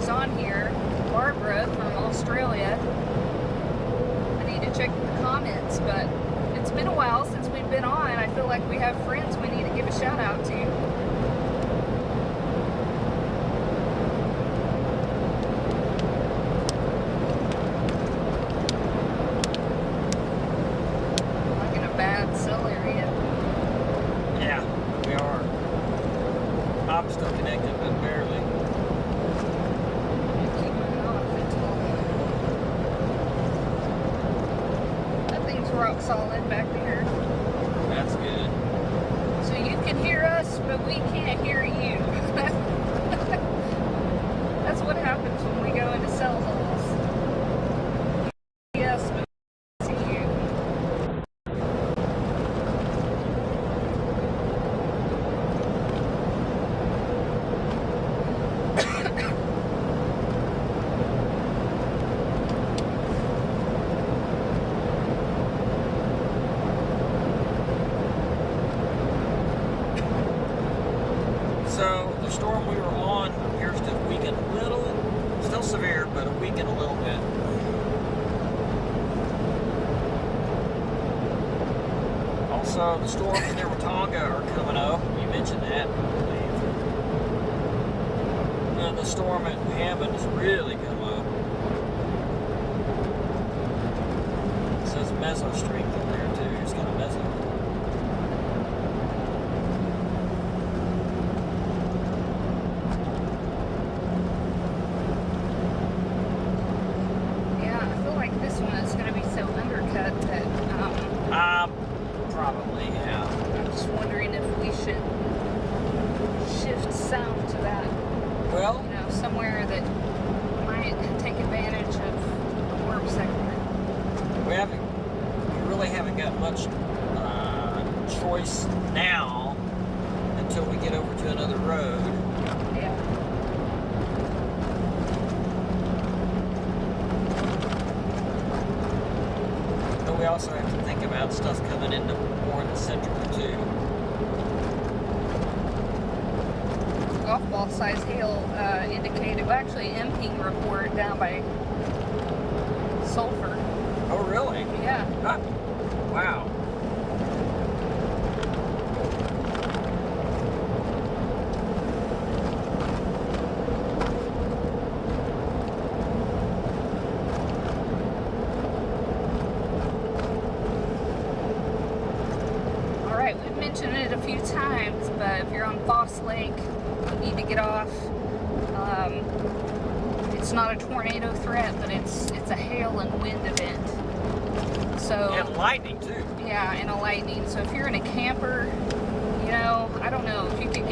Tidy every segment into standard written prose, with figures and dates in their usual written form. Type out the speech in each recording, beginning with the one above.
who's on here, Barbara from Australia. I need to check the comments, but it's been a while since we've been on. I feel like we have friends we need to give a shout out to. Like in a bad cell area. Yeah, we are. I'm still connected, but barely. Keep moving off until that thing's rock solid back there. That's good. So you can hear us, but we can't hear you. That's what happens when we go into cell holes. Yes, but we can't see you. So the storm we were on appears to have weakened a little. Still severe, but a weakened a little bit. Also, the storms near Watauga are coming up. You mentioned that, I believe. And the storm at Hammond has really come up. It says meso strength in there too. It's got a meso. This one is going to be so undercut that Probably, yeah. I'm just wondering if we should shift sound to that, Well, you know, somewhere that might take advantage of the warm segment. we really haven't got much choice now until we get over to another road. Yeah. We also have to think about stuff coming into more in the central too. Golf ball size hail indicated, well, actually emptying report down by Sulphur. Oh, really? Yeah. Ah, wow. We've mentioned it a few times, but if you're on Foss Lake, you need to get off. It's not a tornado threat, but it's a hail and wind event. So And lightning too. yeah, and a lightning. So if you're in a camper, you know, I don't know if you could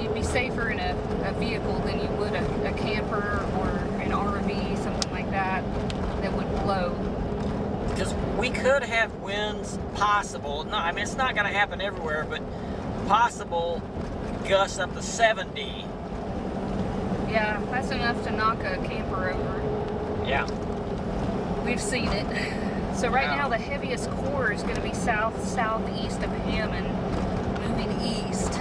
you'd be safer in a vehicle than you would a camper or an RV, something like that would blow. Because we could have winds possible. No, I mean, it's not going to happen everywhere, but possible gusts up to 70. Yeah, that's enough to knock a camper over. Yeah. We've seen it. So right now the heaviest core is going to be southeast of Hammond, moving east.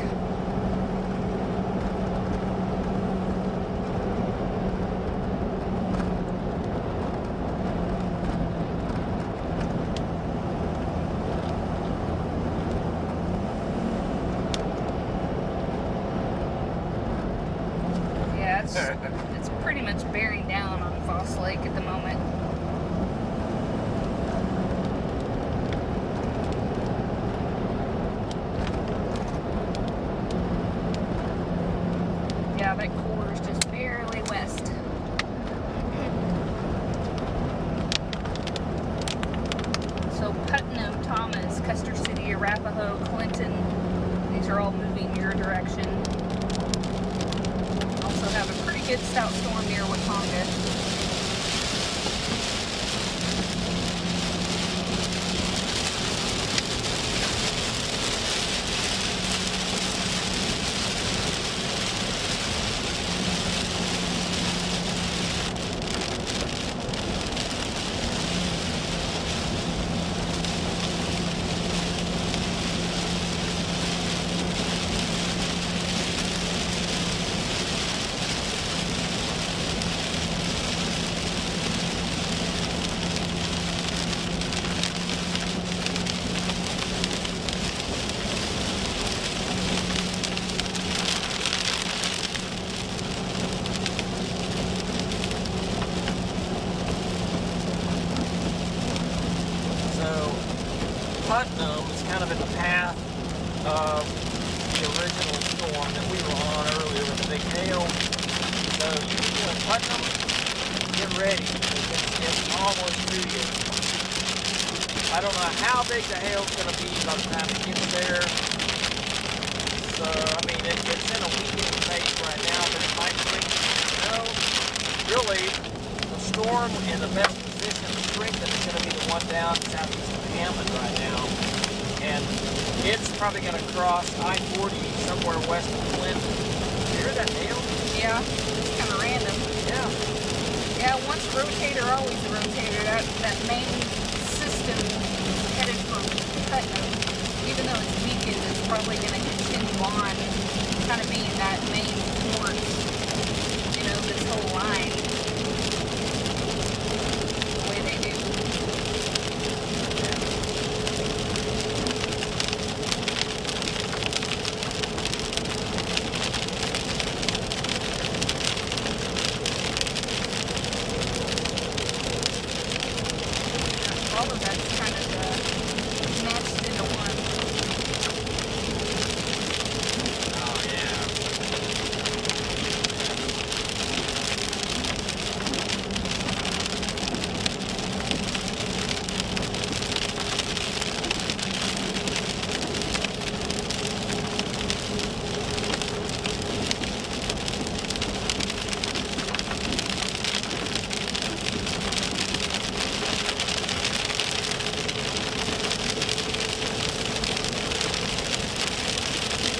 It's pretty much bearing down on Foss Lake at the moment. Yeah, that core is just barely west. So Putnam, Thomas, Custer City, Arapahoe, Clinton, these are all moving your direction. Also have a pretty good stout storm near Watauga. So, Putnam, get ready. It's almost through you. I don't know how big the hail's going to be by the time it gets there. So, I mean, it's in a weekend phase right now, but it might bring, really, the storm in the best position to strengthen is going to be the one down southeast of Hammond right now. And it's probably going to cross I-40 somewhere west of Clinton. You hear that hail? Yeah, it's kind of random. Yeah. Yeah, once a rotator, always a rotator. That main system headed for Putnam, even though it's weakened, it's probably going to continue on kind of being that main port, this whole line, the way they do. All of that's kind of matched into one. Oh, yeah.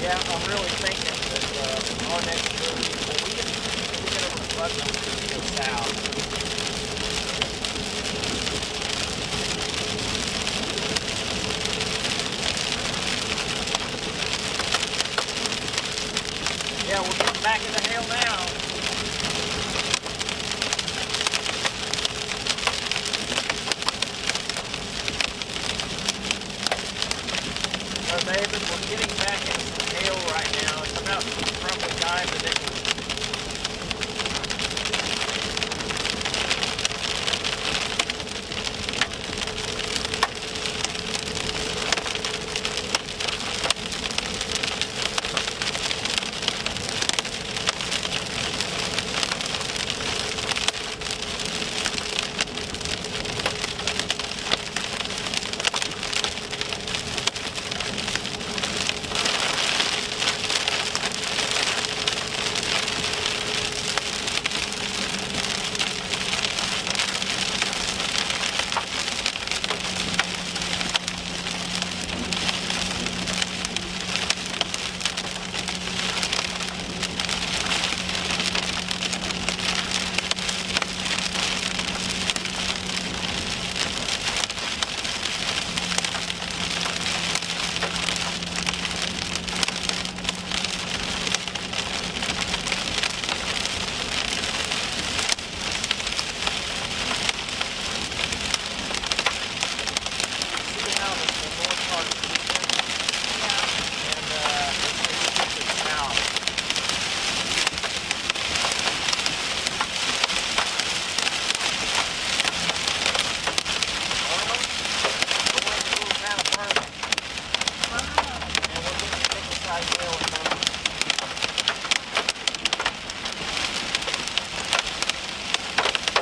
Yeah, I'm really thinking that our next move, we get over to Putnam to go south. Yeah, we're getting back in the hail now. So David, we're getting back into the hail right now. It's about probably 9 to nickel.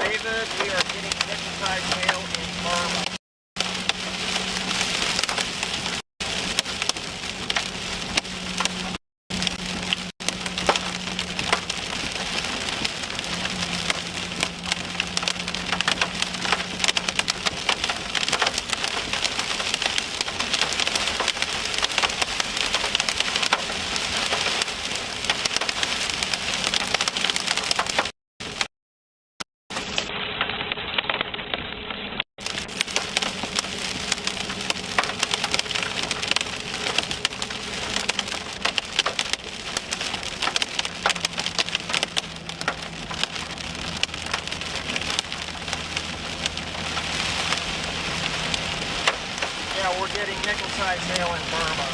David, we are getting nickel-sized hail in Burma. Yeah, we're getting nickel-sized hail in Burma.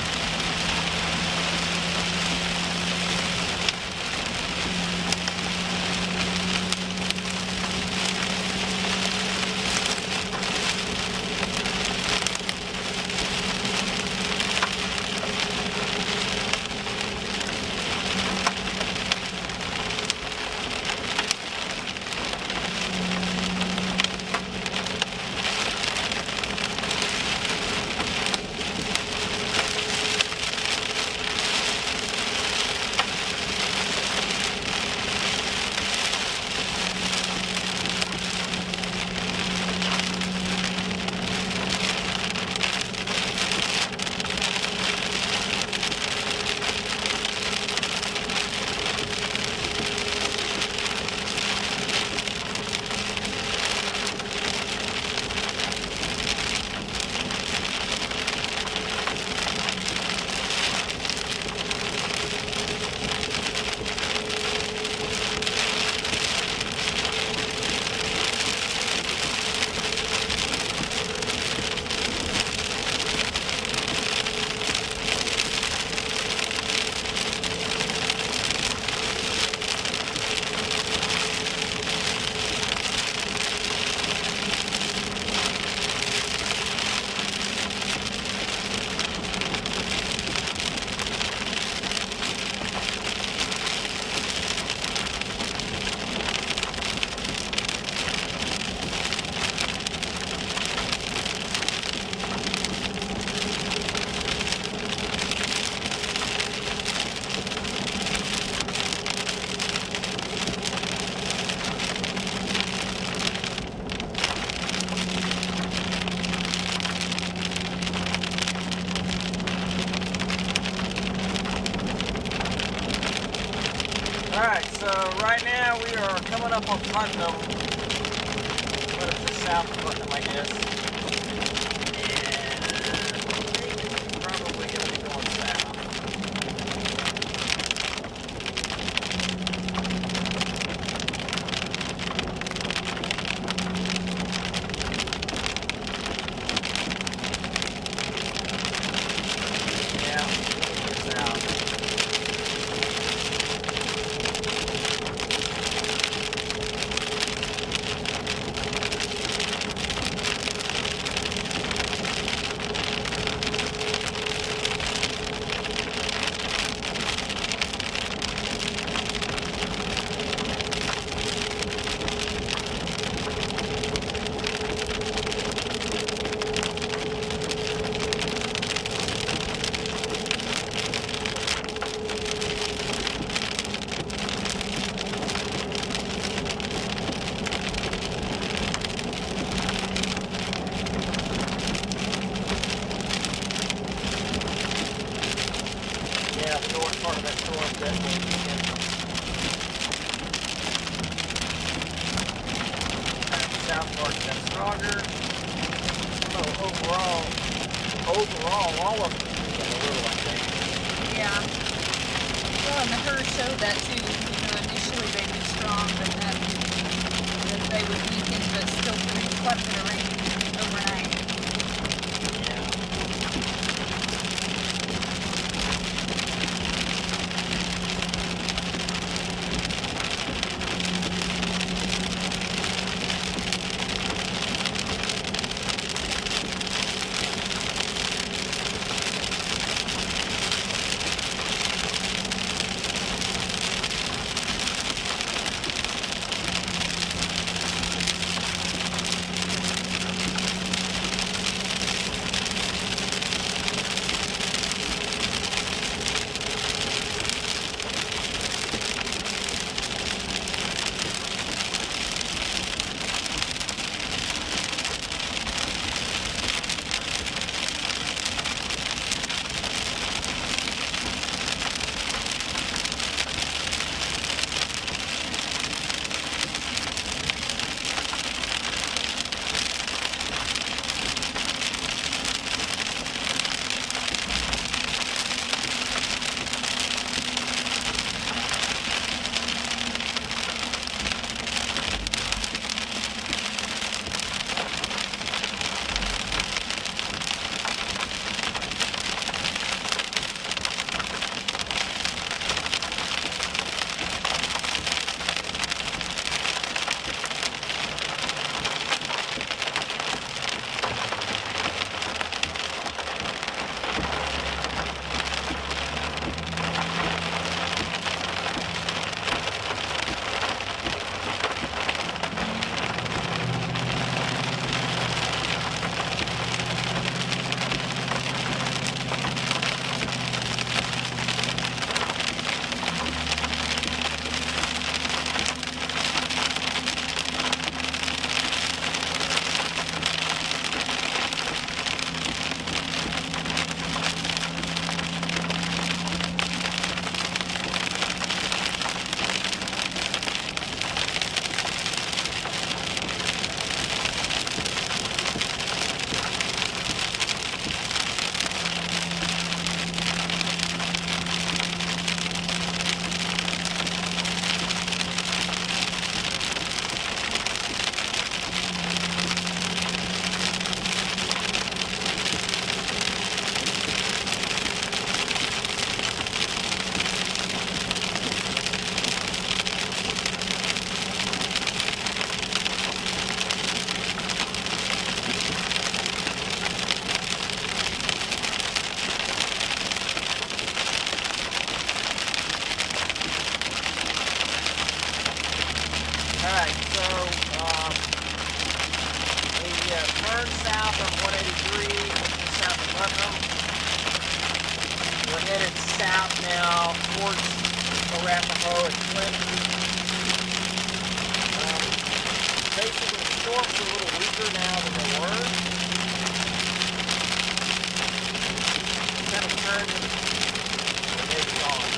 so right now we are coming up on Putnam. What is this, south of Putnam, I guess. And probably going to be going south. Part of that storm definitely. South part got stronger. So overall, all of them a little, I think. Yeah. Well, and the herd showed that too. You know, initially they'd be strong, but then they would weaken, but still produce quite a bit of rain overnight. turn south on 183, south of Putnam. We're headed south now towards Arapahoe and Clinton. Basically, the storms are a little weaker now than they were. Kind of turned and maybe gone.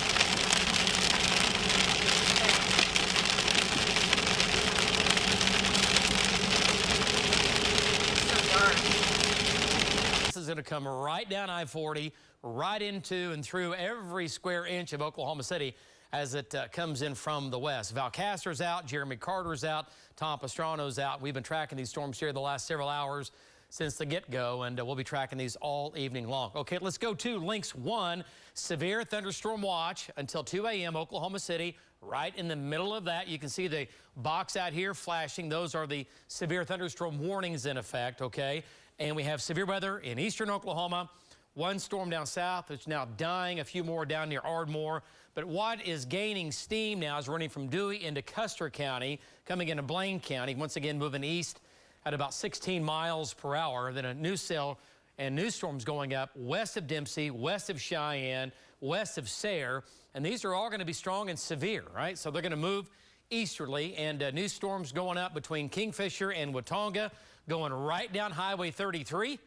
going to come right down I-40, right into and through every square inch of Oklahoma City as it comes in from the west. Valcaster's out, Jeremy Carter's out, Tom Pastrano's out. We've been tracking these storms here the last several hours since the get-go, and we'll be tracking these all evening long. Okay, let's go to Links 1, severe thunderstorm watch until 2 a.m. Oklahoma City. Right in the middle of that, you can see the box out here flashing. Those are the severe thunderstorm warnings in effect, okay? And we have severe weather in eastern Oklahoma. One storm down south that's now dying, a few more down near Ardmore. But what is gaining steam now is running from Dewey into Custer County, coming into Blaine County, once again moving east at about 16 miles per hour. Then a new cell and new storms going up west of Dempsey, west of Cheyenne, west of Sayre. And these are all going to be strong and severe, right? So they're going to move easterly, and new storms going up between Kingfisher and Watonga, going right down Highway 33.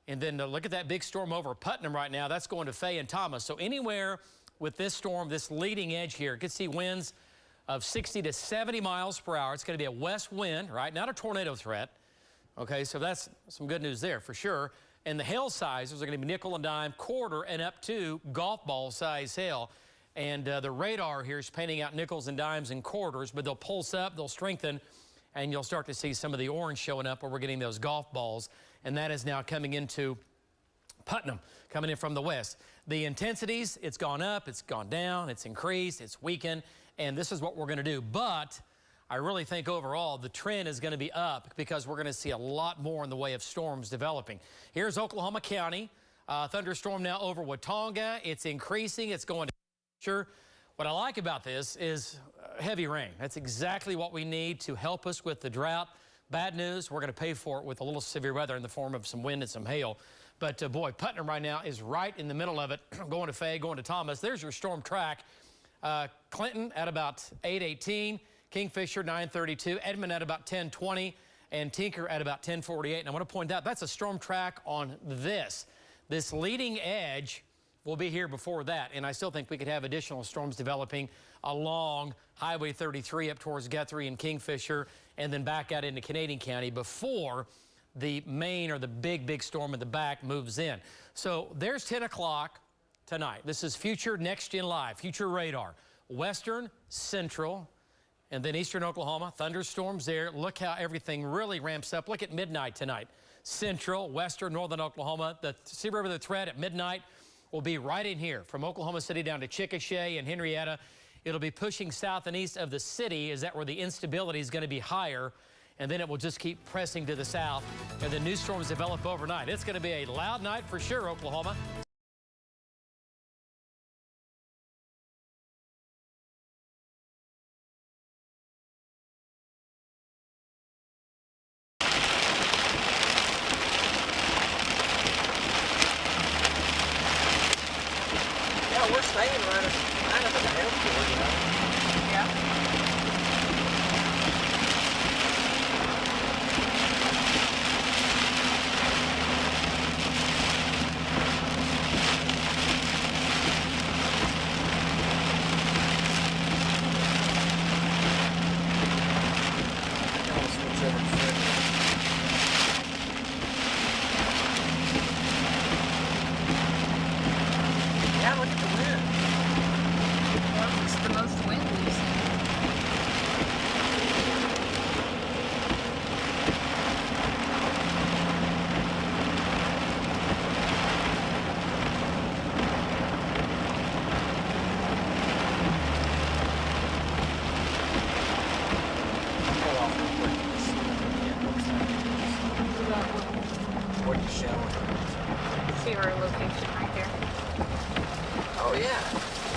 And then look at that big storm over Putnam right now. That's going to Fay and Thomas. So anywhere with this storm, this leading edge here, you could see winds of 60 to 70 miles per hour. It's going to be a west wind, right? Not a tornado threat. Okay, so that's some good news there for sure. And the hail sizes are going to be nickel and dime, quarter, and up to golf ball size hail. And the radar here is painting out nickels and dimes and quarters, but they'll pulse up, they'll strengthen, and you'll start to see some of the orange showing up where we're getting those golf balls. And that is now coming into Putnam, coming in from the west. The intensities, it's gone up, it's gone down, it's increased, it's weakened, and this is what we're going to do. But I really think overall the trend is going to be up because we're going to see a lot more in the way of storms developing. Here's Oklahoma County. Thunderstorm now over Watonga. It's increasing. It's going to sure. What I like about this is heavy rain. That's exactly what we need to help us with the drought. Bad news, we're going to pay for it with a little severe weather in the form of some wind and some hail. But boy, Putnam right now is right in the middle of it, going to Fay, going to Thomas. There's your storm track. Clinton at about 8:18. Kingfisher 9:32, Edmond at about 10:20, and Tinker at about 10:48. And I want to point out that's a storm track on this. This leading edge will be here before that, and I still think we could have additional storms developing along Highway 33 up towards Guthrie and Kingfisher, and then back out into Canadian County before the main or the big storm in the back moves in. So there's 10 o'clock tonight. This is Future Next Gen Live, Future Radar. Western, central, and then eastern Oklahoma, thunderstorms there. Look how everything really ramps up. Look at midnight tonight. Central, western, northern Oklahoma. The Sea River, the threat at midnight will be right in here from Oklahoma City down to Chickasha and Henrietta. It'll be pushing south and east of the city. Is that where the instability is going to be higher? And then it will just keep pressing to the south. And the new storms develop overnight. It's going to be a loud night for sure, Oklahoma. We're staying right at the airport, you know? Yeah. Yeah, look at the wind. Well, it's the most wind we've seen. What are you showing? See our location right there. Oh, yeah.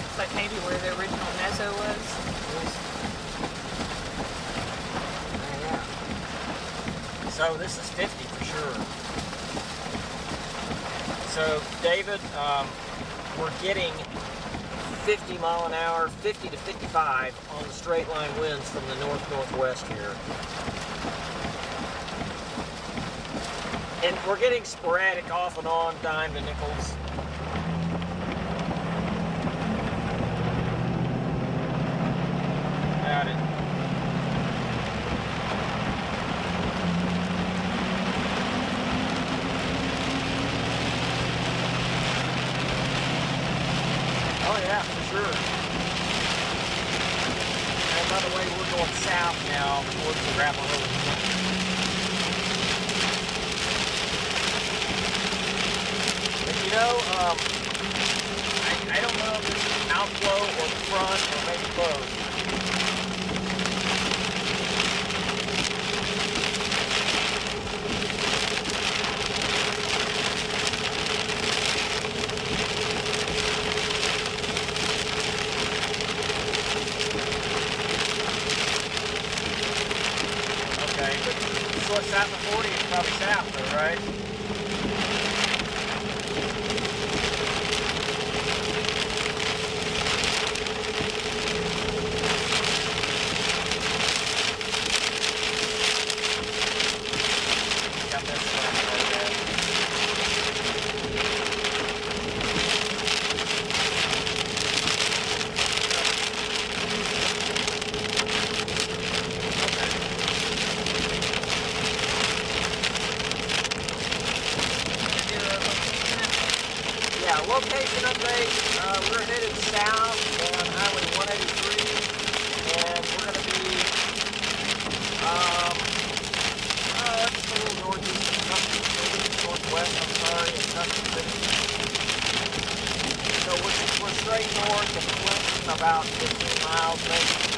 It's like maybe where the original mezzo was. Yeah. So this is 50 for sure. So David, we're getting 50 mile an hour, 50 to 55 on the straight line winds from the north-northwest here. And we're getting sporadic off and on dime to nickels. Got it. going south now towards the Arapahoe. But you know, I don't know if it's the outflow or the front or maybe both. Okay, but so it's south of 40, it's probably south though, right? Location update, we're headed south on Highway 183, and we're going to be, just a little northeast of Junction City, northwest, I'm sorry, of Junction City. So we're straight north of Clinton, about 15 miles maybe.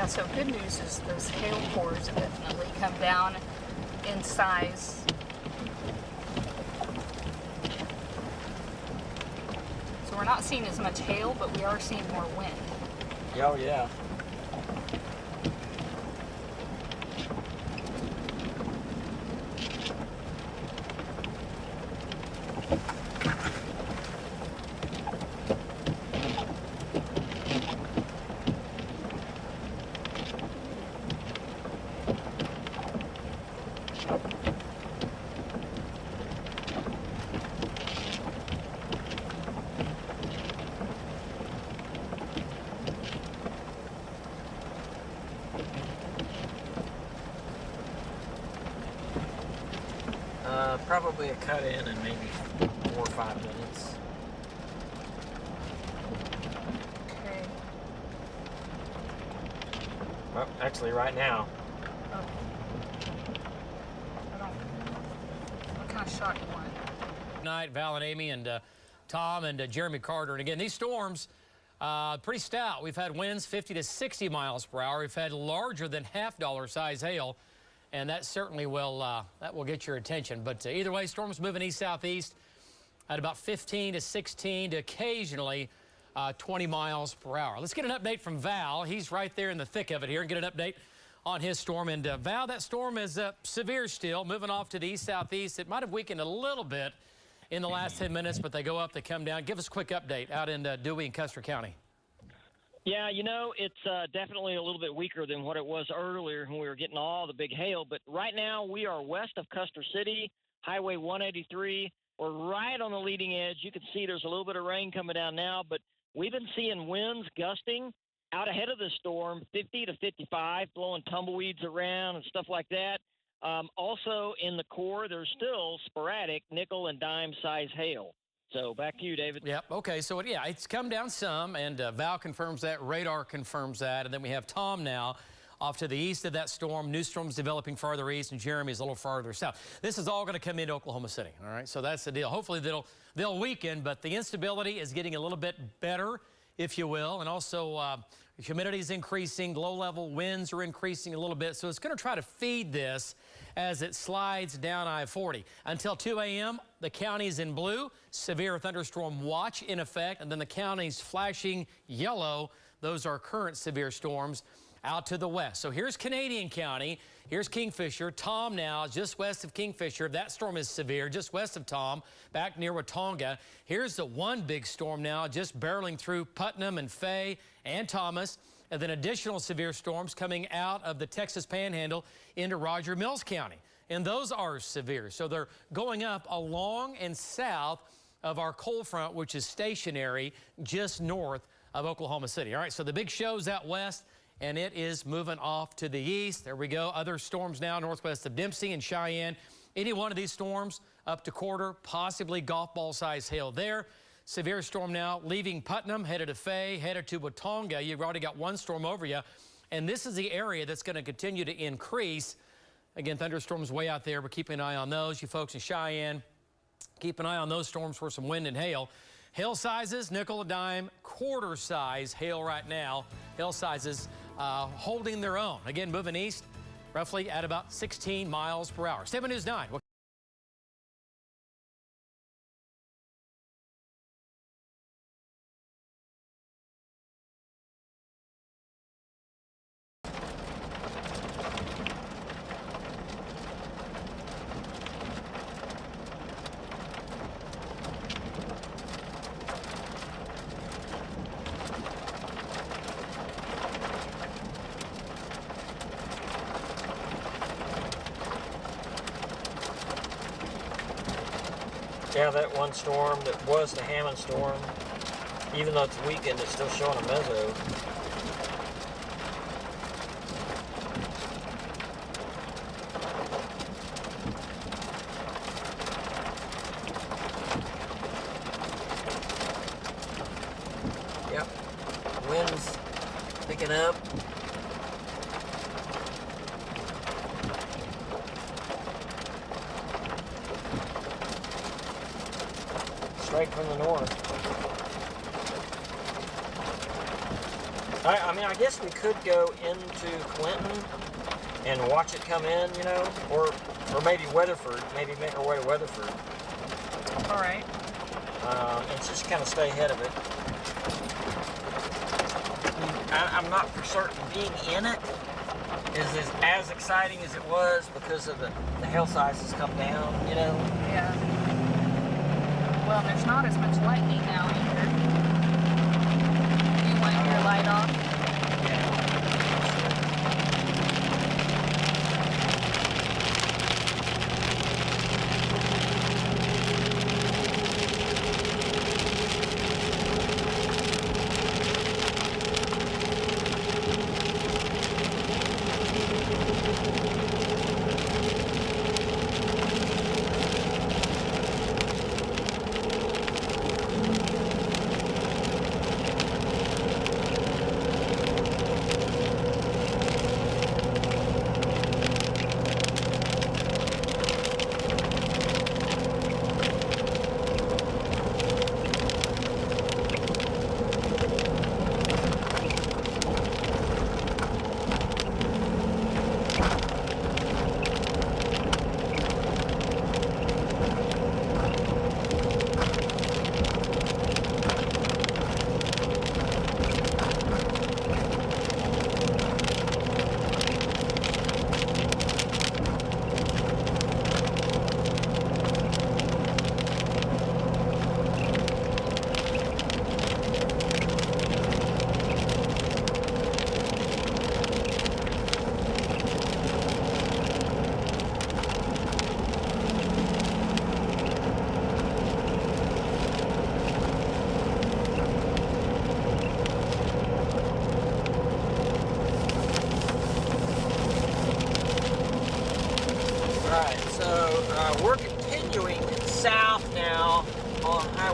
So good news is those hail cores have definitely come down in size. So we're not seeing as much hail, but we are seeing more wind. Oh yeah. Probably a cut in maybe 4 or 5 minutes. Okay. Well, actually right now. Oh. I don't. What kind of shot you want? Night, Val and Amy and Tom and Jeremy Carter. And again, these storms, pretty stout. We've had winds 50 to 60 miles per hour. We've had larger than half-dollar size hail, and that certainly will get your attention. But either way, storms moving east-southeast at about 15 to 16 to occasionally 20 miles per hour. Let's get an update from Val. He's right there in the thick of it here, and get an update on his storm. And Val, that storm is severe still, moving off to the east-southeast. It might have weakened a little bit in the last 10 minutes, but they go up, they come down. Give us a quick update out in Dewey and Custer County. Yeah, you know, it's definitely a little bit weaker than what it was earlier when we were getting all the big hail. But right now we are west of Custer City, Highway 183. We're right on the leading edge. You can see there's a little bit of rain coming down now, but we've been seeing winds gusting out ahead of the storm, 50 to 55, blowing tumbleweeds around and stuff like that. Also in the core, there's still sporadic nickel and dime size hail. So back to you, David. Yep. Okay. So yeah, it's come down some, and Val confirms that. Radar confirms that, and then we have Tom now off to the east of that storm. New storm's developing farther east, and Jeremy's a little farther south. This is all going to come into Oklahoma City. All right. So that's the deal. Hopefully they'll weaken, but the instability is getting a little bit better, if you will, and also humidity is increasing. Low-level winds are increasing a little bit, so it's going to try to feed this as it slides down I-40. Until 2 a.m., the county's in blue, severe thunderstorm watch in effect, and then the county's flashing yellow. Those are current severe storms out to the west. So here's Canadian County. Here's Kingfisher. Tom now just west of Kingfisher. That storm is severe, just west of Tom, back near Watonga. Here's the one big storm now, just barreling through Putnam and Fay and Thomas. And then additional severe storms coming out of the Texas Panhandle into Roger Mills County. And those are severe. So they're going up along and south of our cold front, which is stationary just north of Oklahoma City. All right, so the big show's out west, and it is moving off to the east. There we go. Other storms now northwest of Dempsey and Cheyenne. Any one of these storms up to quarter, possibly golf ball size hail there. Severe storm now leaving Putnam, headed to Fay, headed to Watonga. You've already got one storm over you. And this is the area that's going to continue to increase. Again, thunderstorms way out there. We're keeping an eye on those. You folks in Cheyenne, keep an eye on those storms for some wind and hail. Hail sizes, nickel and dime, quarter size hail right now. Hail sizes holding their own. Again, moving east, roughly at about 16 miles per hour. 7 News 9. Yeah, that one storm that was the Hammond storm, even though it's weakened, it's still showing a mezzo. Yep, winds picking up. Straight from the north. I mean, I guess we could go into Clinton and watch it come in, you know, or maybe Weatherford, maybe make our way to Weatherford. All right. And just kind of stay ahead of it. I'm not for certain being in it is as exciting as it was because of the hail sizes come down, you know? Yeah. Well, there's not as much lightning now either. You want your light off?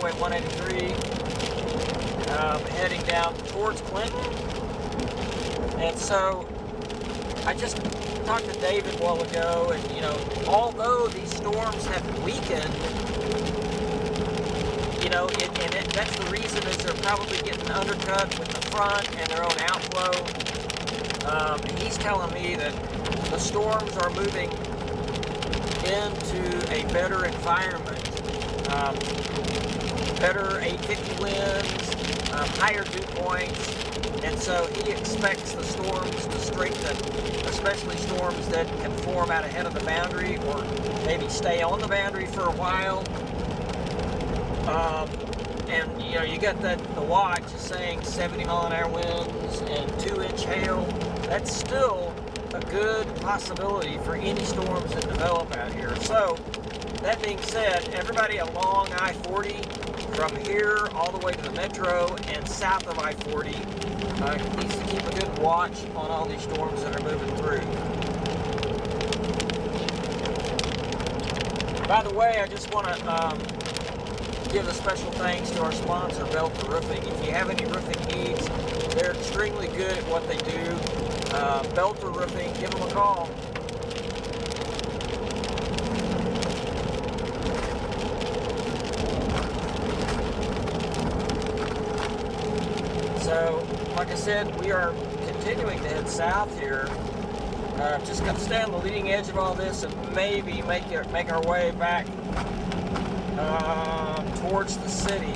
Highway 183, heading down towards Clinton. And so I just talked to David a while ago, and you know, although these storms have weakened, you know, that's the reason is they're probably getting undercut with the front and their own outflow. He's telling me that the storms are moving into a better environment, better 850 winds, higher dew points, and so he expects the storms to strengthen, especially storms that can form out ahead of the boundary or maybe stay on the boundary for a while. And you know, you got the watch is saying 70-mile-an-hour winds and 2-inch hail. That's still a good possibility for any storms that develop out here. So, that being said, everybody along I-40 from here all the way to the metro and south of I-40 needs to keep a good watch on all these storms that are moving through. By the way, I just want to give a special thanks to our sponsor, Belter Roofing. If you have any roofing needs, they're extremely good at what they do. Belter Roofing, give them a call. So, like I said, we are continuing to head south here. Just going to stay on the leading edge of all this and maybe make our way back towards the city.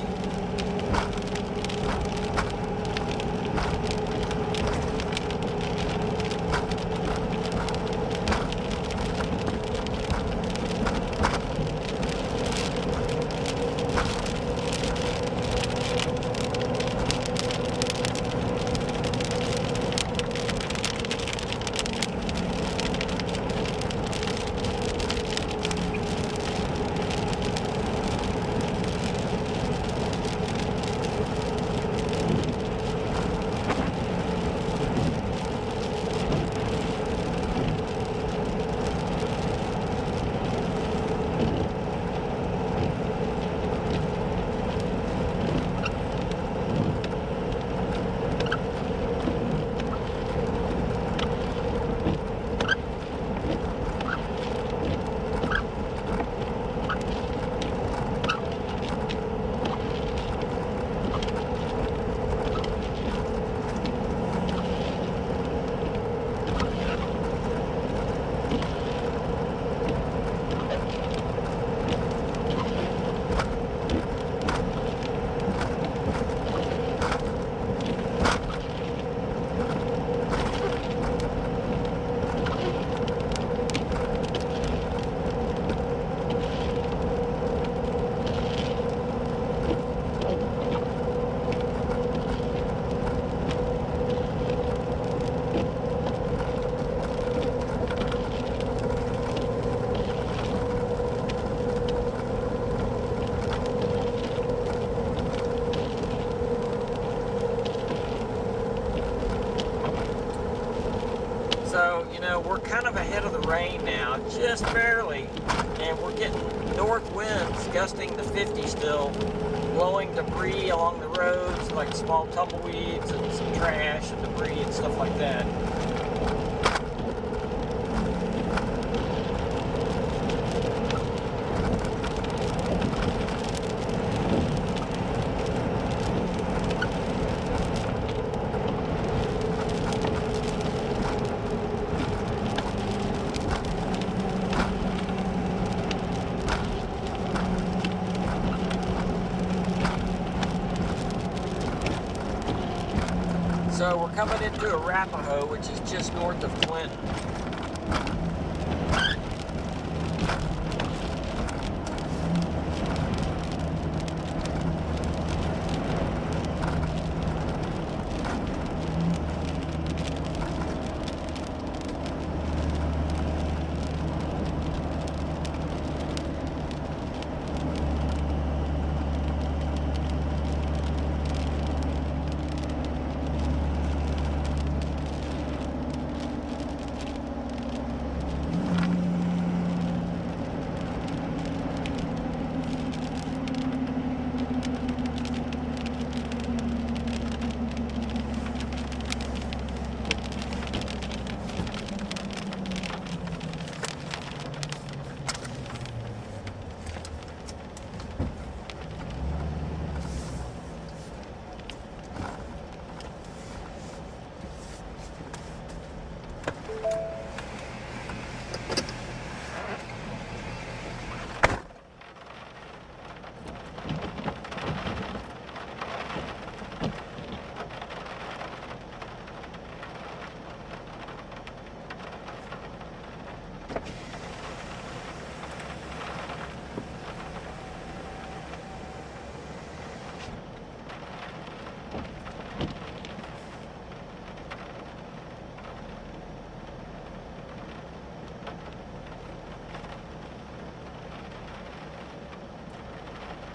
So, you know, we're kind of ahead of the rain now, just barely, and we're getting north winds gusting to 50 still, blowing debris along the roads, like small tumbleweeds and some trash and debris and stuff like that. So we're coming into Arapahoe, which is just north of Clinton.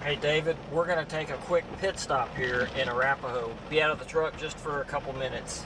Hey David, we're going to take a quick pit stop here in Arapahoe. Be out of the truck just for a couple minutes.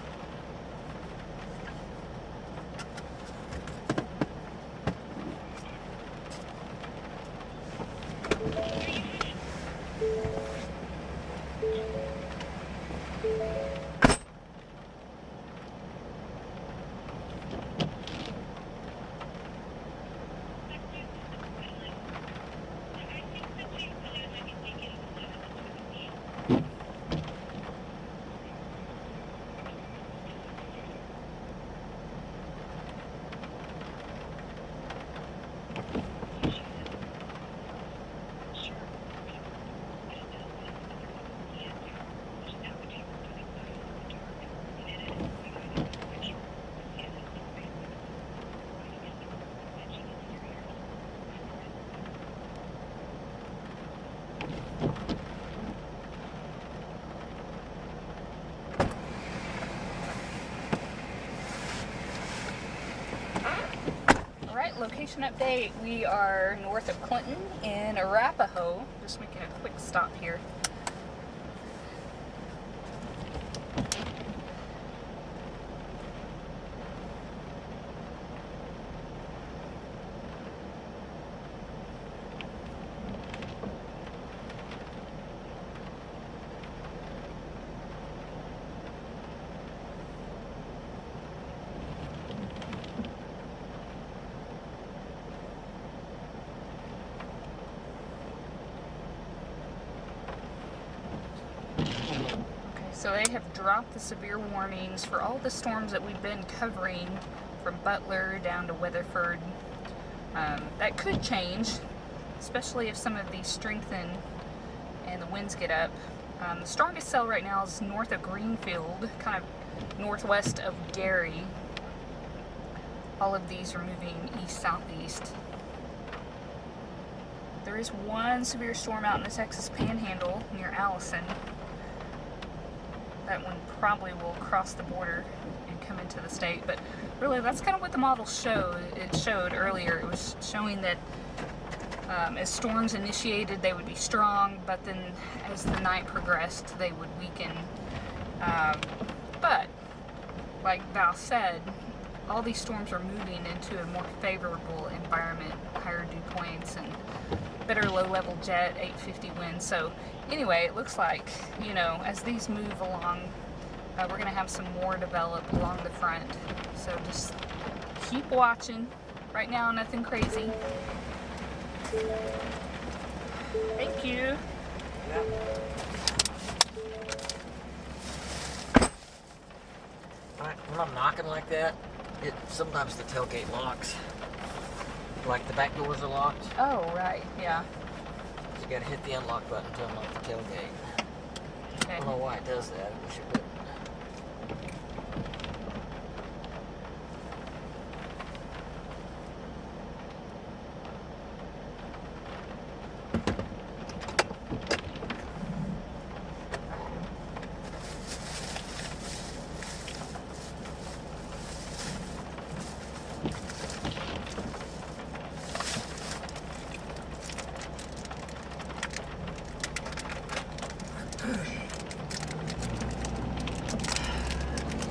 Location update. We are north of Clinton in Arapahoe. Just making a quick stop here. So they have dropped the severe warnings for all the storms that we've been covering from Butler down to Weatherford. That could change, especially if some of these strengthen and the winds get up. The strongest cell right now is north of Greenfield, kind of northwest of Gary. All of these are moving east-southeast. There is one severe storm out in the Texas Panhandle near Allison. That one probably will cross the border and come into the state, but really that's kind of what the model showed. It showed earlier. It was showing that as storms initiated, they would be strong, but then as the night progressed, they would weaken. But like Val said, all these storms are moving into a more favorable environment, higher dew points and better low-level jet, 850 winds. So anyway, it looks like, you know, as these move along, we're going to have some more develop along the front. So just keep watching. Right now, nothing crazy. Thank you. Yeah. When I'm knocking like that, sometimes the tailgate locks. Like the back doors are locked. Oh, right, yeah. You gotta hit the unlock button to unlock the tailgate. Okay. I don't know why it does that. I wish it wouldn't.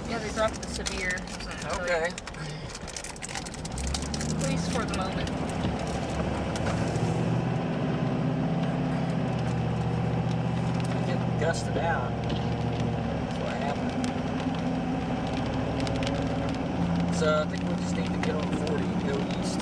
Yeah, they dropped the severe. Okay. At least for the moment. Getting gusted out. That's what happened. So I think we just need to get on 40 and go east.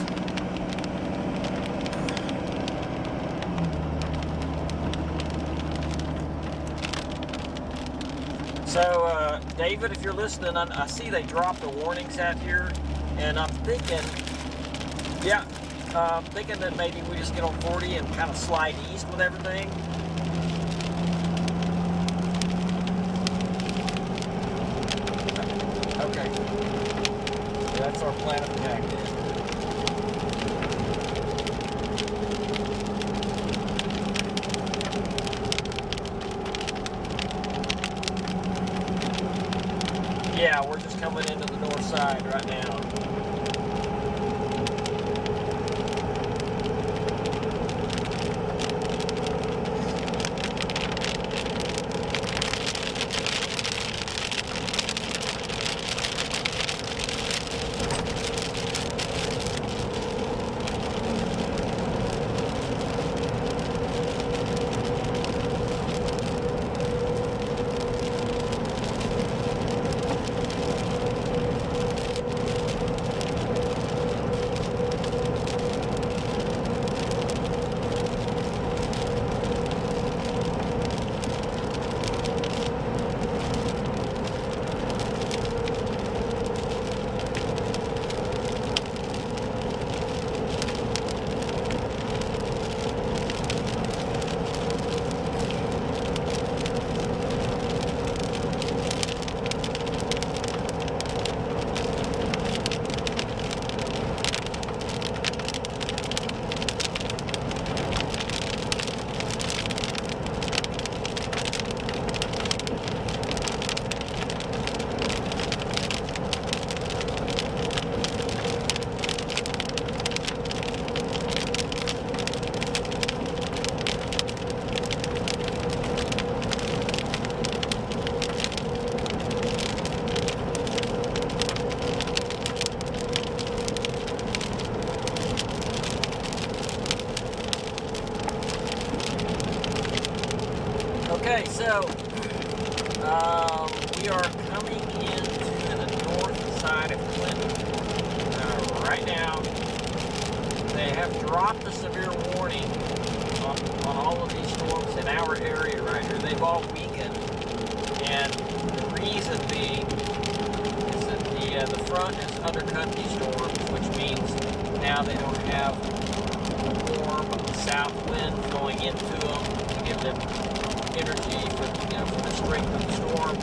So, David, if you're listening, I see they dropped the warnings out here, and I'm thinking, thinking that maybe we just get on 40 and kind of slide east with everything. Okay. Yeah, that's our plan of attack then. Yeah, we're just coming into the north side right now. So, we are coming into the north side of Clinton. Right now, they have dropped the severe warning on all of these storms in our area right here. They've all weakened, and the reason being is that the front has undercut these storms, which means now they don't have warm south wind flowing into them to give them energy for the strength of the storm.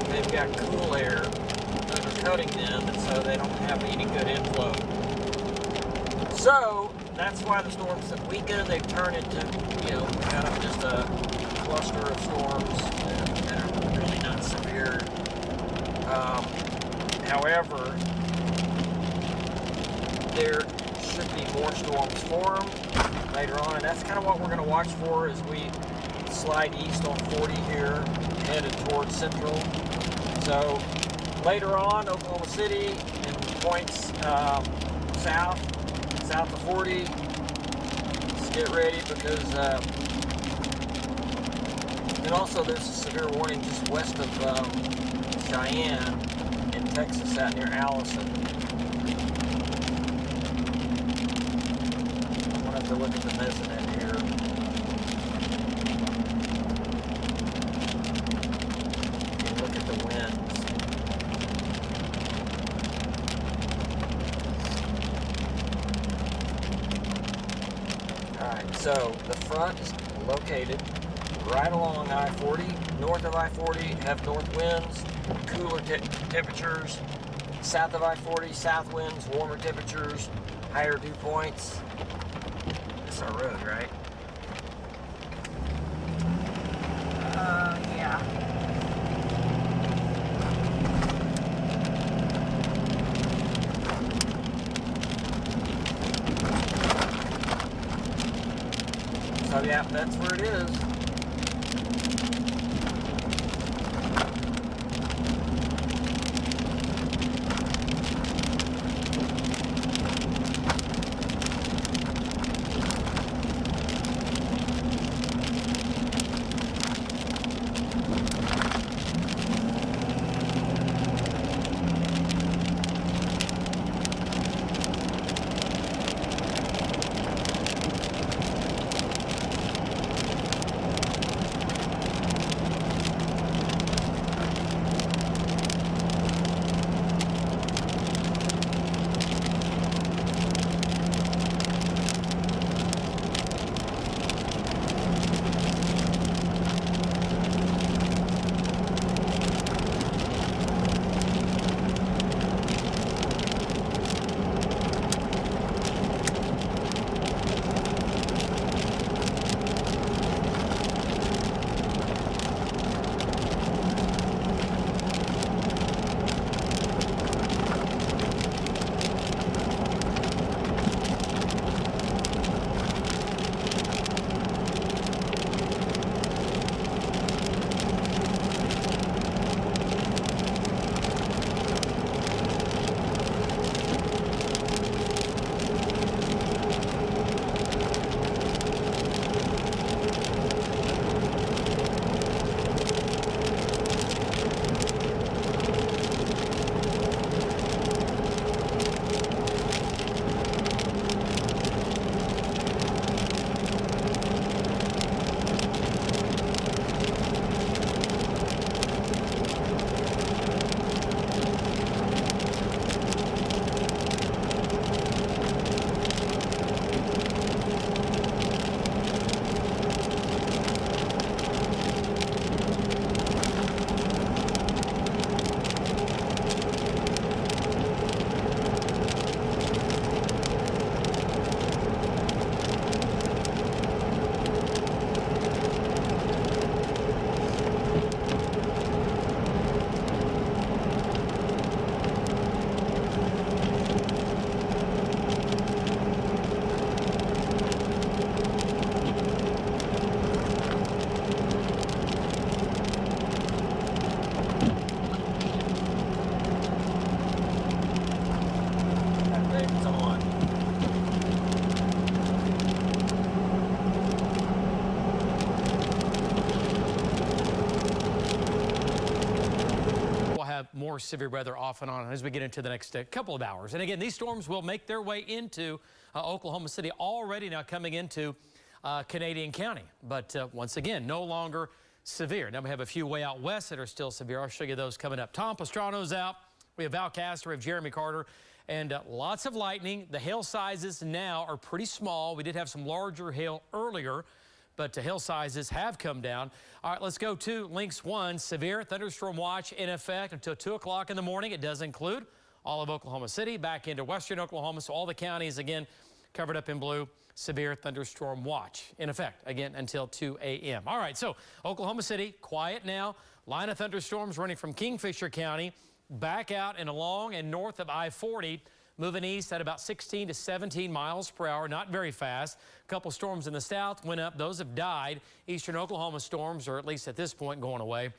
They've got cool air undercutting them, and so they don't have any good inflow. So that's why the storms have weakened. They've turned into, kind of just a cluster of storms that are really not severe. However, there should be more storms formed later on, and that's kind of what we're going to watch for as we slide east on 40 here, headed towards central. So later on, Oklahoma City and points south of 40. Let's get ready because, and also there's a severe warning just west of Cheyenne in Texas out near Allison. I'm going to have to look at the mesonet here. And look at the winds. Alright, so the front is located right along I-40, north of I-40, have north winds, cooler temperatures, south of I-40, south winds, warmer temperatures, higher dew points. This is our road, right? Yeah. So yeah, that's where it is. more severe weather off and on as we get into the next couple of hours. And again, these storms will make their way into Oklahoma City, already now coming into Canadian County. But once again, no longer severe. Now we have a few way out west that are still severe. I'll show you those coming up. Tom Pastrano's out. We have Valcaster, we have Jeremy Carter, and lots of lightning. The hail sizes now are pretty small. We did have some larger hail earlier, but the hail sizes have come down. All right, let's go to Lynx 1. Severe thunderstorm watch in effect until 2 o'clock in the morning. It does include all of Oklahoma City back into western Oklahoma. So all the counties, again, covered up in blue. Severe thunderstorm watch in effect, again, until 2 a.m. All right, so Oklahoma City, quiet now. Line of thunderstorms running from Kingfisher County back out and along and north of I-40, moving east at about 16 to 17 miles per hour, not very fast. A couple storms in the south went up. Those have died. Eastern Oklahoma storms are, at least at this point, going away.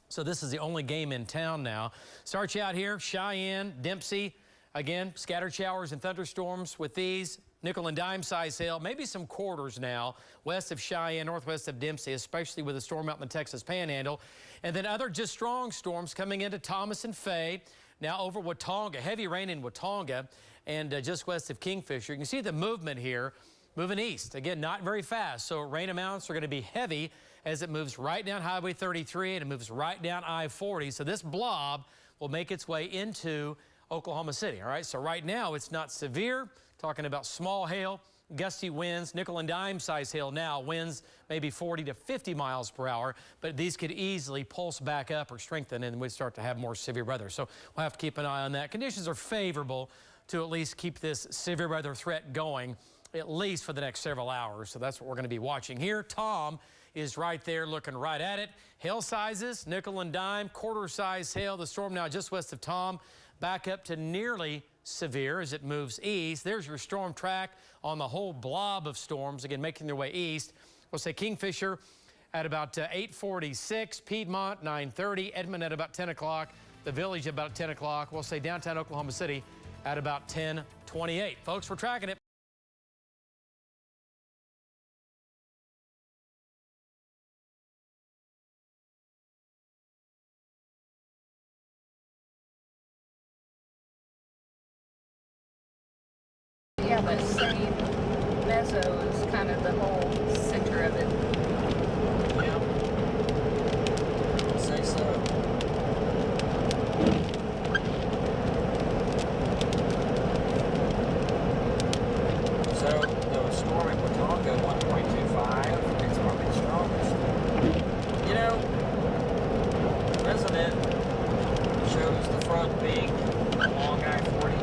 So this is the only game in town now. Start you out here, Cheyenne, Dempsey. Again, scattered showers and thunderstorms with these. Nickel and dime size hail, maybe some quarters now west of Cheyenne, northwest of Dempsey, especially with a storm out in the Texas Panhandle. And then other just strong storms coming into Thomas and Fay. Now over Watonga, heavy rain in Watonga and just west of Kingfisher. You can see the movement here moving east. Again, not very fast. So rain amounts are going to be heavy as it moves right down Highway 33 and it moves right down I-40. So this blob will make its way into Oklahoma City. All right. So right now it's not severe. Talking about small hail, gusty winds, nickel and dime size hail now, winds maybe 40 to 50 miles per hour, but these could easily pulse back up or strengthen and we start to have more severe weather. So we'll have to keep an eye on that. Conditions are favorable to at least keep this severe weather threat going at least for the next several hours. So that's what we're going to be watching here. Tom is right there looking right at it. Hail sizes, nickel and dime, quarter size hail. The storm now just west of Tom, back up to nearly severe as it moves east. There's your storm track on the whole blob of storms, again, making their way east. We'll say Kingfisher at about 8:46, Piedmont 9:30, Edmond at about 10 o'clock, the Village at about 10 o'clock. We'll say downtown Oklahoma City at about 10:28. Folks, we're tracking it. Yeah, that same mezzo is kind of the whole center of it. Yeah. I'd say so. So the storm in Watonga, 1.25. It's probably strongest. You know, resident shows the front being along I-40.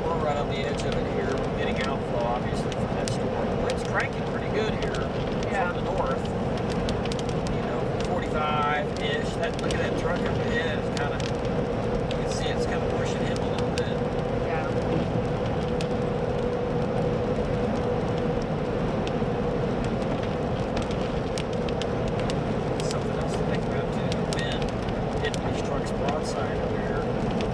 We're right on the edge of it here. We're getting outflow, obviously, from that storm. Wind's cranking pretty good here from the north. You know, 45-ish. Look at that truck up ahead. It's kind of, you can see it's kind of pushing him a little bit. Yeah. Something else to think about, too. The wind hitting these trucks broadside over here.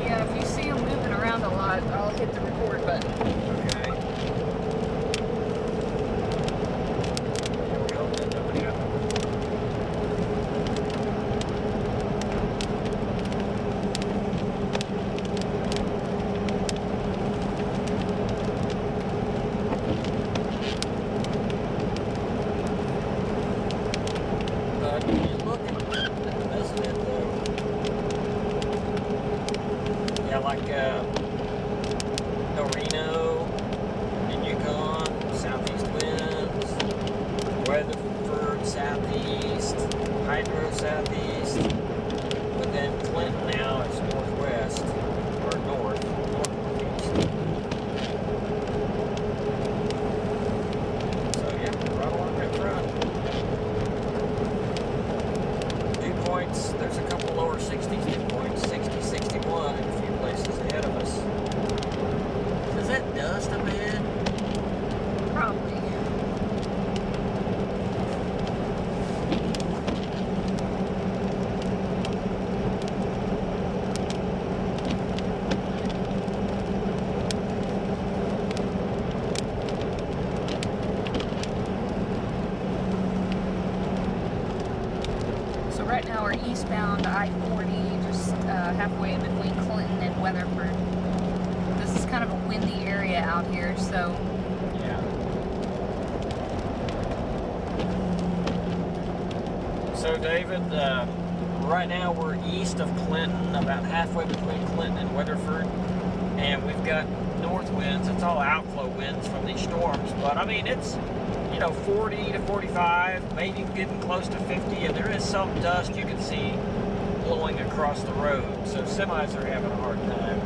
Yeah, if you see them moving around a lot, I'll hit the record button. Okay. Here we go. Nobody up. But when you look at the resident, yeah, like El Reno, in Yukon, southeast winds, Weatherford, southeast, Hydro, southeast, but then Clinton now is northwest, or northeast. So yeah, right along that front. Dew points, there's a couple lower 60s dew points, 60, 61 in a few places ahead of us. Is that dust up ahead? Probably. right now we're eastbound I-40, just halfway between Clinton and Weatherford. This is kind of a windy area out here, so Yeah. So David, right now we're east of Clinton, about halfway between Clinton and Weatherford, and we've got north winds. It's all outflow winds from these storms, but I mean it's 40 to 45, maybe getting close to 50, and there is some dust you can see blowing across the road. So semis are having a hard time.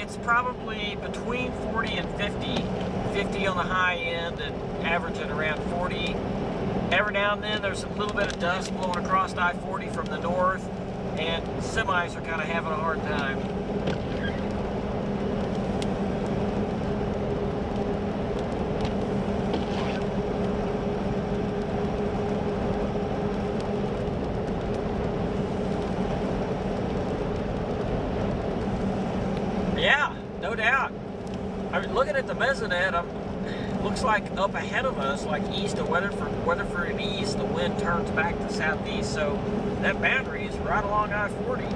It's probably between 40 and 50. 50 on the high end and averaging around 40. Every now and then there's a little bit of dust blowing across I-40 from the north, and semis are kind of having a hard time. Yeah, no doubt. I mean, looking at the mesonet, looks like up ahead of us, like east of Weatherford and east, the wind turns back to southeast, so that boundary is right along I-40.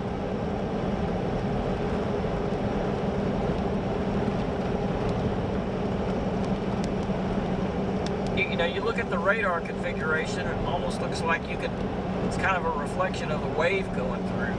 You look at the radar configuration, it almost looks like it's kind of a reflection of the wave going through.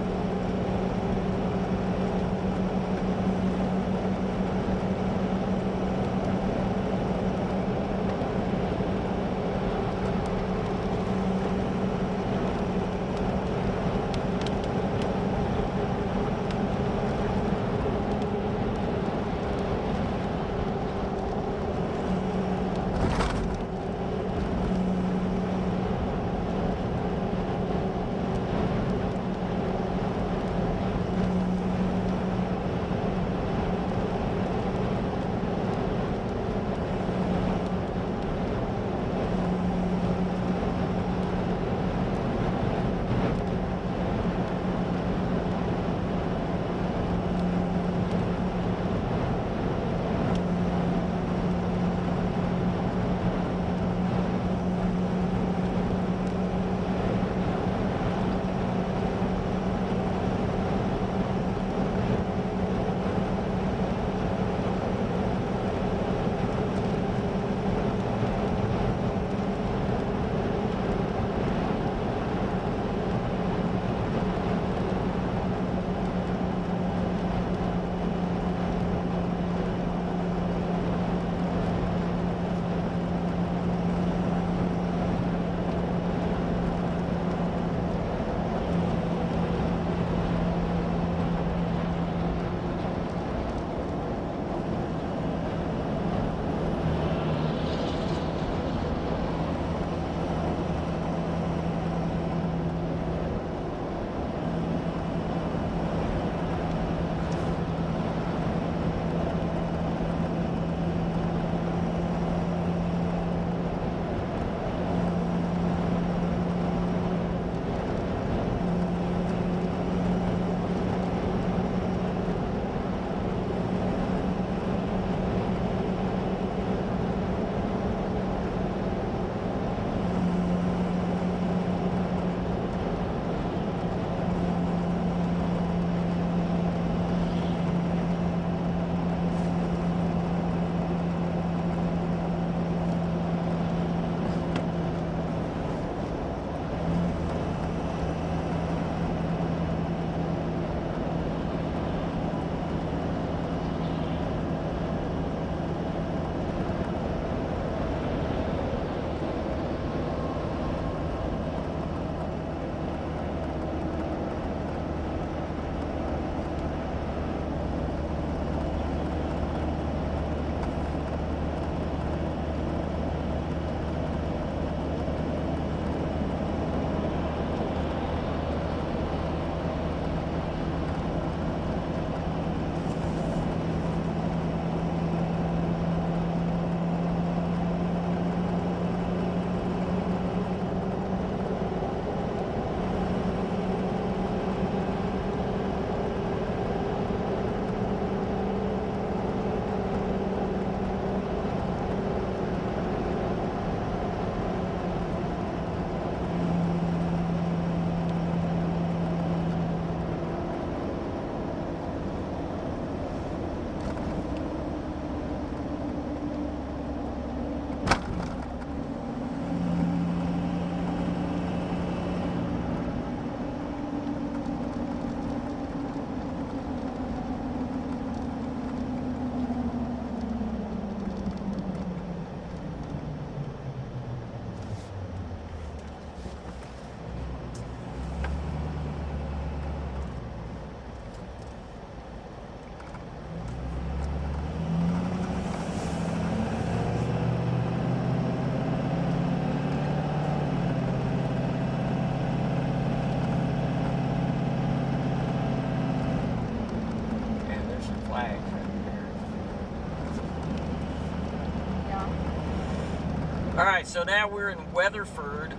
Alright, so now we're in Weatherford.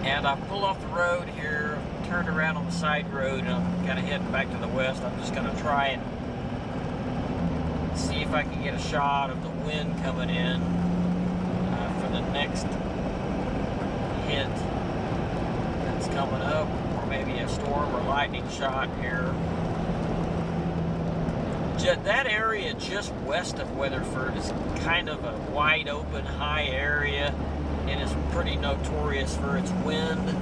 And I pulled off the road here, turned around on the side road, and I'm kind of heading back to the west. I'm just going to try and see if I can get a shot of the wind coming in for the next hit that's coming up, or maybe a storm or lightning shot here. That area just west of Weatherford is kind of a wide open, high area, and is pretty notorious for its wind.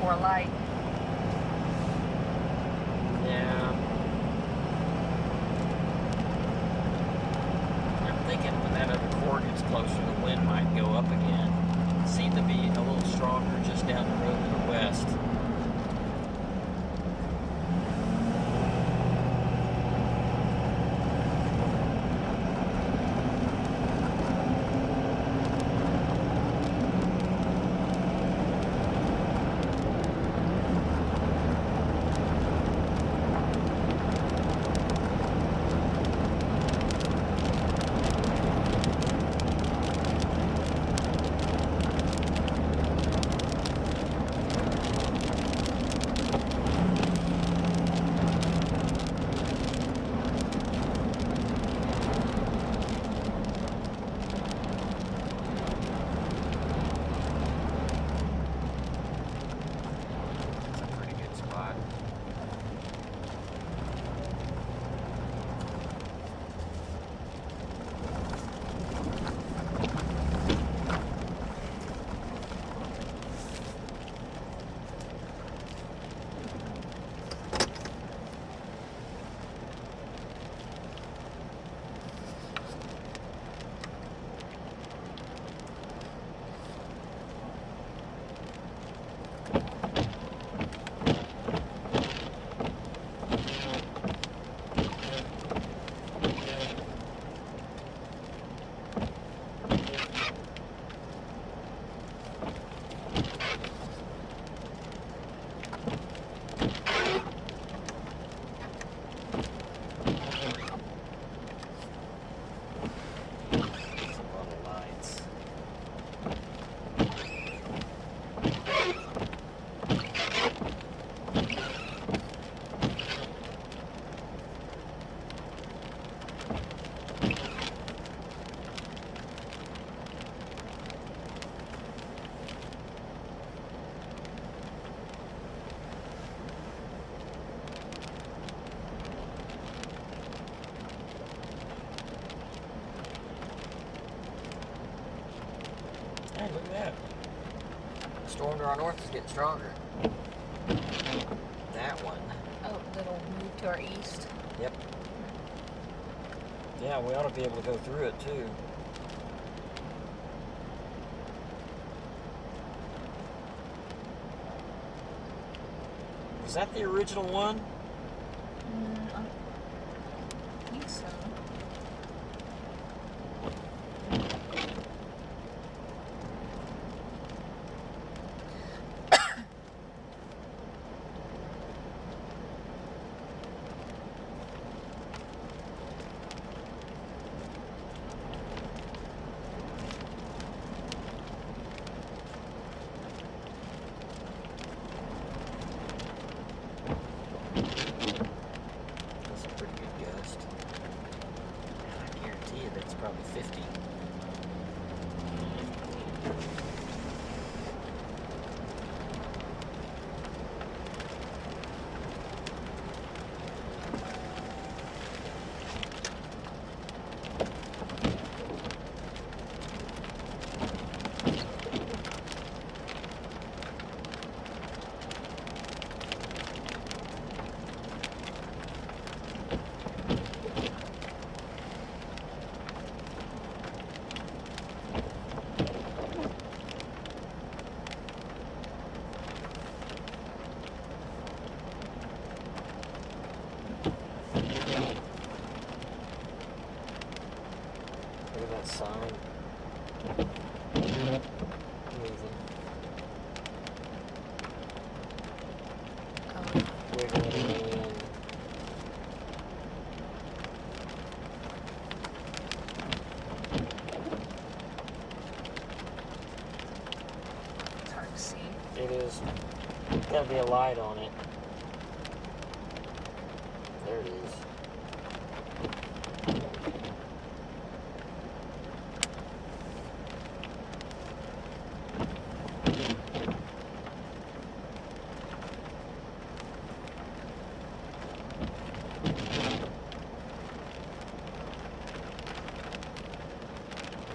More light. Yeah. I'm thinking when that other core gets closer, the wind might go up again. It seemed to be a little stronger just down the road to the west. Hey, look at that. The storm to our north is getting stronger. That one. Oh, that'll move to our east. Yep. Yeah, we ought to be able to go through it too. Was that the original one? I think so. probably 50. Look at that sign. Moving. Wiggling in the wind. It's hard to see. It is. Gotta be a light on it. There it is.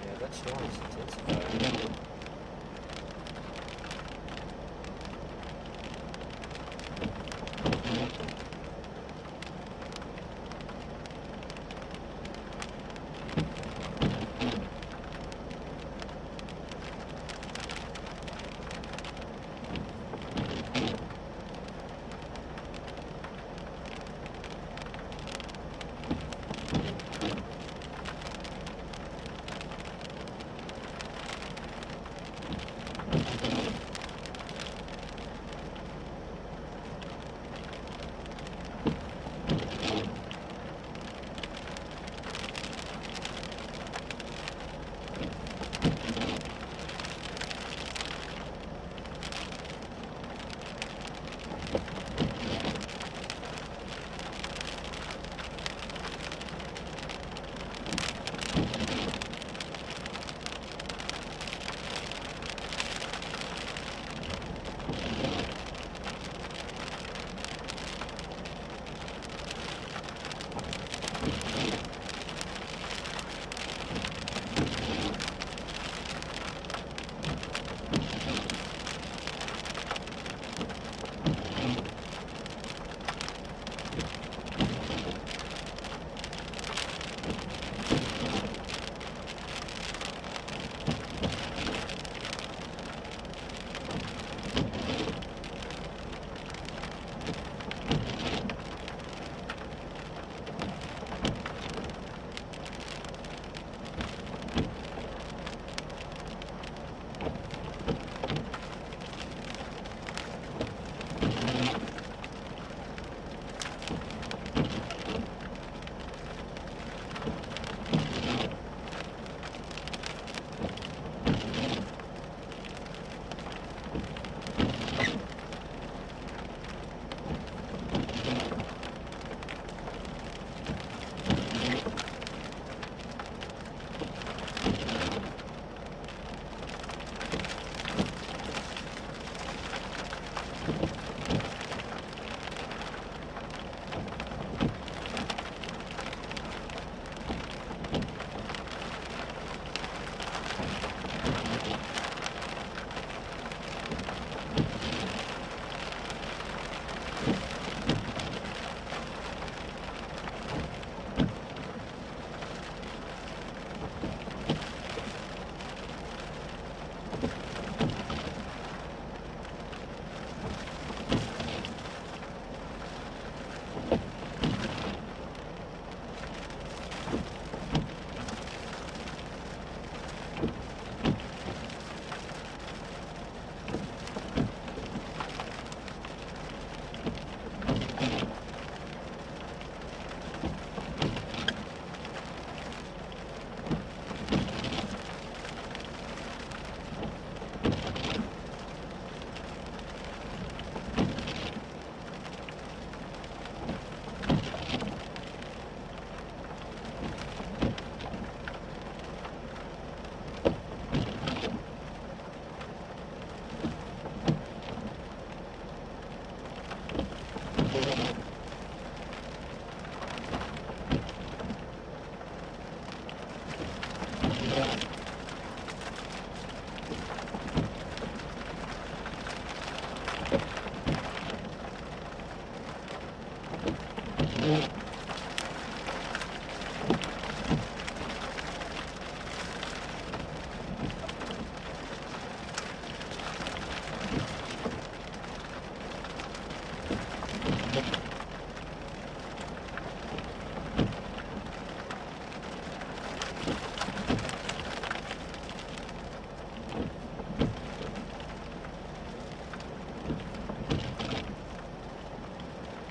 Yeah, that storm is intensifying.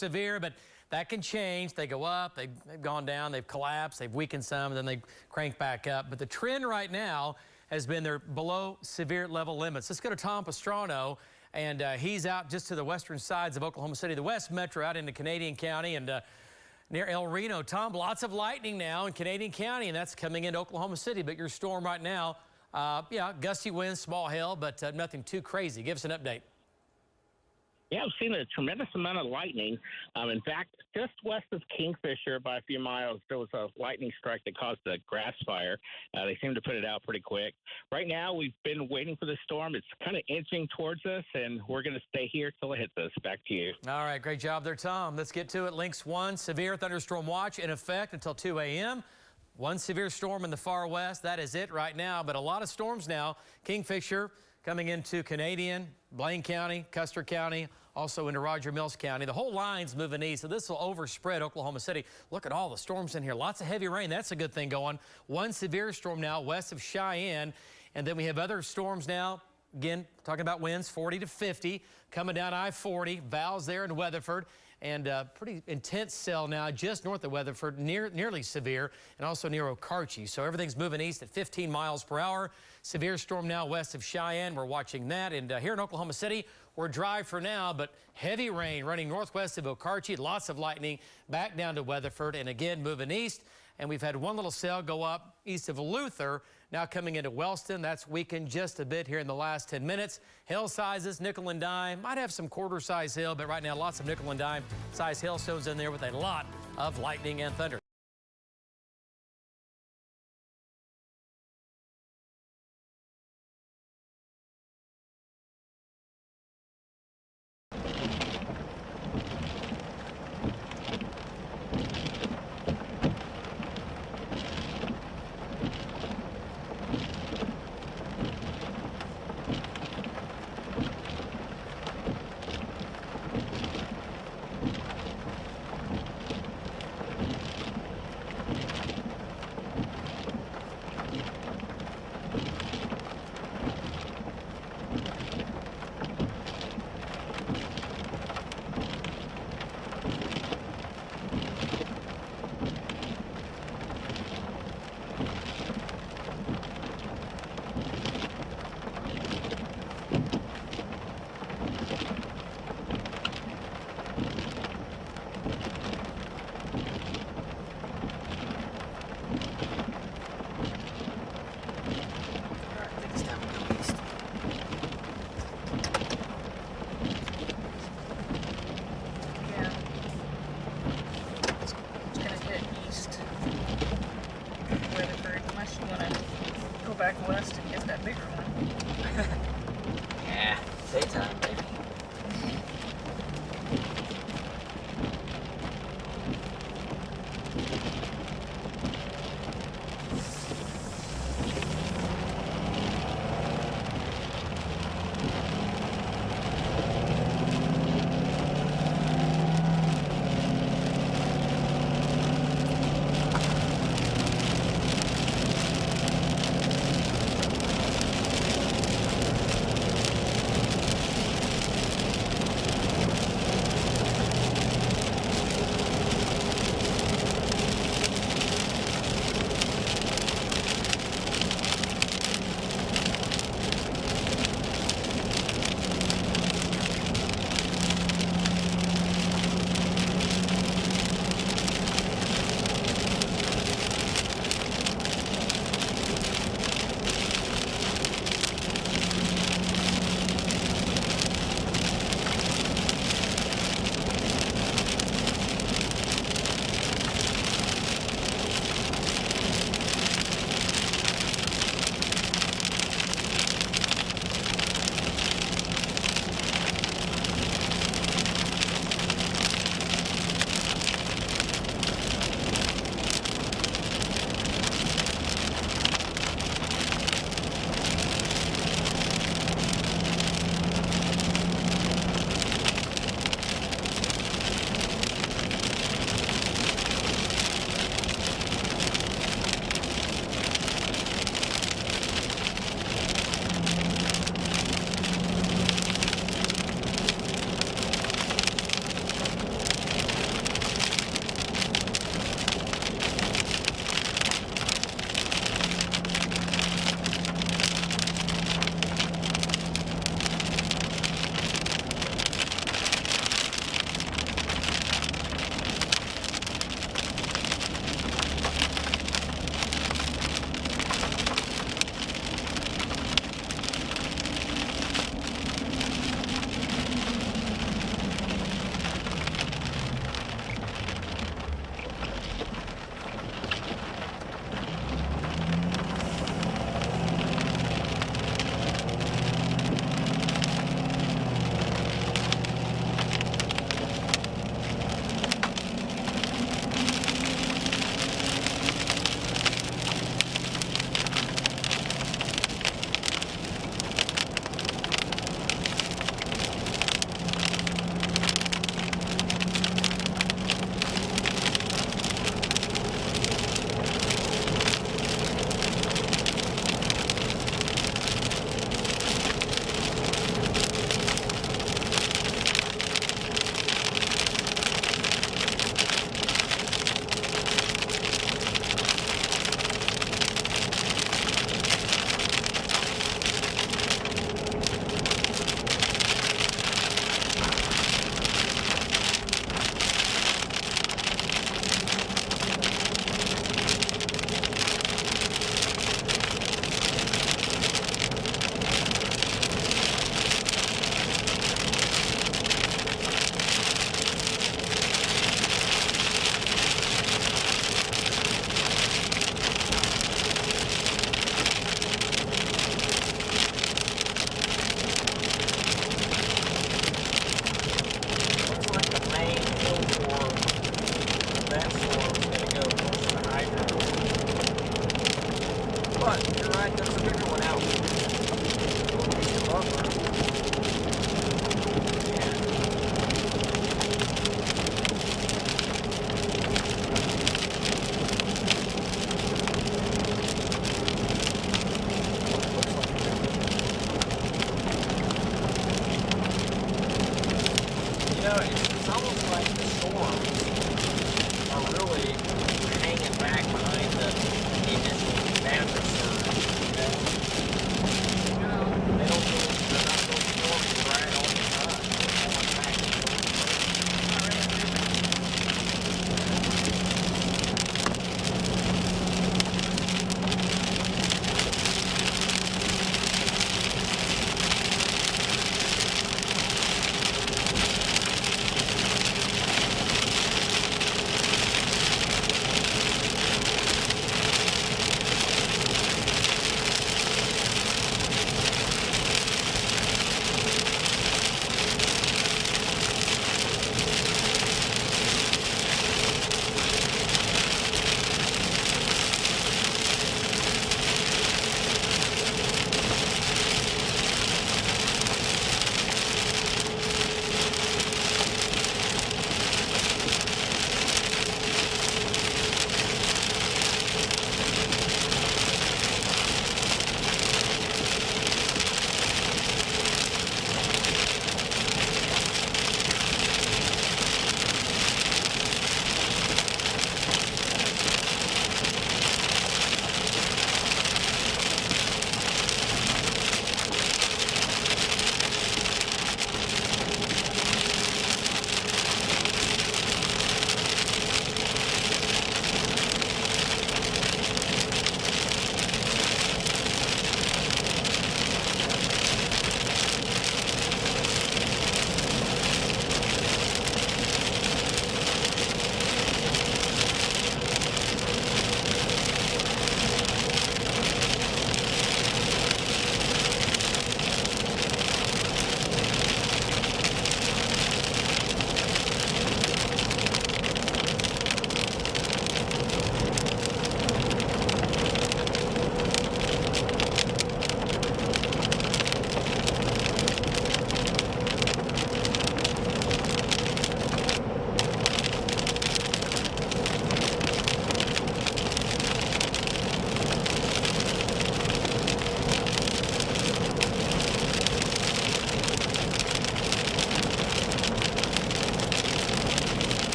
severe, but that can change. They go up, they've gone down, they've collapsed, they've weakened some, and then they crank back up. But the trend right now has been they're below severe level limits. Let's go to Tom Pastrano, and he's out just to the western sides of Oklahoma City, the West Metro, out into Canadian County and near El Reno. Tom, lots of lightning now in Canadian County, and that's coming into Oklahoma City. But your storm right now, yeah, gusty winds, small hail, but nothing too crazy. Give us an update. Yeah, I've seen a tremendous amount of lightning. In fact, just west of Kingfisher by a few miles, there was a lightning strike that caused a grass fire. They seem to put it out pretty quick. Right now, we've been waiting for the storm. It's kind of inching towards us, and we're going to stay here till it hits us. Back to you. All right, great job there, Tom. Let's get to it. Lynx 1, severe thunderstorm watch in effect until 2 a.m. One severe storm in the far west. That is it right now, but a lot of storms now. Kingfisher coming into Canadian, Blaine County, Custer County, also into Roger Mills County. The whole line's moving east, so this will overspread Oklahoma City. Look at all the storms in here. Lots of heavy rain. That's a good thing going. One severe storm now west of Cheyenne, and then we have other storms now. Again, talking about winds 40 to 50 coming down I-40. Val's there in Weatherford. And pretty intense cell now just north of Weatherford, nearly severe, and also near Okarchi. So everything's moving east at 15 miles per hour. Severe storm now west of Cheyenne. We're watching that. And here in Oklahoma City, we're dry for now, but heavy rain running northwest of Okarchi. Lots of lightning back down to Weatherford, and again moving east. And we've had one little cell go up east of Luther, now coming into Wellston. That's weakened just a bit here in the last 10 minutes. Hail sizes, nickel and dime. Might have some quarter-size hail, but right now lots of nickel and dime size hailstones in there with a lot of lightning and thunder. Back west and get that bigger one. Yeah, daytime, baby.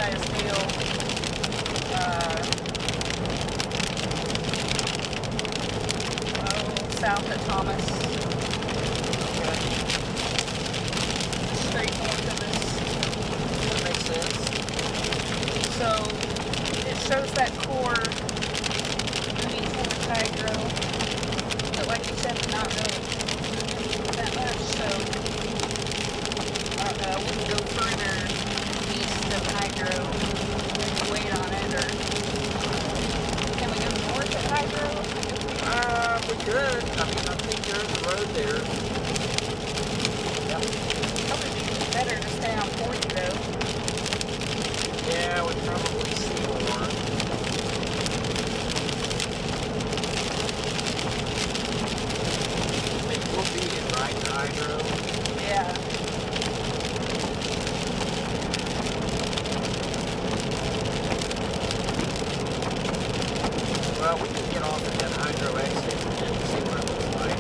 sized hail. South of Thomas. Straight north of us. That makes sense. So it shows that core moving towards hydro, but like you said, not really that much. So I don't know. I wouldn't go further east of hydro and wait on it, or can we go north of hydro? We could. I mean, I think there's a road there. Probably be better to stay on 40 though. Yeah, we'd probably see more. Maybe we'll beat it right to hydro. Yeah. Well, we can get off at that hydro exit and see what it looks like.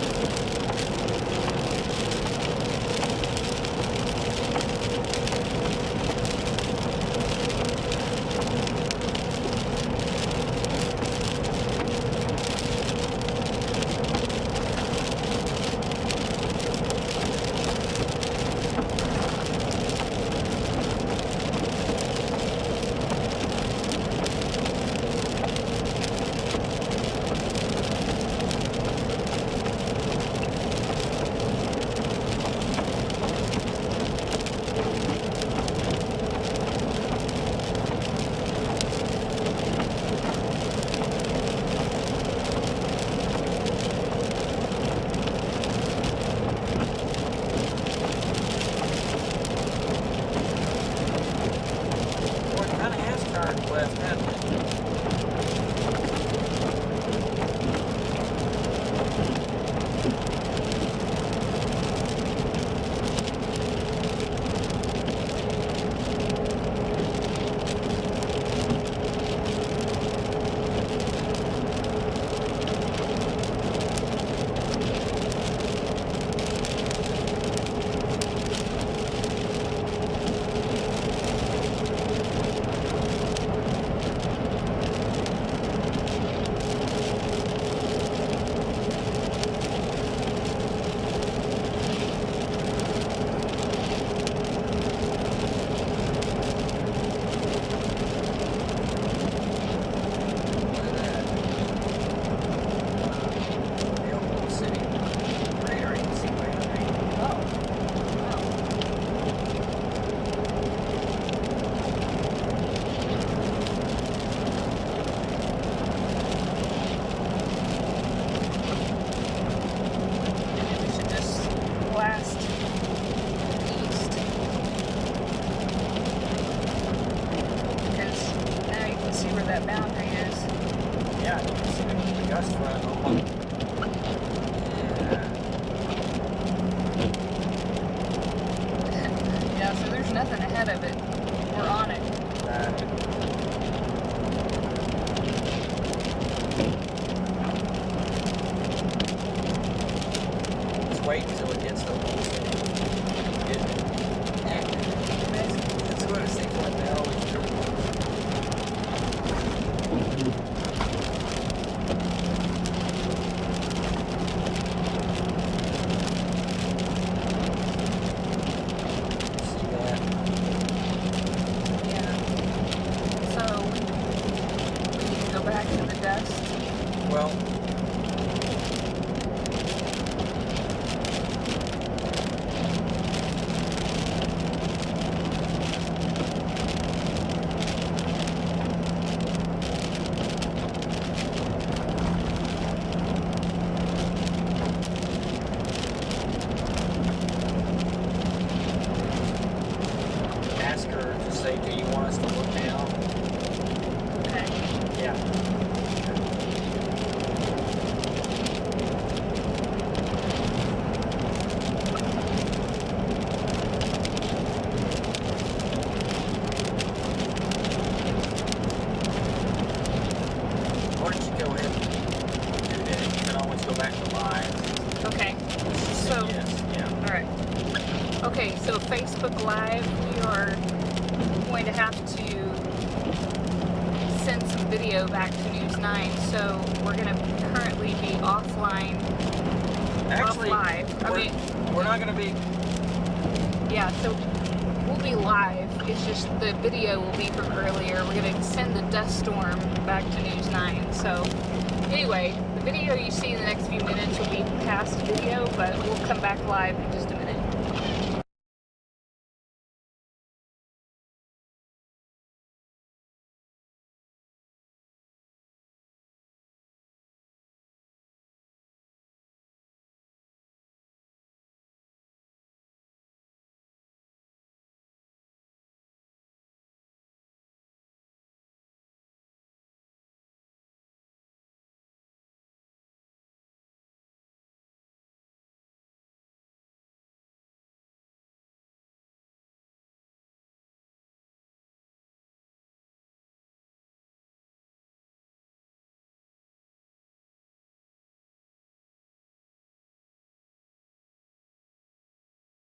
Left, hasn't it? nothing ahead of it. We're on it. Just wait until it gets to the whole city. That's what it seems like they always do. Do you want us to look now? Okay. Yeah. Why don't you go ahead and do that? You can always go back to live. Okay. So, yes. Yeah. All right. Okay, so Facebook Live, we are going to have to send some video back to News 9, so we're going to currently be offline. Actually, live. We're not going to be. Yeah, so we'll be live. It's just the video will be from earlier. We're going to send the dust storm back to News 9. So anyway, the video you see in the next few minutes will be past video, but we'll come back live in just a minute.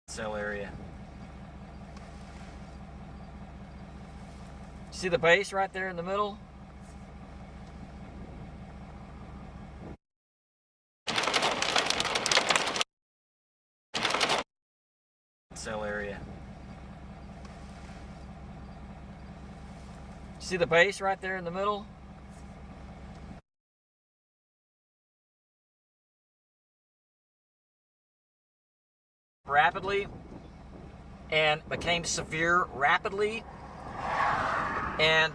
Cell area. See the base right there in the middle? Cell area. See the base right there in the middle? Rapidly and became severe rapidly, and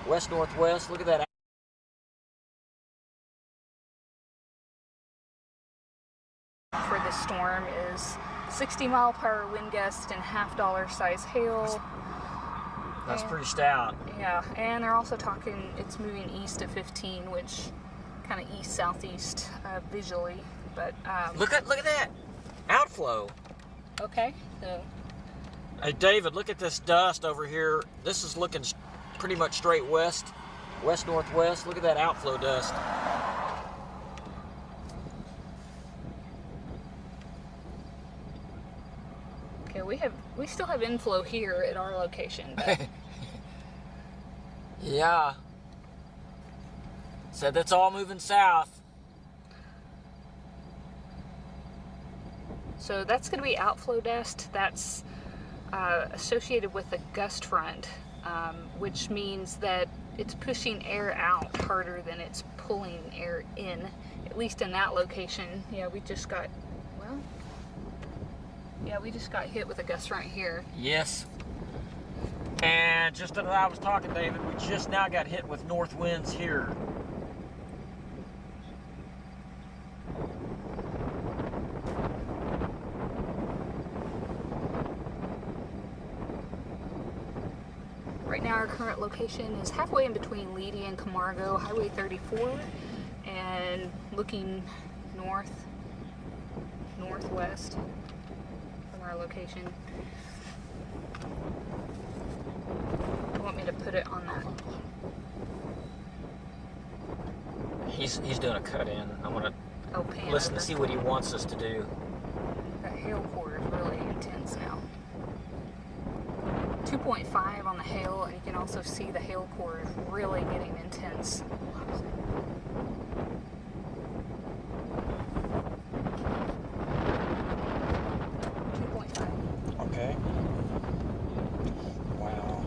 west-northwest. Look at that. For the storm is 60-mile-per-hour wind gust and $half size hail. That's pretty stout. Yeah, and they're also talking it's moving east of 15, which kind of east-southeast visually. But Look at that outflow. okay, so Hey David, look at this dust over here. This is looking pretty much straight west, west-northwest. Look at that outflow dust. okay, we still have inflow here at our location. But Yeah. So that's all moving south. so that's going to be outflow dust. That's associated with a gust front, which means that it's pushing air out harder than it's pulling air in, at least in that location. Yeah, we just got hit with a gust front here. Yes. And just as I was talking, David, we just now got hit with north winds here. Right now our current location is halfway in between Leedy and Camargo, Highway 34, and looking northwest from our location. You want me to put it on that? He's doing a cut in. I'm gonna pan listen over. to see what he wants us to do. That hail core is really intense now. 2.5 on the hail, and you can also see the hail core is really getting intense. Okay. Wow.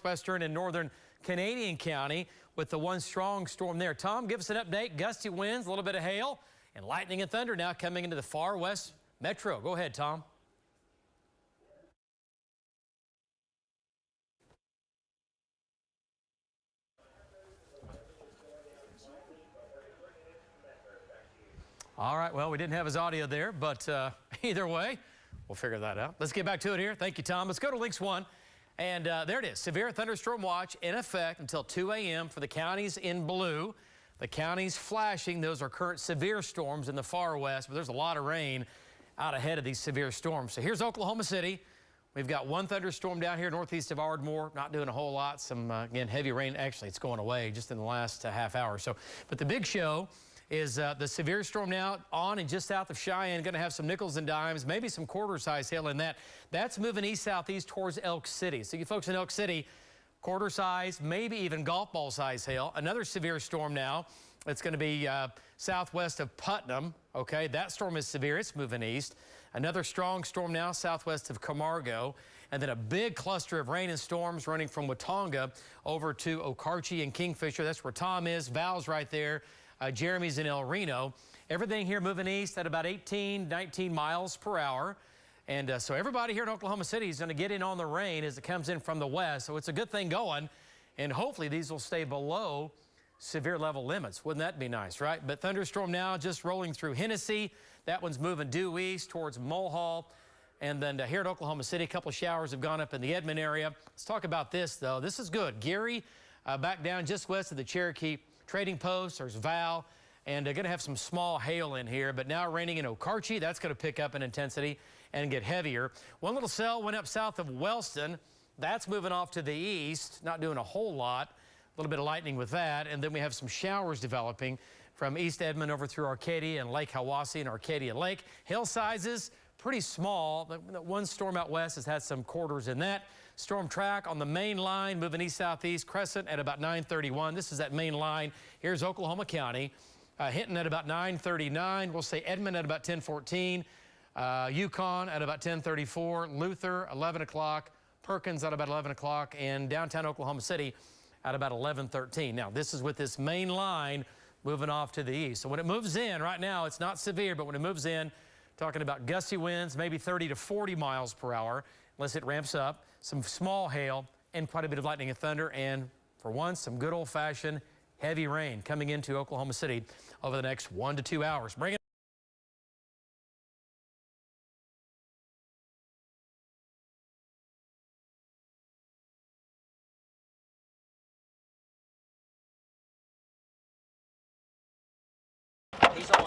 Western and northern Canadian County with the one strong storm there. Tom, give us an update. Gusty winds, a little bit of hail, and lightning and thunder now coming into the far west metro. Go ahead, Tom. All right, well, we didn't have his audio there, but either way, we'll figure that out. Let's get back to it here. Thank you, Tom. Let's go to Links 1. And there it is. Severe thunderstorm watch in effect until 2 a.m. for the counties in blue. The counties flashing, those are current severe storms in the far west, but there's a lot of rain out ahead of these severe storms. So here's Oklahoma City. We've got one thunderstorm down here northeast of Ardmore, not doing a whole lot. Some, again, heavy rain. Actually, it's going away just in the last half hour or so. But the big show is the severe storm now on and just south of Cheyenne. Going to have some nickels and dimes, maybe some quarter-size hail in that. That's moving east-southeast towards Elk City. So you folks in Elk City, quarter-size, maybe even golf ball-size hail. Another severe storm now. It's going to be southwest of Putnam. Okay, that storm is severe. It's moving east. Another strong storm now southwest of Camargo. And then a big cluster of rain and storms running from Watonga over to Okarche and Kingfisher. That's where Tom is. Val's right there. Jeremy's in El Reno. Everything here moving east at about 18, 19 miles per hour. And so everybody here in Oklahoma City is going to get in on the rain as it comes in from the west. So it's a good thing going. And hopefully these will stay below severe level limits. Wouldn't that be nice, right? But thunderstorm now just rolling through Hennessy. That one's moving due east towards Mulhall. And then here at Oklahoma City, a couple of showers have gone up in the Edmond area. Let's talk about this, though. This is good. Geary, back down just west of the Cherokee Trading Post. There's Val. And going to have some small hail in here. But now raining in Okarche. That's going to pick up in intensity and get heavier. One little cell went up south of Wellston. That's moving off to the east. Not doing a whole lot. A little bit of lightning with that. And then we have some showers developing from East Edmond over through Arcadia and Lake Hiwassee and Arcadia Lake. Hail sizes, pretty small. One storm out west has had some quarters in that. Storm track on the main line moving east-southeast. Crescent at about 9:31. This is that main line. Here's Oklahoma County. Hinton at about 9:39. We'll say Edmond at about 10:14. Yukon at about 10:34. Luther, 11 o'clock. Perkins at about 11 o'clock. And downtown Oklahoma City at about 11:13. Now, this is with this main line moving off to the east. So when it moves in, right now, it's not severe, but when it moves in, talking about gusty winds, maybe 30 to 40 miles per hour, unless it ramps up, some small hail, and quite a bit of lightning and thunder, and for once, some good old-fashioned heavy rain coming into Oklahoma City over the next 1 to 2 hours. Bring it. He's on.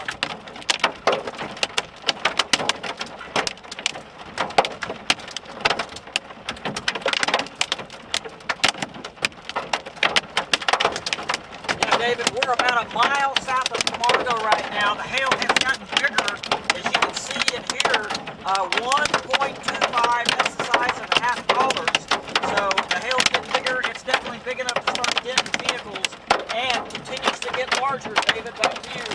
Yeah, David, we're about a mile south of Camargo right now. The hail has gotten bigger, as you can see and hear. 1.25, that's the size of $50. So the hail's getting bigger. It's definitely big enough to start denting vehicles and continues to get larger. David, back to you.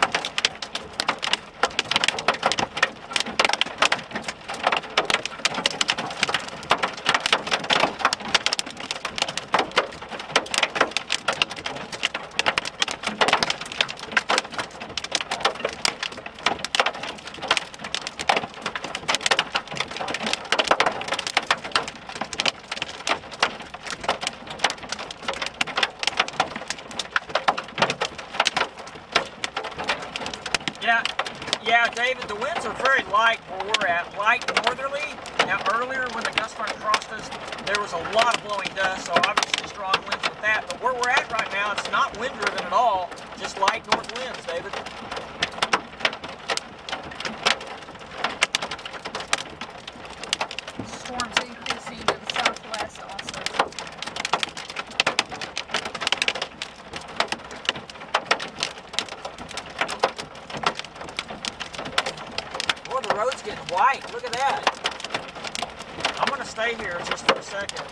Yeah, David, the winds are very light where we're at, light northerly. Now, earlier when the gust front crossed us, there was a lot of blowing dust, so obviously strong winds with that. But where we're at right now, it's not wind-driven at all, just light north winds, David. Storms increasing to the southwest also. Boy, the road's getting white. Look at that. I'm going to stay here just for a second.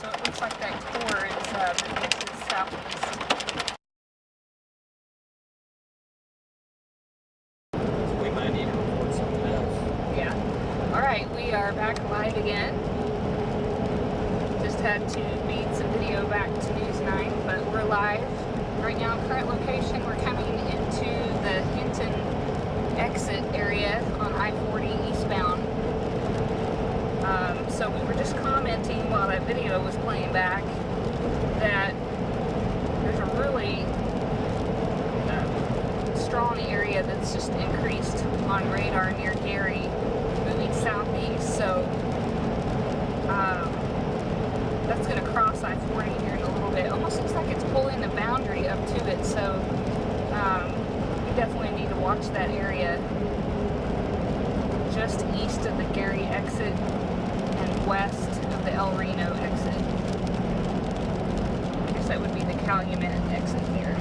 So it looks like We are back live again. Just had to feed some video back to News 9, but we're live. Right now, current location, we're coming into the Hinton exit area on I-40 eastbound. So we were just commenting while that video was playing back that there's a really strong area that's just increased on radar near Gary, moving southeast. So that's going to cross I-40 here in a little bit. Almost looks like it's pulling the boundary up to it. So we definitely need to watch that area just east of the Gary exit and west of the El Reno exit. I guess that would be the Calumet exit here.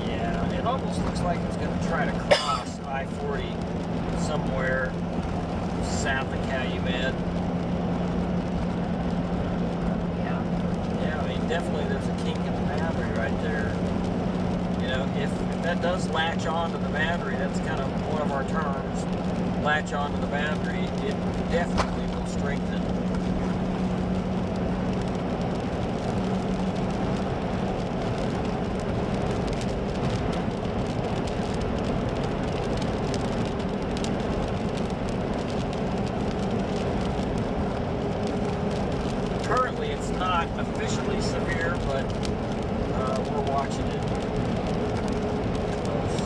Yeah, it almost looks like it's going to try to cross I-40 somewhere south of Calumet. Yeah, I mean, definitely there's a kink in the boundary right there. You know, if that does latch onto the boundary, that's kind of one of our terms, latch onto the boundary, it definitely will strengthen. Currently, it's not officially severe, but we're watching it close.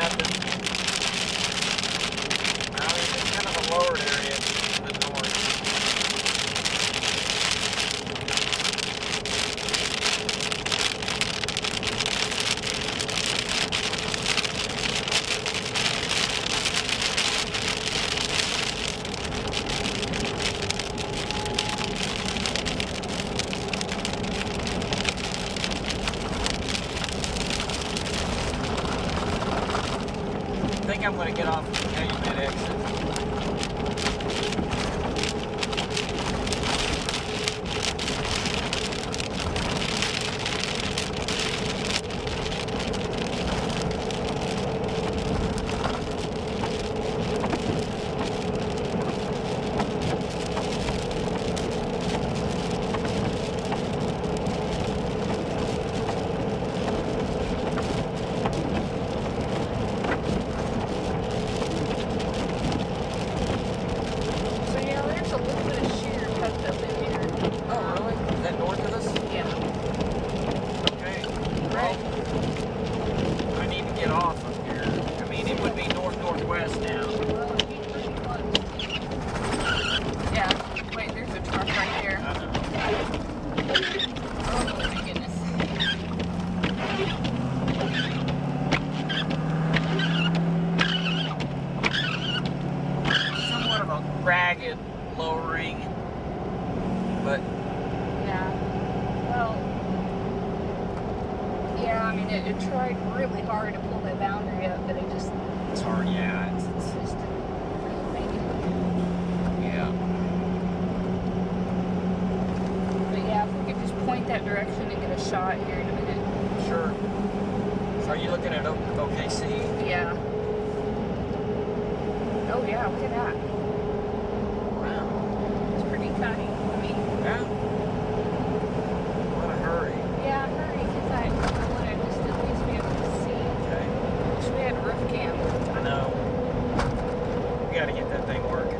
happen. I mean, it's kind of a lowered area to the north. I think I'm going to get off the Calumet exit. Ragged lowering, but yeah, well, yeah, I mean it tried really hard to pull that boundary up, but it's hard. Yeah, it's just didn't really make it. yeah. But yeah, if we could just point that direction and get a shot here in a minute. Sure. So are you looking at OKC? Yeah. Oh yeah, look at that. I mean, yeah. What a hurry. Yeah, hurry, because I want to just at least be able to see. Okay. Wish we had roof cam. I know. We got to get that thing working.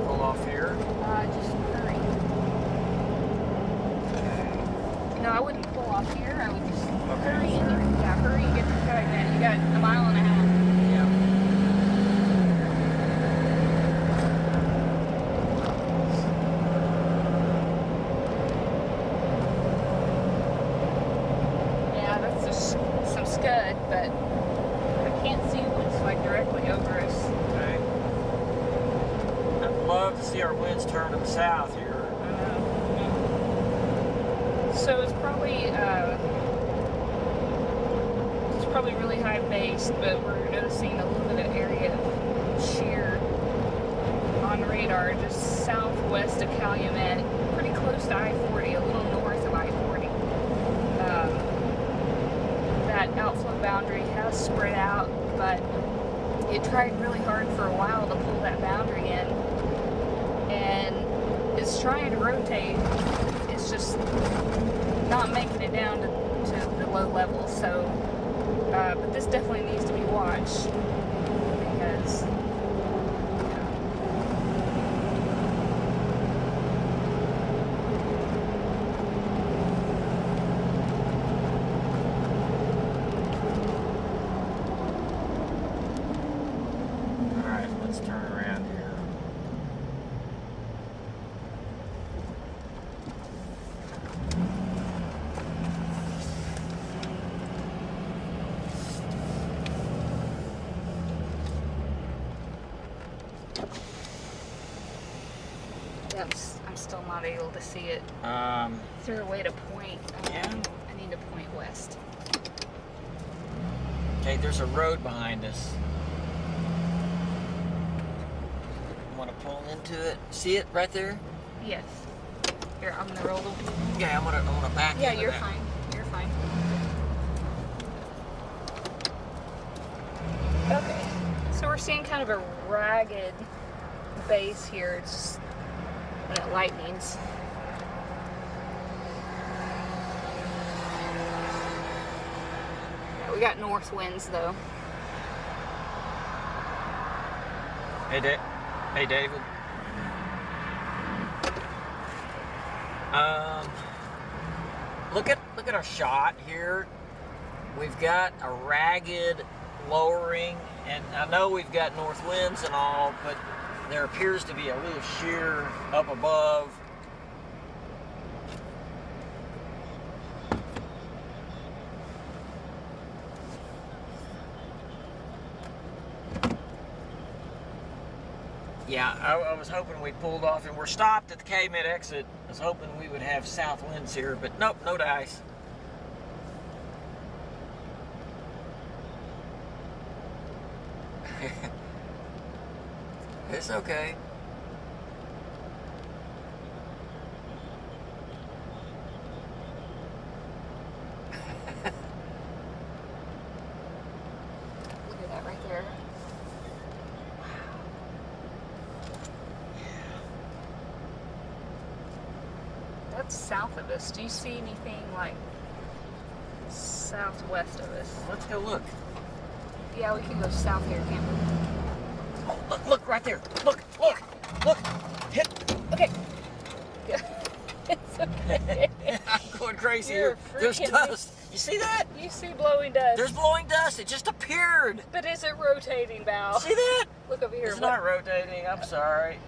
Pull off here. Just hurry. No, I wouldn't pull off here. I would just hurry sure. and hurry and get to Calumet. You got a mile and a half. Yeah, that's just some scud, but I can't see what's like directly over us. Okay. I'd love to see our winds turn to the south here. So it's probably really high based, but we're noticing a little bit of area of shear on radar just southwest of Calumet, pretty close to I-40, a little north of I-40. That outflow boundary has spread out, but it tried really hard for a while to pull that boundary in, and it's trying to rotate. It's just not making it down to the low level. So, but this definitely needs to be watched because. I'm still not able to see it. Is there a way to point? Yeah. I need to point west. Okay, there's a road behind us. want to pull into it. See it right there? Yes. Here, I'm gonna roll the. Yeah, I want to back. Yeah, into you're that. fine. You're fine. Okay. So we're seeing kind of a ragged base here. It's just when it lightnings. Yeah, we got north winds though. Hey, David. Look at our shot here. We've got a ragged lowering, and I know we've got north winds and all, but there appears to be a little shear up above. Yeah, I was hoping we pulled off, and we're stopped at the K-Mid exit. I was hoping we would have south winds here, but nope, no dice. It's okay. Look at that right there. That's south of us. Do you see anything like southwest of us? Let's go look. Yeah, we can go south here, can't we? Oh, look right there. Look. Hit. Okay. It's okay. I'm going crazy You're here. There's freaking- dust. You see that? You see blowing dust. There's blowing dust. It just appeared. But is it rotating, Val? See that? Look over here. It's not rotating. I'm sorry.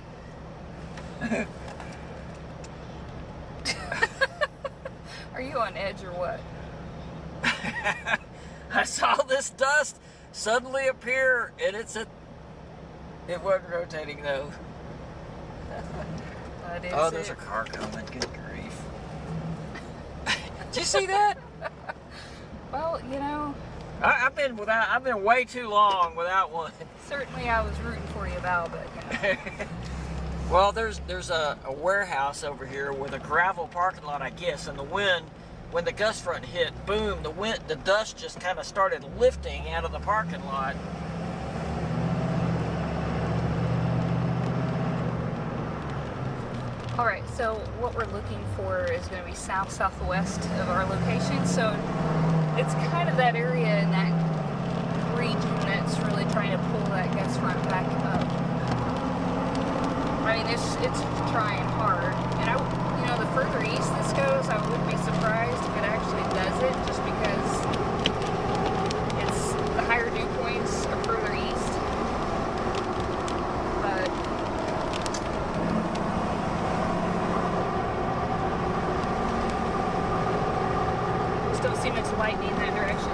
Are you on edge or what? I saw this dust suddenly appear, and it wasn't rotating though. That is Oh, there's it. a car coming. Good grief. Did you see that? Well, you know, I've been way too long without one. certainly I was rooting for you, Val, but you know. Well, there's a warehouse over here with a gravel parking lot, I guess, and the wind, when the gust front hit, boom, the dust just kind of started lifting out of the parking lot. All right, so what we're looking for is going to be south-southwest of our location. So it's kind of that area in that region that's really trying to pull that gust front back up. I mean, it's trying hard. And the further east this goes, I wouldn't be surprised if it actually does it, just because the higher dew points are further east. But just don't see much lightning in that direction.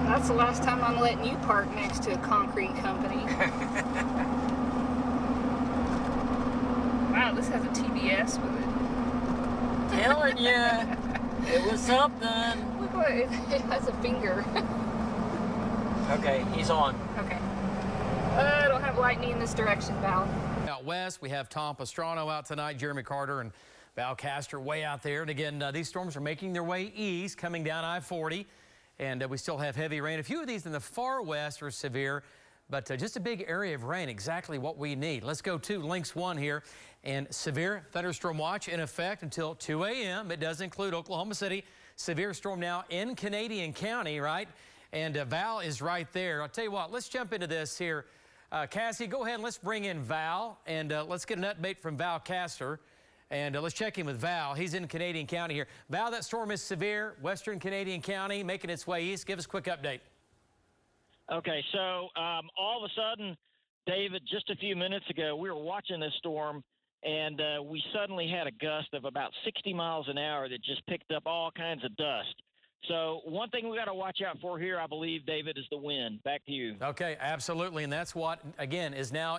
That's the last time I'm letting you park next to a concrete company. Wow, this has a TBS with it. Telling you, it was something. Look what it has a finger. Okay, he's on. Okay. I don't have lightning in this direction, Val. Out west, we have Tom Pastrano out tonight, Jeremy Carter and Val Castor way out there. And again, these storms are making their way east, coming down I-40. And we still have heavy rain. A few of these in the far west are severe, but just a big area of rain, exactly what we need. Let's go to Lynx 1 here. And severe thunderstorm watch in effect until 2 a.m. It does include Oklahoma City. Severe storm now in Canadian County, right? And Val is right there. I'll tell you what, let's jump into this here. Cassie, go ahead and let's bring in Val, and let's get an update from Val Castor. And let's check in with Val. He's in Canadian County here. Val, that storm is severe. Western Canadian County, making its way east. Give us a quick update. Okay, so all of a sudden, David, just a few minutes ago, we were watching this storm, and we suddenly had a gust of about 60 miles an hour that just picked up all kinds of dust. So one thing we got to watch out for here, I believe, David, is the wind. Back to you. Okay, absolutely, and that's what, again, is now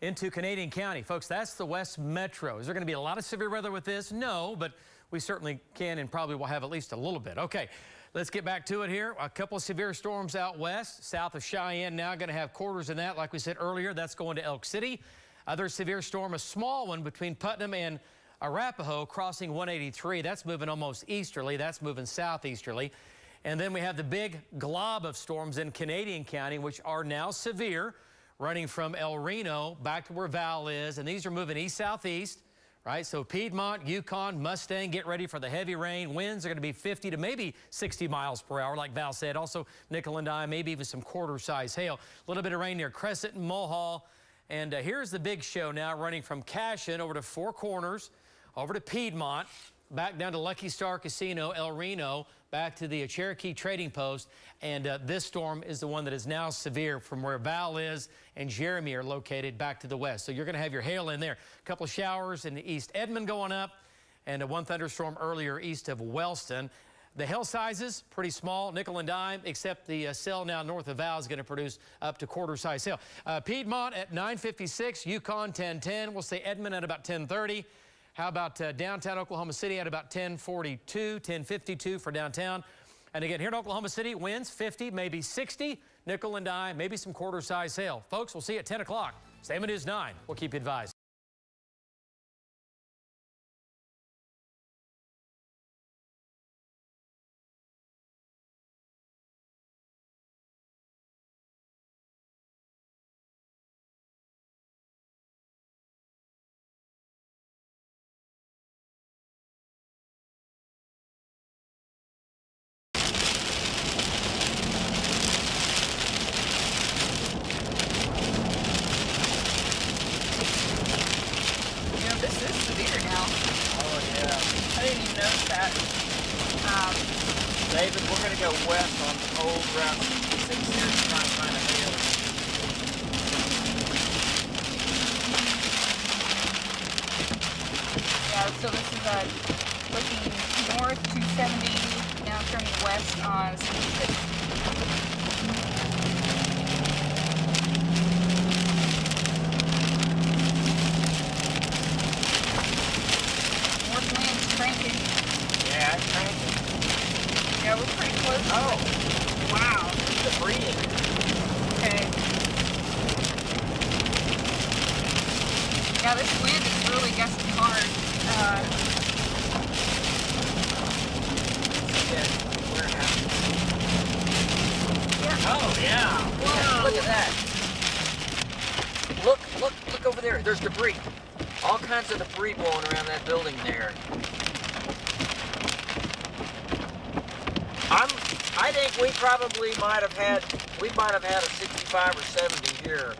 into Canadian County. Folks, that's the West Metro. Is there going to be a lot of severe weather with this? No, but we certainly can and probably will have at least a little bit. Okay, let's get back to it here. A couple of severe storms out west, south of Cheyenne now going to have quarters in that. Like we said earlier, that's going to Elk City. Other severe storm, a small one between Putnam and Arapahoe crossing 183. That's moving almost easterly. That's moving southeasterly. And then we have the big glob of storms in Canadian County, which are now severe, running from El Reno back to where Val is. And these are moving east-southeast, right? So Piedmont, Yukon, Mustang, get ready for the heavy rain. Winds are going to be 50 to maybe 60 miles per hour, like Val said. Also, nickel and dime, maybe even some quarter-size hail. A little bit of rain near Crescent and Mulhall. And here's the big show now, running from Cashin over to Four Corners, over to Piedmont, back down to Lucky Star Casino, El Reno, back to the Cherokee Trading Post. And this storm is the one that is now severe from where Val is and Jeremy are located back to the west. So you're going to have your hail in there. A couple of showers in East Edmond going up, and one thunderstorm earlier east of Wellston. The hail sizes, pretty small, nickel and dime, except the cell now north of Val is going to produce up to quarter-size hail. Piedmont at 9:56, Yukon 10:10. We'll say Edmond at about 10:30. How about downtown Oklahoma City at about 10:42, 10:52 for downtown. And again, here in Oklahoma City, winds 50, maybe 60, nickel and dime, maybe some quarter-size hail. Folks, we'll see you at 10 o'clock. Statement is 9. We'll keep you advised. This is severe now. Oh, yeah. I didn't even notice that. David, we're going to go west on old Route 66 here to try and find a hail. Yeah, so this is looking north 270, now turning west on 66. Cranking. Yeah, it's cranking. Yeah, we're pretty close. Oh, Wow. debris in it. Okay. Yeah, this wind is really gusting hard. Yeah, warehouse. Yeah. Oh, yeah. Whoa. Look at that. Look over there. There's debris. All kinds of debris blowing around that building there. I think we probably might have had a 65 or 70 here.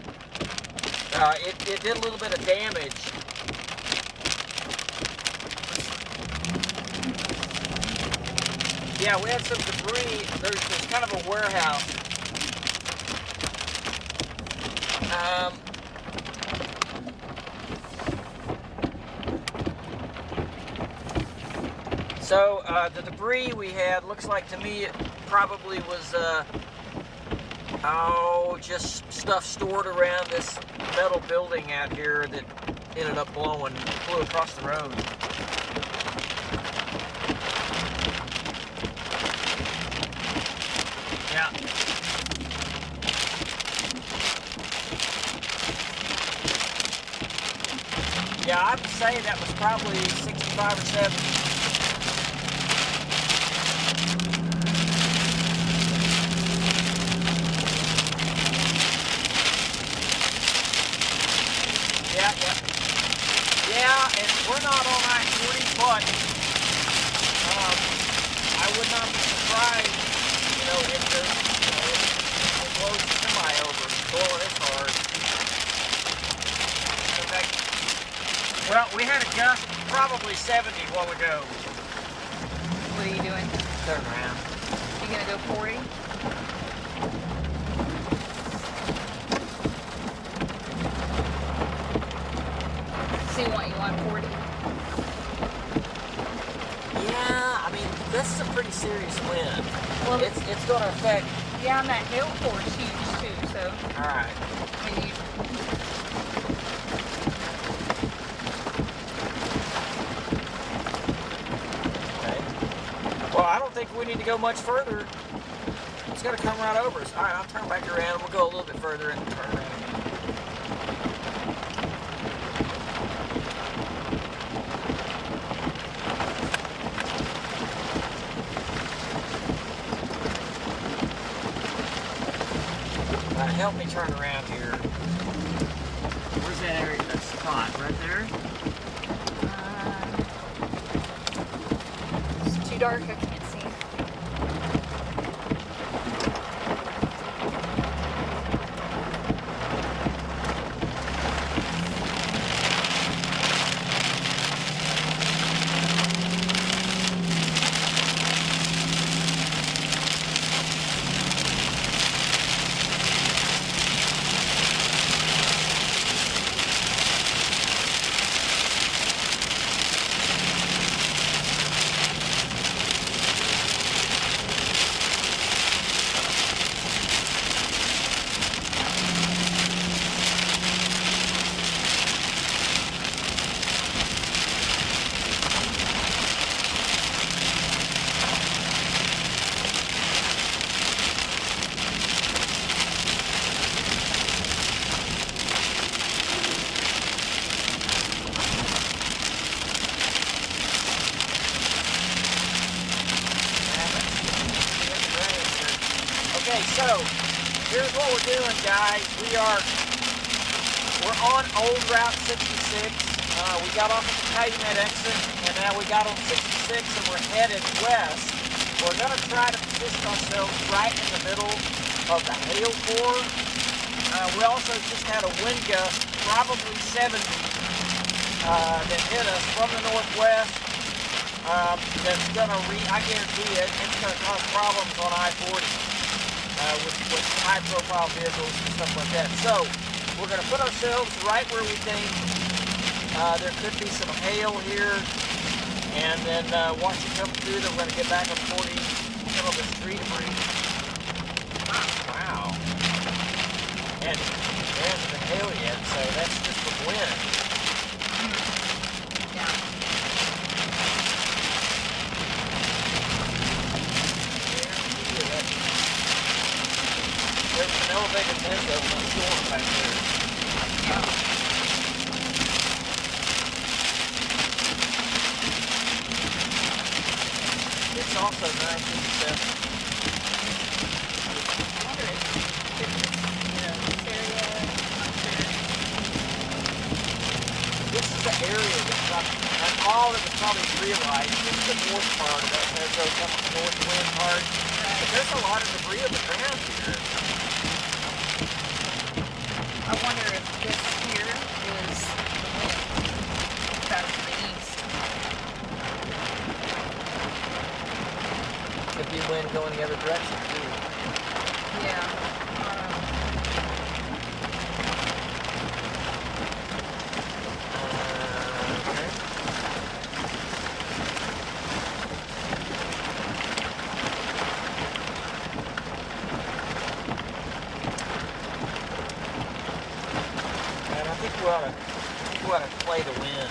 It did a little bit of damage. Yeah, we had some debris. There's kind of a warehouse. So the debris we had looks like to me it probably was just stuff stored around this metal building out here that ended up flew across the road. Yeah. Yeah, I would say that was probably 65 or 70. Yeah, and we're not on I-40, but I would not be surprised, if it blows the semi over, blowing this hard. Okay. Well, we had a gust probably 70 a while ago. What are you doing? Turn around. You gonna go 40? So you want 40? Yeah, I mean, this is a pretty serious wind. Well, it's going to affect. Yeah, and that hail core is huge too. So. All right. We need. Okay. Well, I don't think we need to go much further. It's going to come right over us. All right, I'll turn back around. We'll go a little bit further and turn around again. Help me turn around here. Where's that area, that spot? Right there? It's too dark, I can't see. Okay, so here's what we're doing, guys. We're on old Route 66. We got off at the Calumet exit, and now we got on 66, and we're headed west. We're going to try to position ourselves right in the middle of the hail core. We also just had a wind gust, probably 70, that hit us from the northwest. That's going to, I guarantee it, it's going to cause problems on I-40 with high-profile vehicles and stuff like that. So we're going to put ourselves right where we think there could be some hail here, and then once you come through, then we're going to get back on 40 some of the street debris. Wow. And there hasn't been hail yet, so that's just from wind. Yeah. There's an elevated window on the storm back there. Yeah. It's also nice to stuff. I wonder if this area, I'm sure. This is the area that all of us probably realize is the north part of that metro, some of the north wind part. But there's a lot of debris on the ground here. I wonder if this here is the wind out to the east. Could be wind going the other direction too. Yeah. Okay. And I think we ought to play the wind.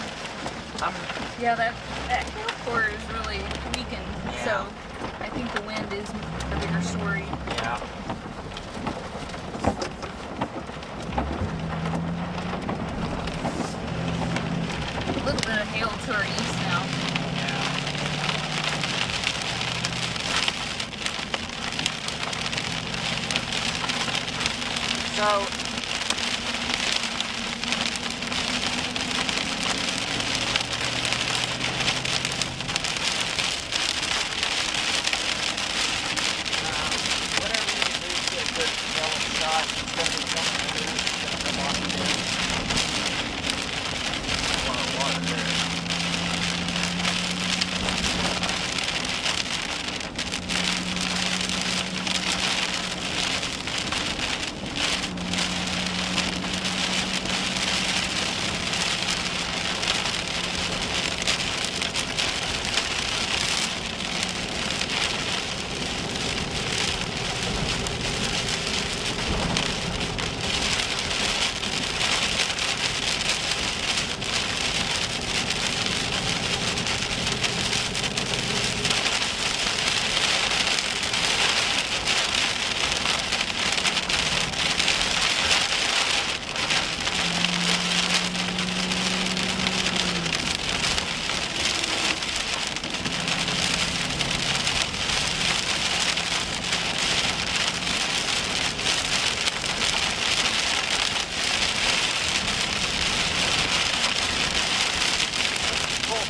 Yeah, that hail core is really weakened, Yeah. so I think the wind is the bigger story. Yeah. A little bit of hail to our east now. So whatever we can do to get a good developed shot, it's going to be something to do. It's going to come off of there. A lot of water there.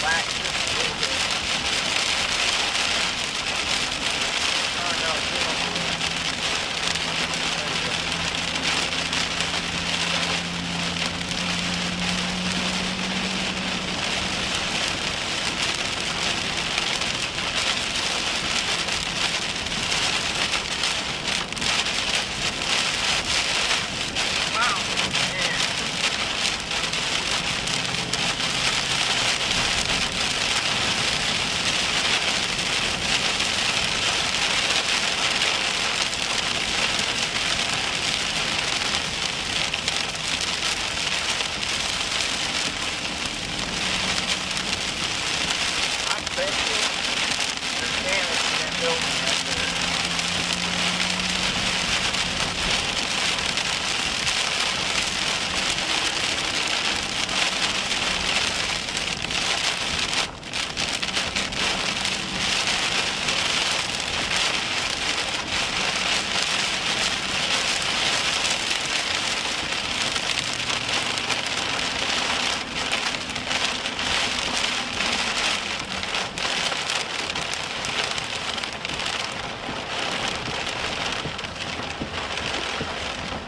back just a little bit. Oh, no, it's still on the way. There you go. Wow. Man. I bet you there's damage in that building right there.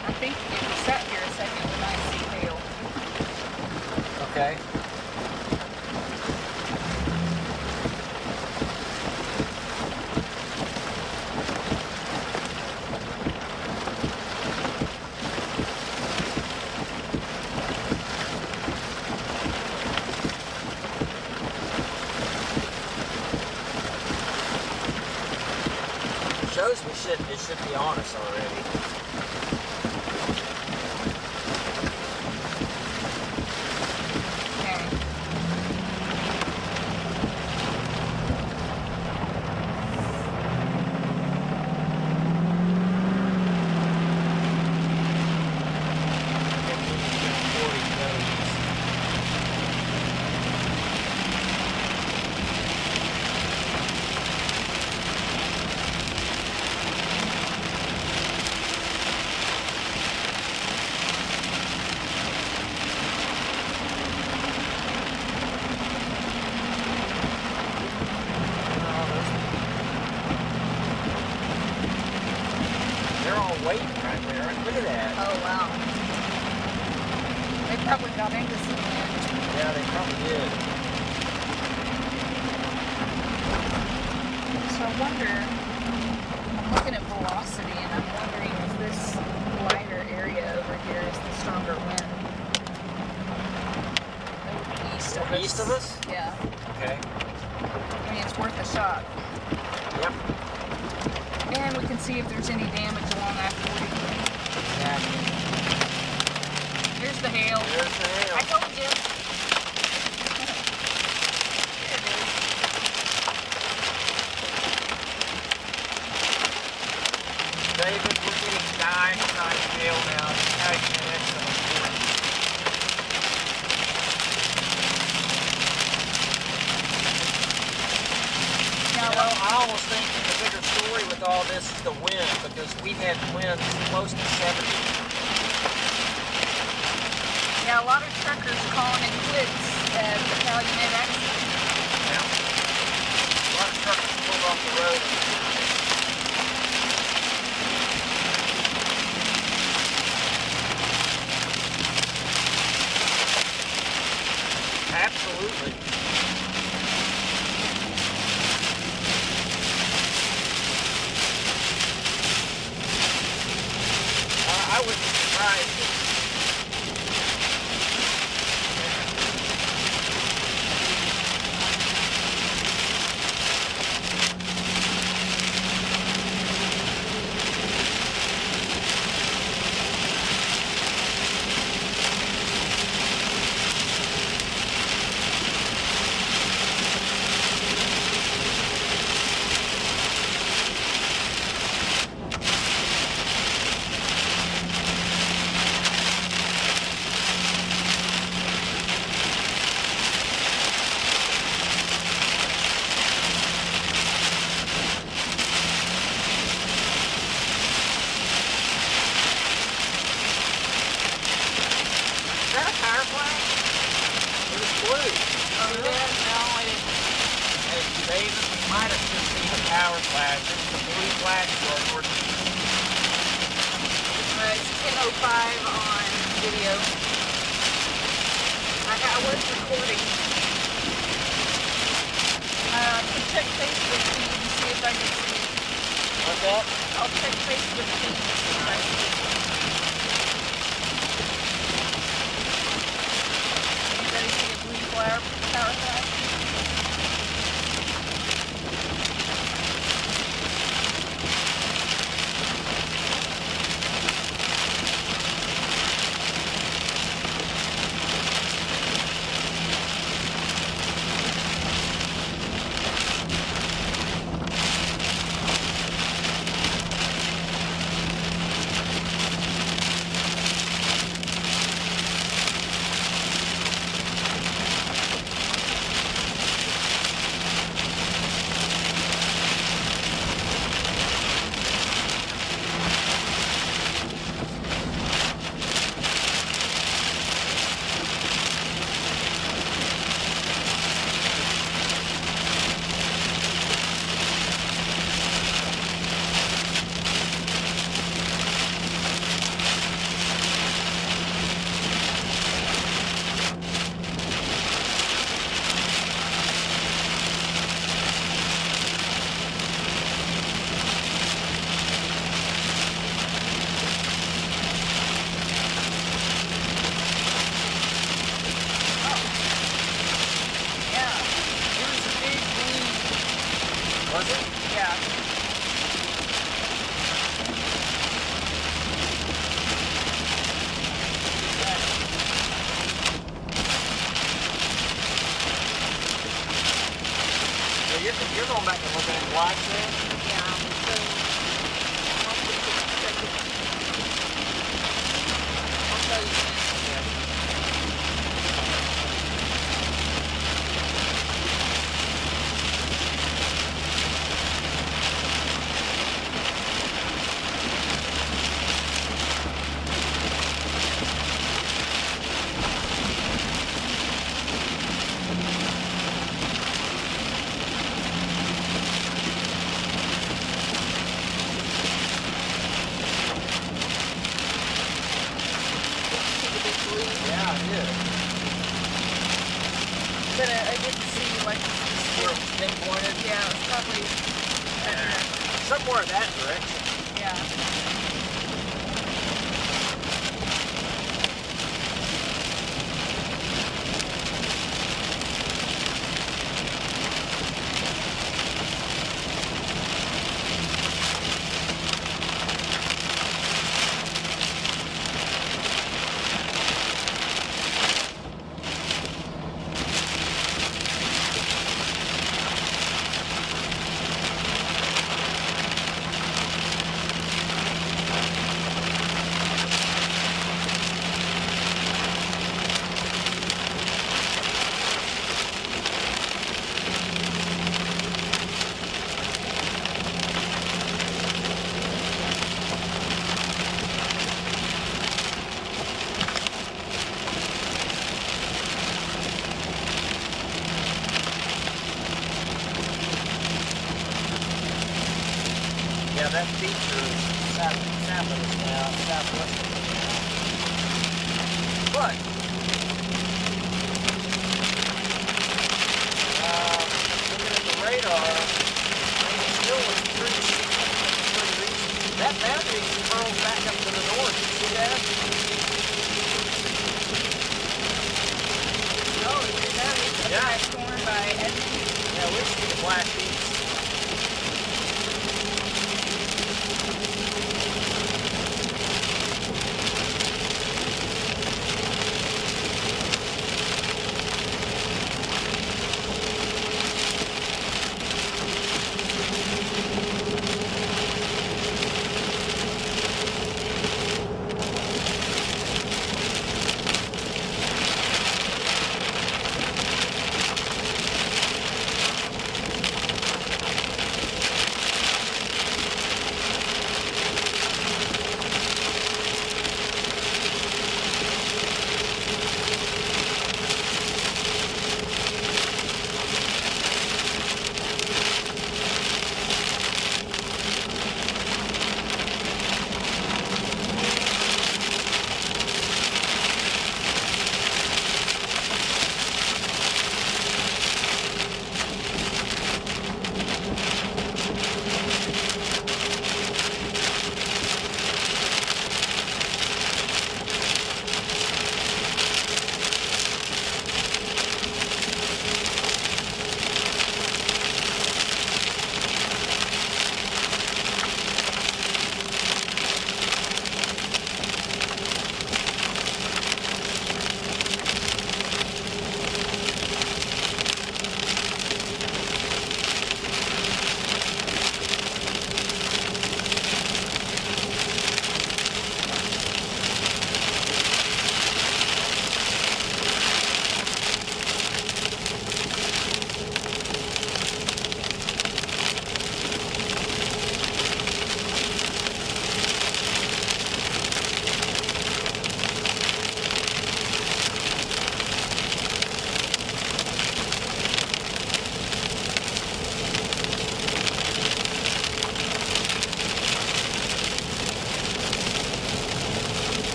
I think if we sat here a second, we might see hail. Okay. Shows it should be on us already. Okay. They're all waiting right there. Look at that. Oh, wow. They probably got into some wind. Yeah, they probably did. So I wonder, I'm looking at velocity and I'm wondering if this lighter area over here is the stronger wind. Over East of us? Yeah. Okay. I mean, it's worth a shot. Yep. And we can see if there's any damage along I-40. Exactly. Here's the hail. There's the hail. I told you. Here it is. David, we're getting nice hail now. How you can excellent. Now, You know, I almost think that the bigger story with all this is the wind, because we've had winds close to 70. yeah, a lot of truckers calling it quits at the Calumet accident. Now, a lot of truckers pulled off the road. Absolutely. I wouldn't be surprised if power flash. This is a blue flash for our northeast. It's 10:05 on video. I was recording. I can check Facebook feed and see if I can see. What's that? I'll check Facebook feed and see if I can see. Anybody see a blue power flash? Was it? Yeah. So you're going back and looking at watch then? Yeah. So I'll tell you. Yeah, I did. But I didn't see like Where it was pinpointed? yeah, it's probably Somewhere in that direction. yeah. Yeah, that feature is south of us now, southwest of us now. But, looking at the radar, it still was pretty recent. That boundary curls back up to the north. You see that? Oh, is that the Yeah. storm by Edmonton? Yeah, we see the black beach.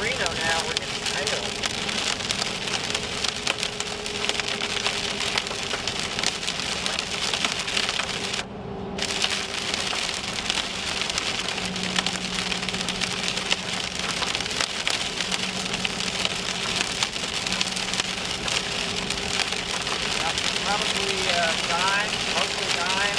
Reno now, we're getting hail. Probably dime, mostly dime.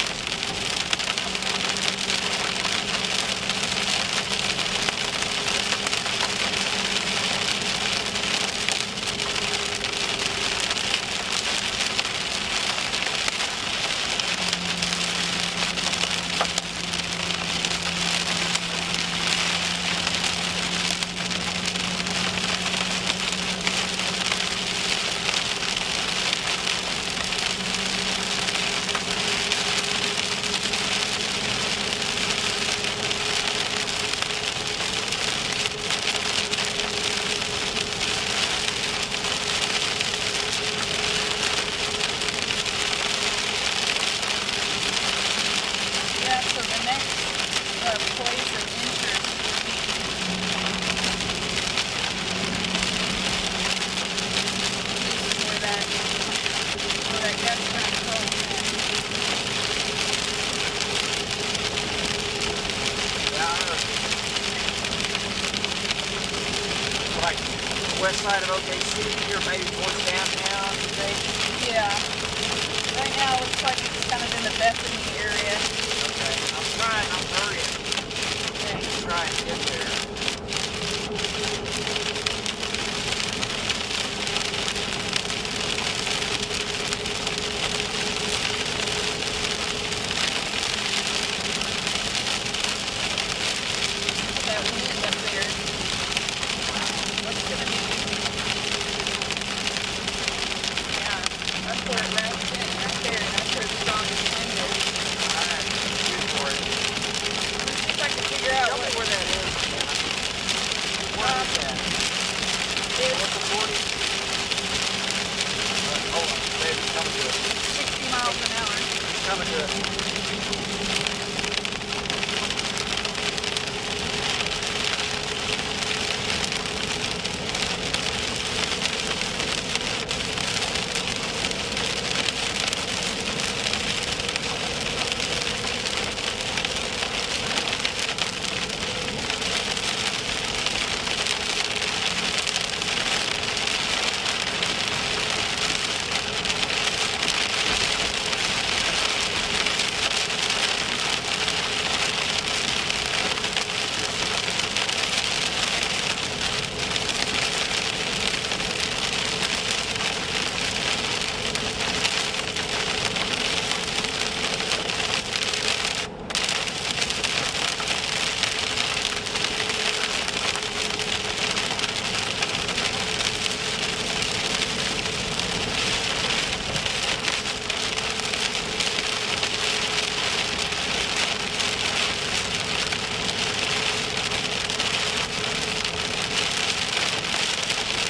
Yeah, so the next place of interest is where that gut's gonna go. Like west side of OKC or maybe towards downtown, you think? Yeah. Right now it looks like it's kind of in the Bethany area. Okay. I'm hurrying. Okay. I'm trying to get there. That wind up there. What's gonna be? Yeah, that's where it rounds in, right there, and that's where the strongest wind is. Alright, shoot for it. See if I can figure out Tell me where that is. Where is that? What's the 40? Hold on, baby, coming to it. 60 miles an hour. Coming to it.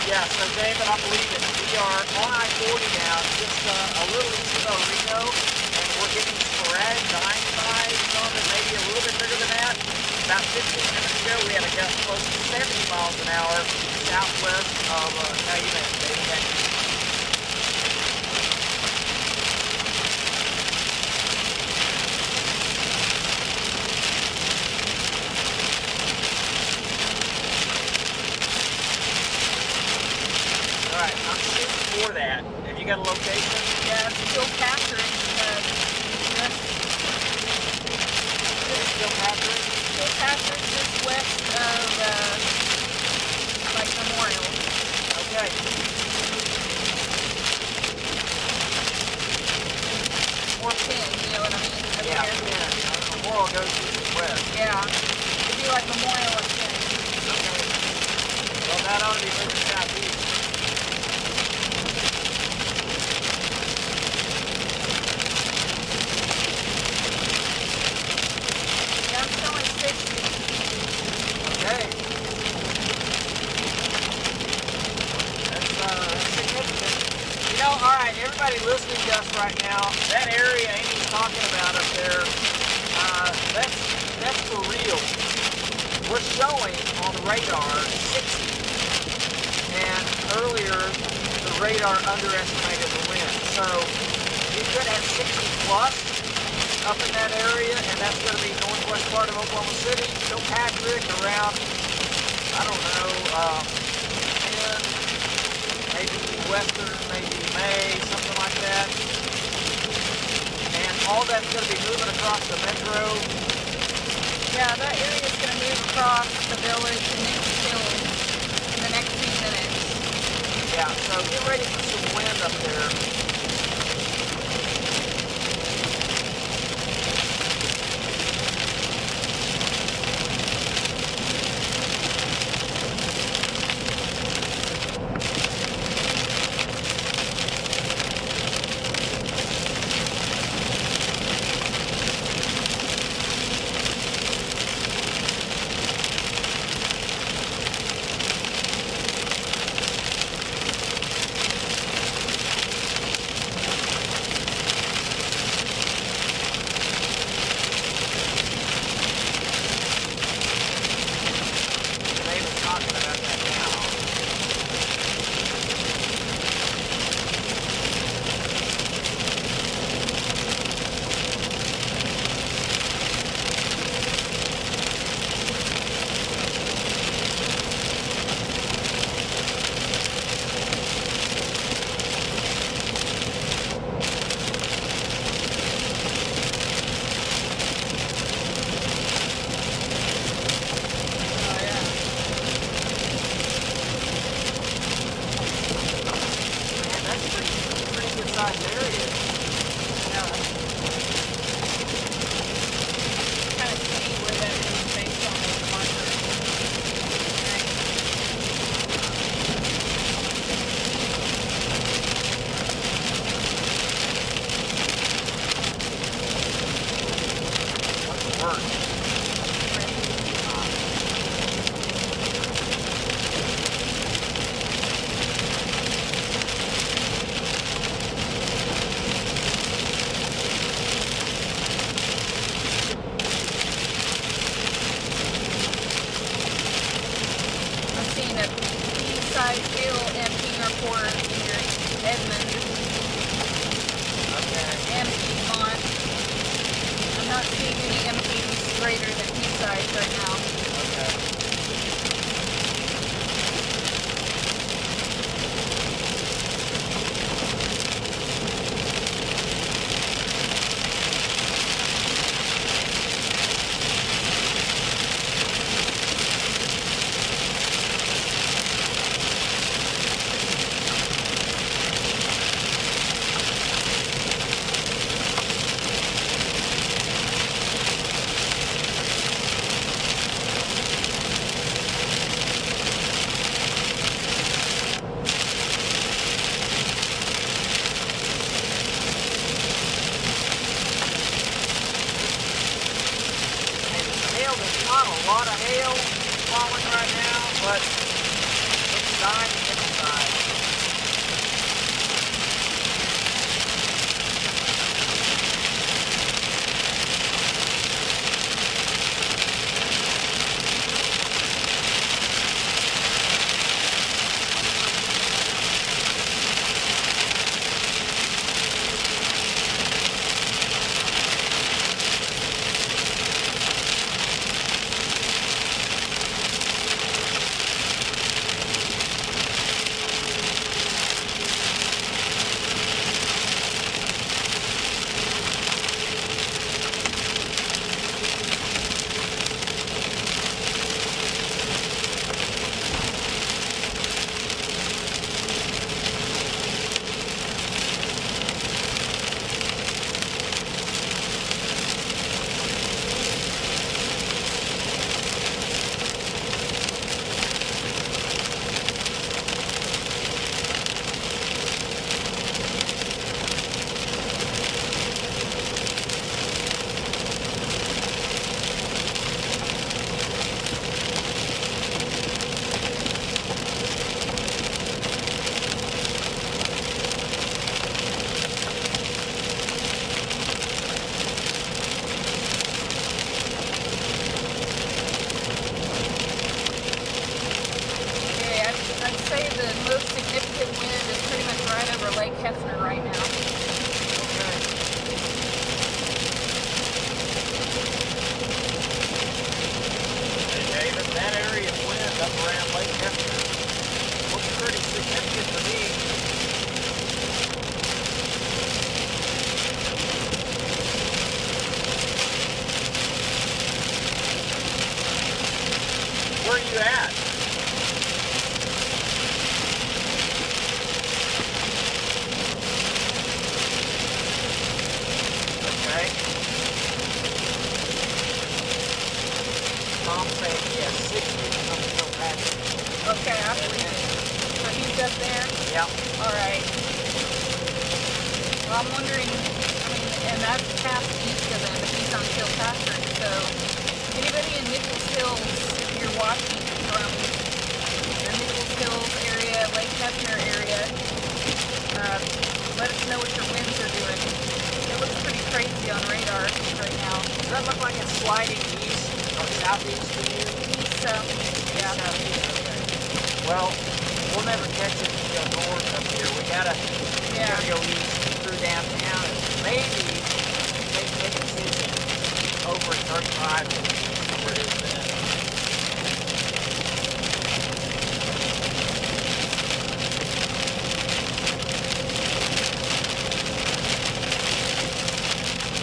Yeah, so David, I believe it. We are on I-40 now, just a little east of Reno, and we're getting sporadic dime size, some that maybe a little bit bigger than that. About 15 minutes ago, we had a gust close to 70 miles an hour southwest of Calumet, David. Alright, I'm shooting for that. Have you got a location? Yeah, it's still capturing. Still capturing? Still capturing just west of, like, Memorial. Okay. Or Penn, you know what I mean? Up Yeah, there. yeah. Memorial goes to the west. Yeah. It'd be like Memorial or Penn. Okay. Well, that ought to be moving southeast. Yeah, I'm showing 60. Okay. That's significant. You know, alright, everybody listening to us right now, that area Amy's talking about up there, that's for real. We're showing on the radar 60. radar underestimated the wind. So you could have 60 plus up in that area, and that's going to be northwest part of Oklahoma City, Kilpatrick, around, I don't know, 10, maybe Western, maybe May, something like that. And all that's going to be moving across the metro. Yeah, that area is going to move across the village and into hills in the next few minutes. Yeah, so get ready for some wind up there. Greater than P-size right now. Okay. I believe it. So he's up there? Yeah. All right. Well, I'm wondering, and that's past east of him, but he's on Kilpatrick. So anybody in Nichols Hills, if you're watching from the Nichols Hills area, Lake Hefner area, let us know what your winds are doing. It looks pretty crazy on radar right now. Does that look like it's sliding east or southeast to you? So, yeah. Southeast, okay. Well, we'll never catch it until north up here. We gotta go east through downtown and maybe make a decision over at 35 where it is then.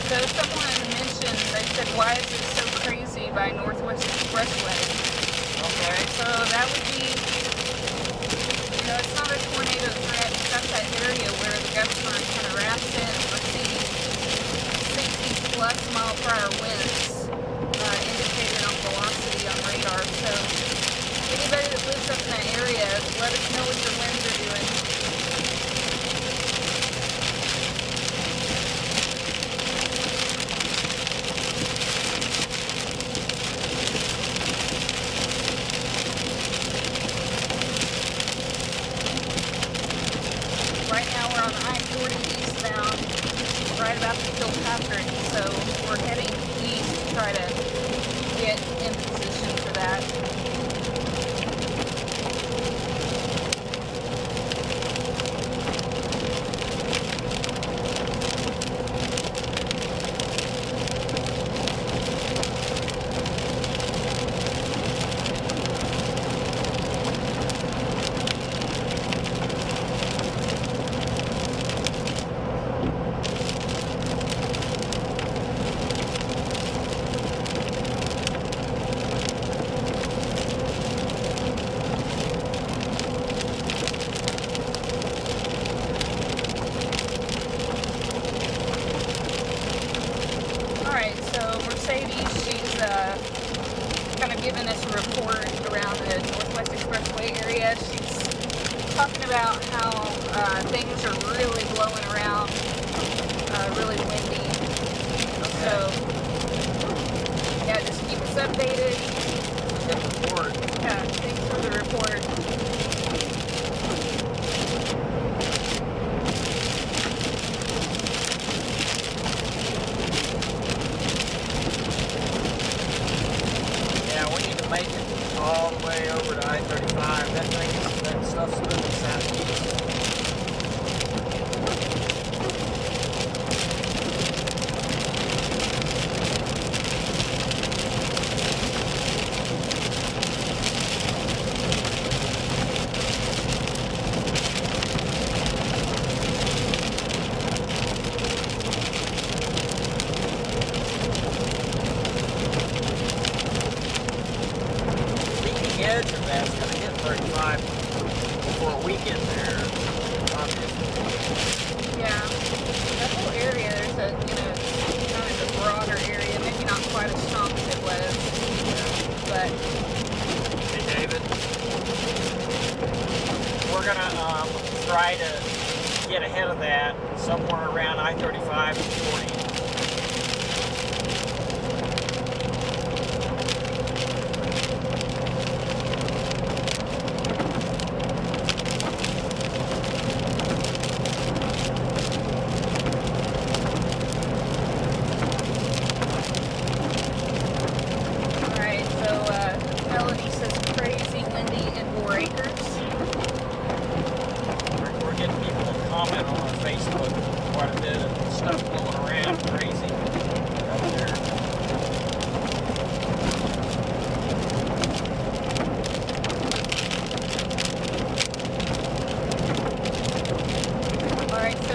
So someone mentioned, they said, why is it so crazy by Northwest Expressway? Okay. So that would be, it's not a tornado threat. It's got that area where the governor kind of wraps in. We're seeing 60 plus mile per hour winds indicated on velocity on radar. So anybody that lives up in that area, let us know what your winds are doing. Right now we're on I-40 eastbound, right about to Kilpatrick, so we're heading east to try to get in position for that. Kind of giving us a report around the Northwest Expressway area. She's talking about how things are really blowing around, really windy. So, yeah, just keep us updated. Good report. Yeah, thanks for the report. Make it all the way over to I-35. That stuff's moving southeast. Edge of that's going to hit 35 before we get there, obviously. Yeah, that whole area, there's a, kind of a broader area, maybe not quite as strong as it was, but... Hey, David. We're going to try to get ahead of that somewhere around I-35 and 40.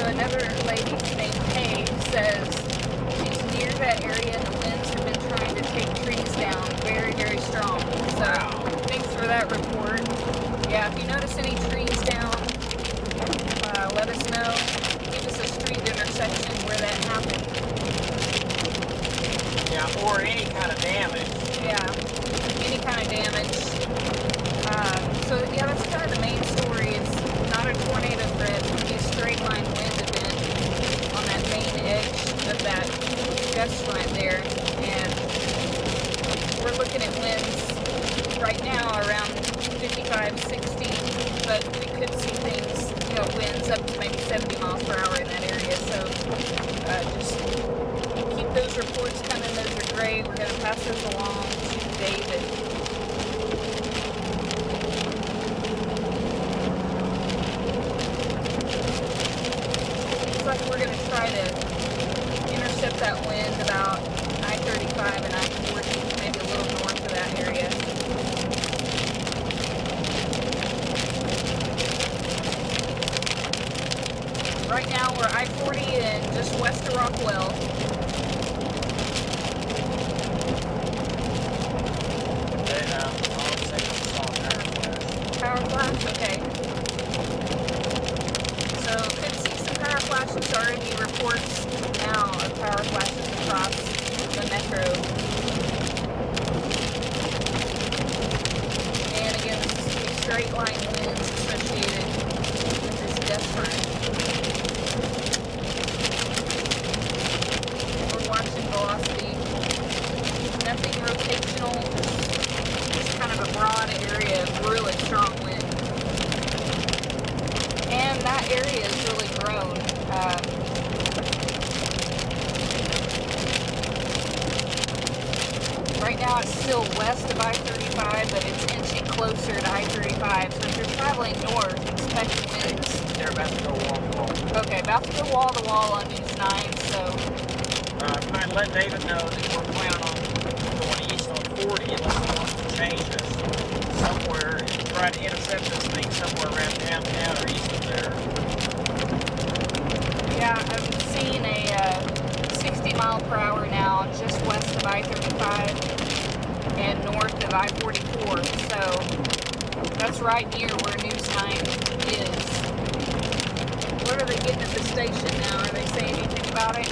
Another lady named Kay says she's near that area and the winds have been trying to take trees down very, very strong. So thanks for that report. Yeah, if you notice any trees down, let us know. Give us a street intersection where that happened. Yeah, or any kind of damage. Yeah, any kind of damage. So yeah, that's kind of the main story. It's not a tornado threat. It's going to be a straight line wind event on that main edge of that gust front there. And we're looking at winds right now around 55, 60, but we could see things, you know, winds up to maybe 70 miles per hour in that area. So just keep those reports coming. Those are great. We're going to pass those along to David. Looks like we're going to try to intercept that wind about I-35 and I-40, maybe a little north of that area. Right now we're I-40 and just west of Rockwell. Power flash, okay. So could see some power flashes, already reports now of power flashes across the metro. And again, this is a straight line winds associated with this gust front. We're watching velocity. Nothing rotational, just kind of a broad area of really strong wind. And that area has really grown. Right now it's still west of I-35, but it's inching closer to I-35. So if you're traveling north, expect winds. They're about to go wall to wall. Okay, about to go wall to wall on News 9, so Trying to let David know that we're planning on going east on 40 unless he wants to change us somewhere and try to intercept this thing somewhere around downtown or east of there. yeah, I'm seeing a 60 mile per hour now just west of I-35 and north of I-44. So that's right near where News 9 is. What are they getting at the station now? Are they saying anything about it?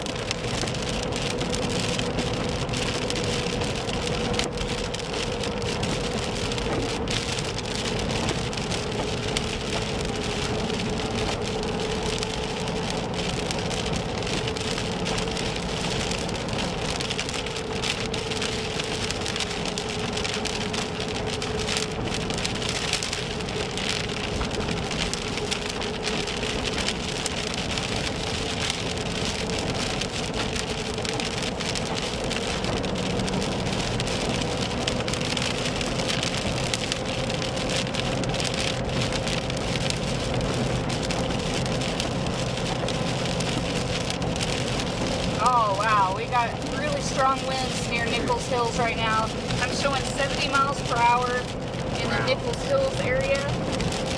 Oh wow, we got really strong winds near Nichols Hills right now. I'm showing 70 miles per hour in the Nichols Hills area.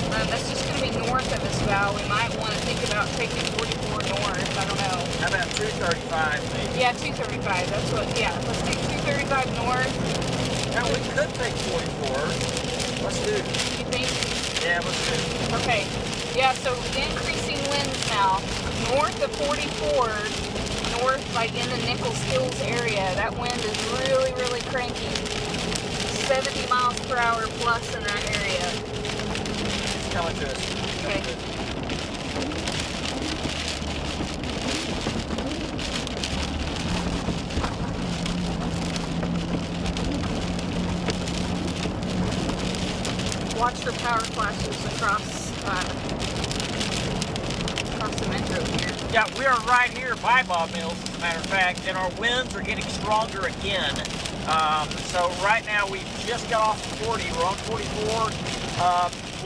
That's just going to be north of us, Val. We might want to think about taking 44 north. I don't know. How about 235 maybe? Yeah, 235. That's what, yeah. Let's take 235 north. Now we could take 44. Let's do it. You think? Yeah, let's do it. Okay. Yeah, so increasing winds now. North of 44, north, like in the Nichols Hills area, that wind is really, really cranky. 70 miles per hour plus in that area. It's coming to us. Okay. Watch for power flashes across the metro here. Yeah, we are right here by Bob Mills, as a matter of fact, and our winds are getting stronger again. So right now we just got off the 40. We're on 44.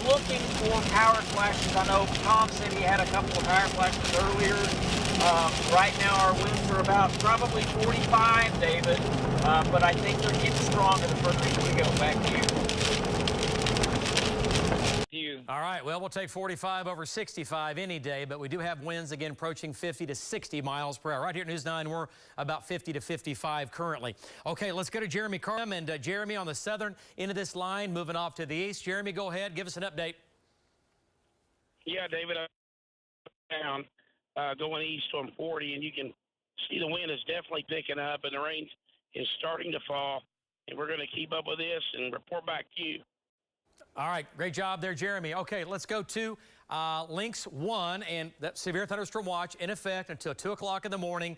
Looking for power flashes. I know Tom said he had a couple of power flashes earlier. Right now our winds are about probably 45, David, but I think they're getting stronger the further we go. Back to you. All right, well, we'll take 45 over 65 any day, but we do have winds again approaching 50 to 60 miles per hour. Right here at News 9, we're about 50 to 55 currently. Okay, let's go to Jeremy Carm, and Jeremy on the southern end of this line, moving off to the east. Jeremy, go ahead, give us an update. Yeah, David, I'm down going east on 40, and you can see the wind is definitely picking up, and the rain is starting to fall, and we're going to keep up with this and report back to you. All right, great job there, Jeremy. Okay, let's go to Lynx 1, and that severe thunderstorm watch in effect until 2 o'clock in the morning.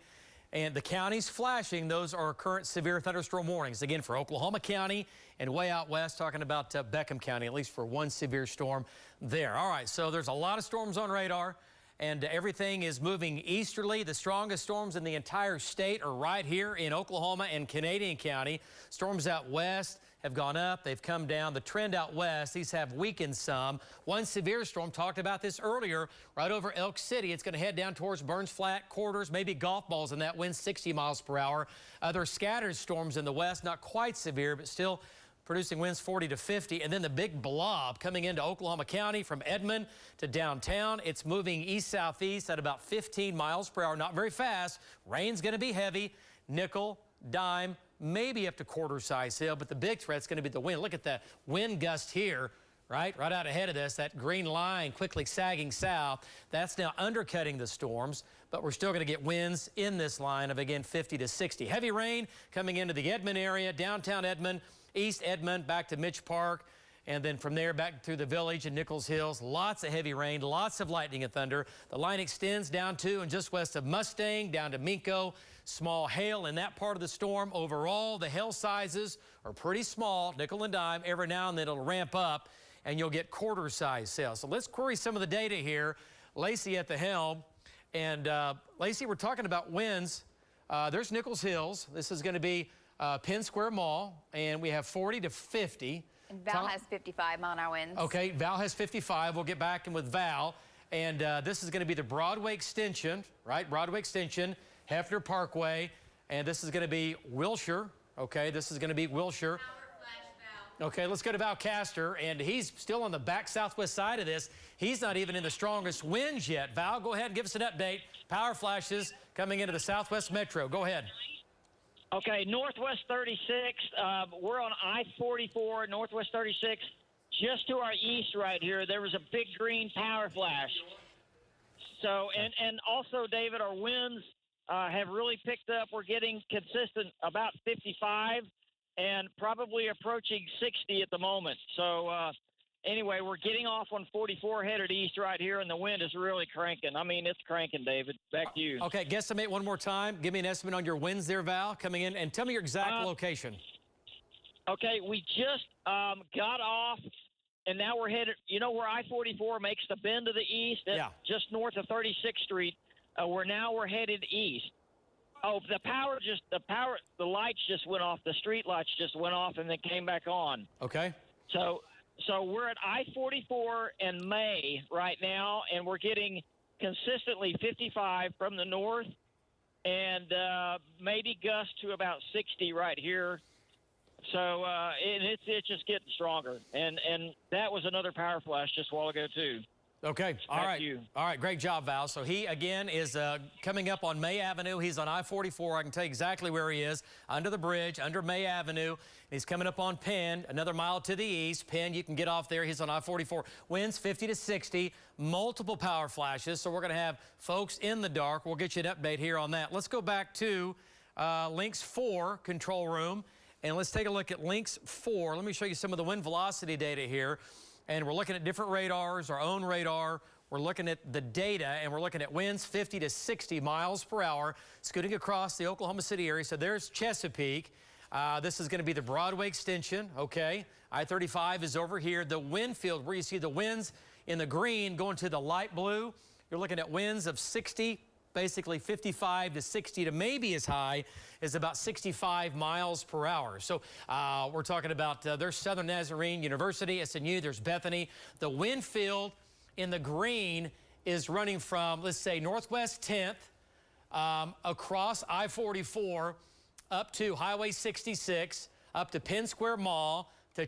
And the counties flashing, those are current severe thunderstorm warnings. Again, for Oklahoma County and way out west, talking about Beckham County, at least for one severe storm there. All right, so there's a lot of storms on radar, and everything is moving easterly. The strongest storms in the entire state are right here in Oklahoma and Canadian County. Storms out west have gone up, they've come down. The trend out west, these have weakened some. One severe storm, talked about this earlier, right over Elk City. It's going to head down towards Burns Flat, Quarters, maybe golf balls in that wind, 60 miles per hour. Other scattered storms in the west, not quite severe, but still producing winds 40 to 50. And then the big blob coming into Oklahoma County from Edmond to downtown. It's moving east-southeast at about 15 miles per hour, not very fast. Rain's going to be heavy, nickel, dime, maybe up to quarter-size hail, but the big threat's going to be the wind. Look at the wind gust here, right out ahead of this, that green line quickly sagging south. That's now undercutting the storms, but we're still going to get winds in this line of, again, 50 to 60. Heavy rain coming into the Edmond area, downtown Edmond, East Edmond, back to Mitch Park, and then from there back through the village and Nichols Hills. Lots of heavy rain, lots of lightning and thunder. The line extends down to and just west of Mustang, down to Minko. Small hail in that part of the storm. Overall, the hail sizes are pretty small, nickel and dime. Every now and then it'll ramp up, and you'll get quarter-size hail. So let's query some of the data here. Lacey at the helm. And Lacey, we're talking about winds. There's Nichols Hills. This is going to be Penn Square Mall, and we have 40 to 50. And Val has 55 mile-an-hour winds. Okay, Val has 55. We'll get back in with Val. And this is going to be the Broadway extension, right? Broadway extension, Hefner Parkway. And this is going to be Wilshire. Okay, this is going to be Wilshire. Okay, let's go to Val Castor, and he's still on the back southwest side of this. He's not even in the strongest winds yet. Val, go ahead and give us an update. Power flashes coming into the southwest metro. Go ahead. Okay, Northwest 36. We're on I-44, Northwest 36. Just to our east right here, there was a big green power flash. So, and also, David, our winds have really picked up. We're getting consistent about 55 and probably approaching 60 at the moment. So, anyway, we're getting off on 44 headed east right here, and the wind is really cranking. I mean, it's cranking, David. Back to you. Okay, guesstimate one more time. Give me an estimate on your winds there, Val, coming in, and tell me your exact location. Okay, we just got off, and now we're headed, you know where I-44 makes the bend to the east? Yeah. Just north of 36th Street. We're headed east. Oh, the lights just went off. The street lights just went off and then came back on. Okay. So we're at I-44 and May right now, and we're getting consistently 55 from the north, and maybe gust to about 60 right here. So it's just getting stronger, and that was another power flash just a while ago too. Okay. All right. Great job, Val. So he, again, is coming up on May Avenue. He's on I-44. I can tell you exactly where he is, under the bridge, under May Avenue. He's coming up on Penn, another mile to the east. Penn, you can get off there. He's on I-44. Winds 50 to 60, multiple power flashes. So we're going to have folks in the dark. We'll get you an update here on that. Let's go back to Lynx 4 control room, and let's take a look at Lynx 4. Let me show you some of the wind velocity data here. And we're looking at different radars, our own radar. We're looking at the data, and we're looking at winds 50 to 60 miles per hour, scooting across the Oklahoma City area. So there's Chesapeake. This is going to be the Broadway extension, okay? I-35 is over here. The wind field, where you see the winds in the green going to the light blue, you're looking at winds of 60, basically 55 to 60 to maybe as high as about 65 miles per hour. So we're talking about there's Southern Nazarene University, SNU, there's Bethany. The wind field in the green is running from, let's say, Northwest 10th across I-44 up to Highway 66, up to Penn Square Mall, to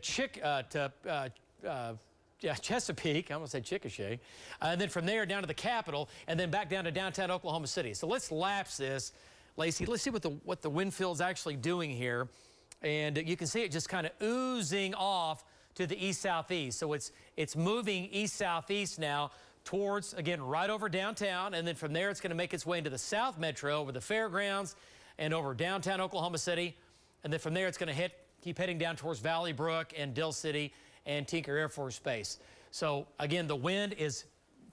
Chesapeake, I almost said Chickasha, and then from there down to the Capitol, and then back down to downtown Oklahoma City. So let's lapse this, Lacey. Let's see what the wind field's actually doing here. And you can see it just kind of oozing off to the east-southeast. So it's moving east-southeast now towards, again, right over downtown, and then from there it's going to make its way into the South Metro, over the fairgrounds, and over downtown Oklahoma City. And then from there it's going to keep heading down towards Valley Brook and Dill City and Tinker Air Force Base. So again, the wind is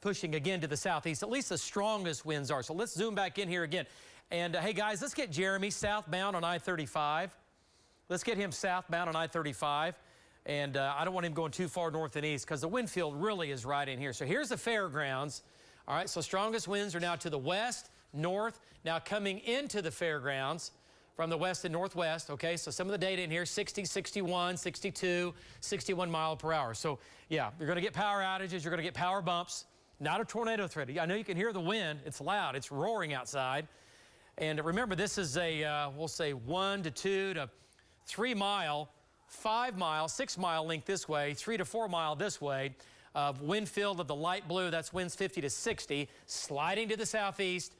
pushing again to the southeast, at least the strongest winds are. So let's zoom back in here again. And hey guys, let's get Jeremy southbound on I-35. Let's get him southbound on I-35. And I don't want him going too far north and east because the wind field really is right in here. So here's the fairgrounds. All right, so strongest winds are now to the west, north, now coming into the fairgrounds from the west and northwest. Okay, so some of the data in here, 60, 61, 62, 61 mile per hour. So yeah, you're going to get power outages, you're going to get power bumps. Not a tornado threat. I know you can hear the wind. It's loud. It's roaring outside. And remember, this is a, we'll say 1 to 2 to 3 mile, 5 mile, 6 mile length this way, 3 to 4 mile this way of wind field of the light blue. That's winds 50 to 60, sliding to the southeast.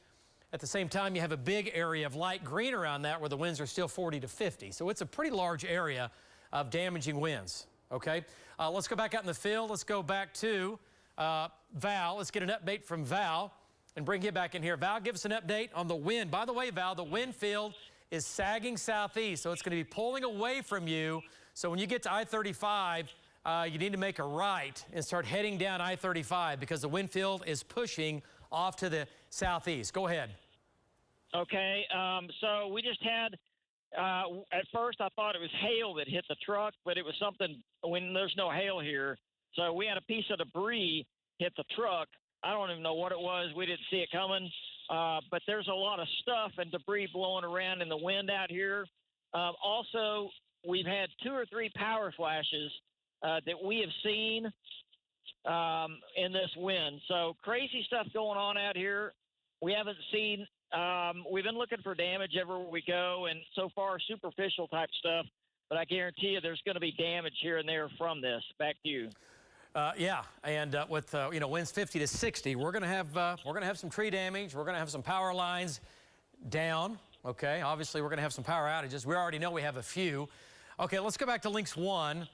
At the same time, you have a big area of light green around that where the winds are still 40 to 50. So it's a pretty large area of damaging winds. Okay, let's go back out in the field. Let's go back to Val. Let's get an update from Val and bring him back in here. Val, give us an update on the wind. By the way, Val, the wind field is sagging southeast, so it's going to be pulling away from you. So when you get to I-35, you need to make a right and start heading down I-35 because the wind field is pushing off to the southeast. Go ahead. Okay, so we just had, at first I thought it was hail that hit the truck, but it was something when there's no hail here. So we had a piece of debris hit the truck. I don't even know what it was. We didn't see it coming. But there's a lot of stuff and debris blowing around in the wind out here. Also, we've had 2 or 3 power flashes that we have seen in this wind. So crazy stuff going on out here. We haven't seen, we've been looking for damage everywhere we go, and so far superficial type stuff. But I guarantee you there's going to be damage here and there from this. Back to you. Yeah, and with you know, winds 50 to 60, we're going to have some tree damage. We're going to have some power lines down. Okay, obviously we're going to have some power outages. We already know we have a few. Okay, let's go back to Links 1,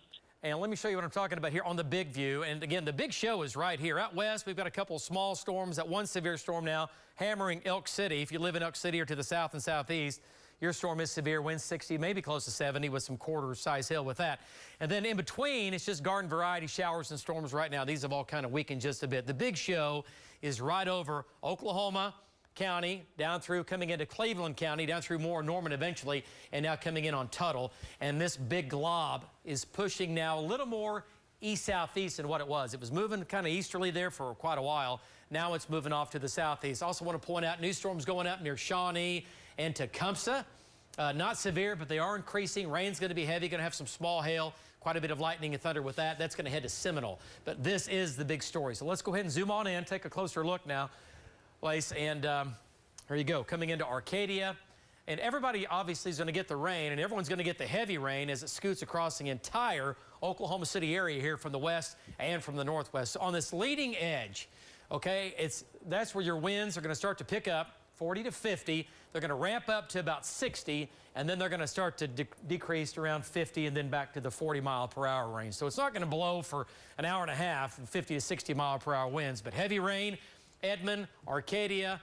and let me show you what I'm talking about here on the big view. And again, the big show is right here. Out west, we've got a couple of small storms. That one severe storm now hammering Elk City. If you live in Elk City or to the south and southeast, your storm is severe, winds 60, maybe close to 70 with some quarter-size hail with that. And then in between, it's just garden variety showers and storms right now. These have all kind of weakened just a bit. The big show is right over Oklahoma County, down through, coming into Cleveland County, down through Moore, Norman eventually, and now coming in on Tuttle. And this big glob is pushing now a little more east-southeast than what it was. It was moving kind of easterly there for quite a while. Now it's moving off to the southeast. Also want to point out new storms going up near Shawnee and Tecumseh. Not severe, but they are increasing. Rain's going to be heavy, going to have some small hail, quite a bit of lightning and thunder with that. That's going to head to Seminole. But this is the big story. So let's go ahead and zoom on in, take a closer look now, Lace. And here you go, coming into Arcadia. And everybody obviously is going to get the rain, and everyone's going to get the heavy rain as it scoots across the entire Oklahoma City area here from the west and from the northwest. So on this leading edge, okay, that's where your winds are going to start to pick up, 40 to 50. They're going to ramp up to about 60, and then they're going to start to decrease to around 50 and then back to the 40 mile per hour range. So it's not going to blow for an hour and a half, 50 to 60 mile per hour winds, but heavy rain, Edmond, Arcadia,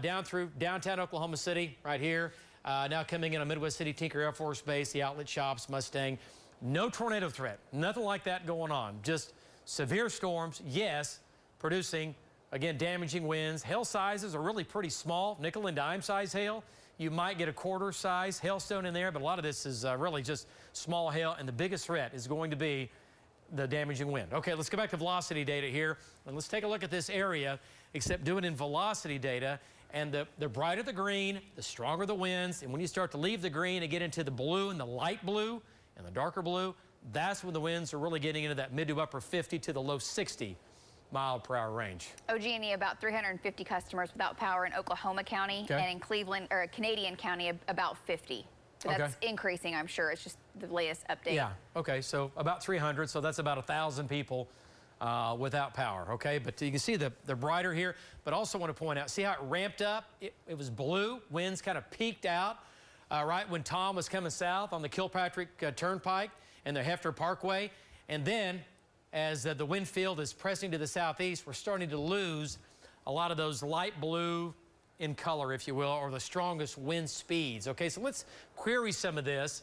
down through downtown Oklahoma City right here. Now coming in on Midwest City, Tinker Air Force Base, the outlet shops, Mustang. No tornado threat, nothing like that going on. Just severe storms, yes, producing, again, damaging winds. Hail sizes are really pretty small, nickel and dime size hail. You might get a quarter size hailstone in there, but a lot of this is really just small hail, and the biggest threat is going to be the damaging wind. Okay, let's go back to velocity data here, and let's take a look at this area, except do it in velocity data. And the brighter the green, the stronger the winds, and when you start to leave the green and get into the blue and the light blue and the darker blue, that's when the winds are really getting into that mid to upper 50 to the low 60 mile per hour range. OG&E, about 350 customers without power in Oklahoma County, okay, and in Cleveland, or Canadian County, about 50. So that's increasing, I'm sure. It's just the latest update. Yeah, okay, so about 300, so that's about 1,000 people without power, okay? But you can see the brighter here, but also want to point out, see how it ramped up? It was blue, winds kind of peaked out right when Tom was coming south on the Kilpatrick Turnpike and the Hefter Parkway. And then as the wind field is pressing to the southeast, we're starting to lose a lot of those light blue in color, if you will, or the strongest wind speeds. Okay, so let's query some of this.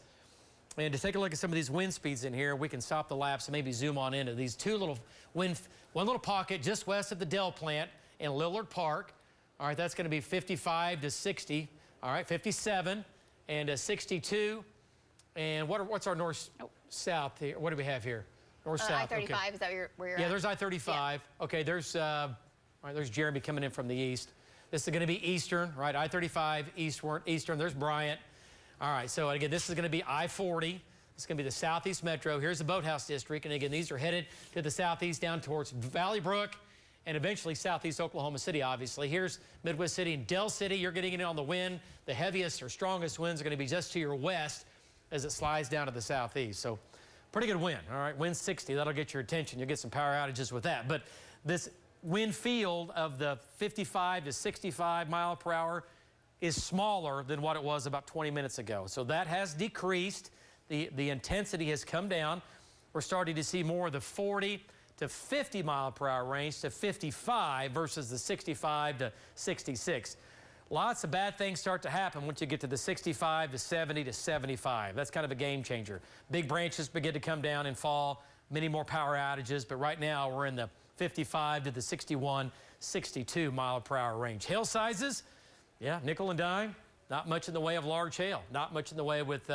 And to take a look at some of these wind speeds in here, we can stop the lapse and maybe zoom on into these two little one little pocket just west of the Dell plant in Lillard Park. All right, that's going to be 55 to 60. All right, 57 and 62. And what's our north-south here? What do we have here? North-south. I-35, okay. is that where you're at? Yeah, there's I-35. Yeah. Okay, there's Jeremy coming in from the east. This is going to be eastern, right? I-35 eastern. There's Bryant. All right, so again, this is going to be I-40. It's going to be the Southeast Metro. Here's the Boathouse District. And again, these are headed to the southeast down towards Valley Brook and eventually southeast Oklahoma City, obviously. Here's Midwest City and Dell City. You're getting in on the wind. The heaviest or strongest winds are going to be just to your west as it slides down to the southeast. So pretty good wind, all right? Wind 60, that'll get your attention. You'll get some power outages with that. But this wind field of the 55 to 65 mile per hour is smaller than what it was about 20 minutes ago. So that has decreased. The intensity has come down. We're starting to see more of the 40 to 50 mile per hour range to 55 versus the 65 to 66. Lots of bad things start to happen once you get to the 65 to 70 to 75. That's kind of a game changer. Big branches begin to come down and fall, many more power outages, but right now we're in the 55 to the 61, 62 mile per hour range. Hail sizes, yeah, nickel and dime, not much in the way of large hail, not much in the way with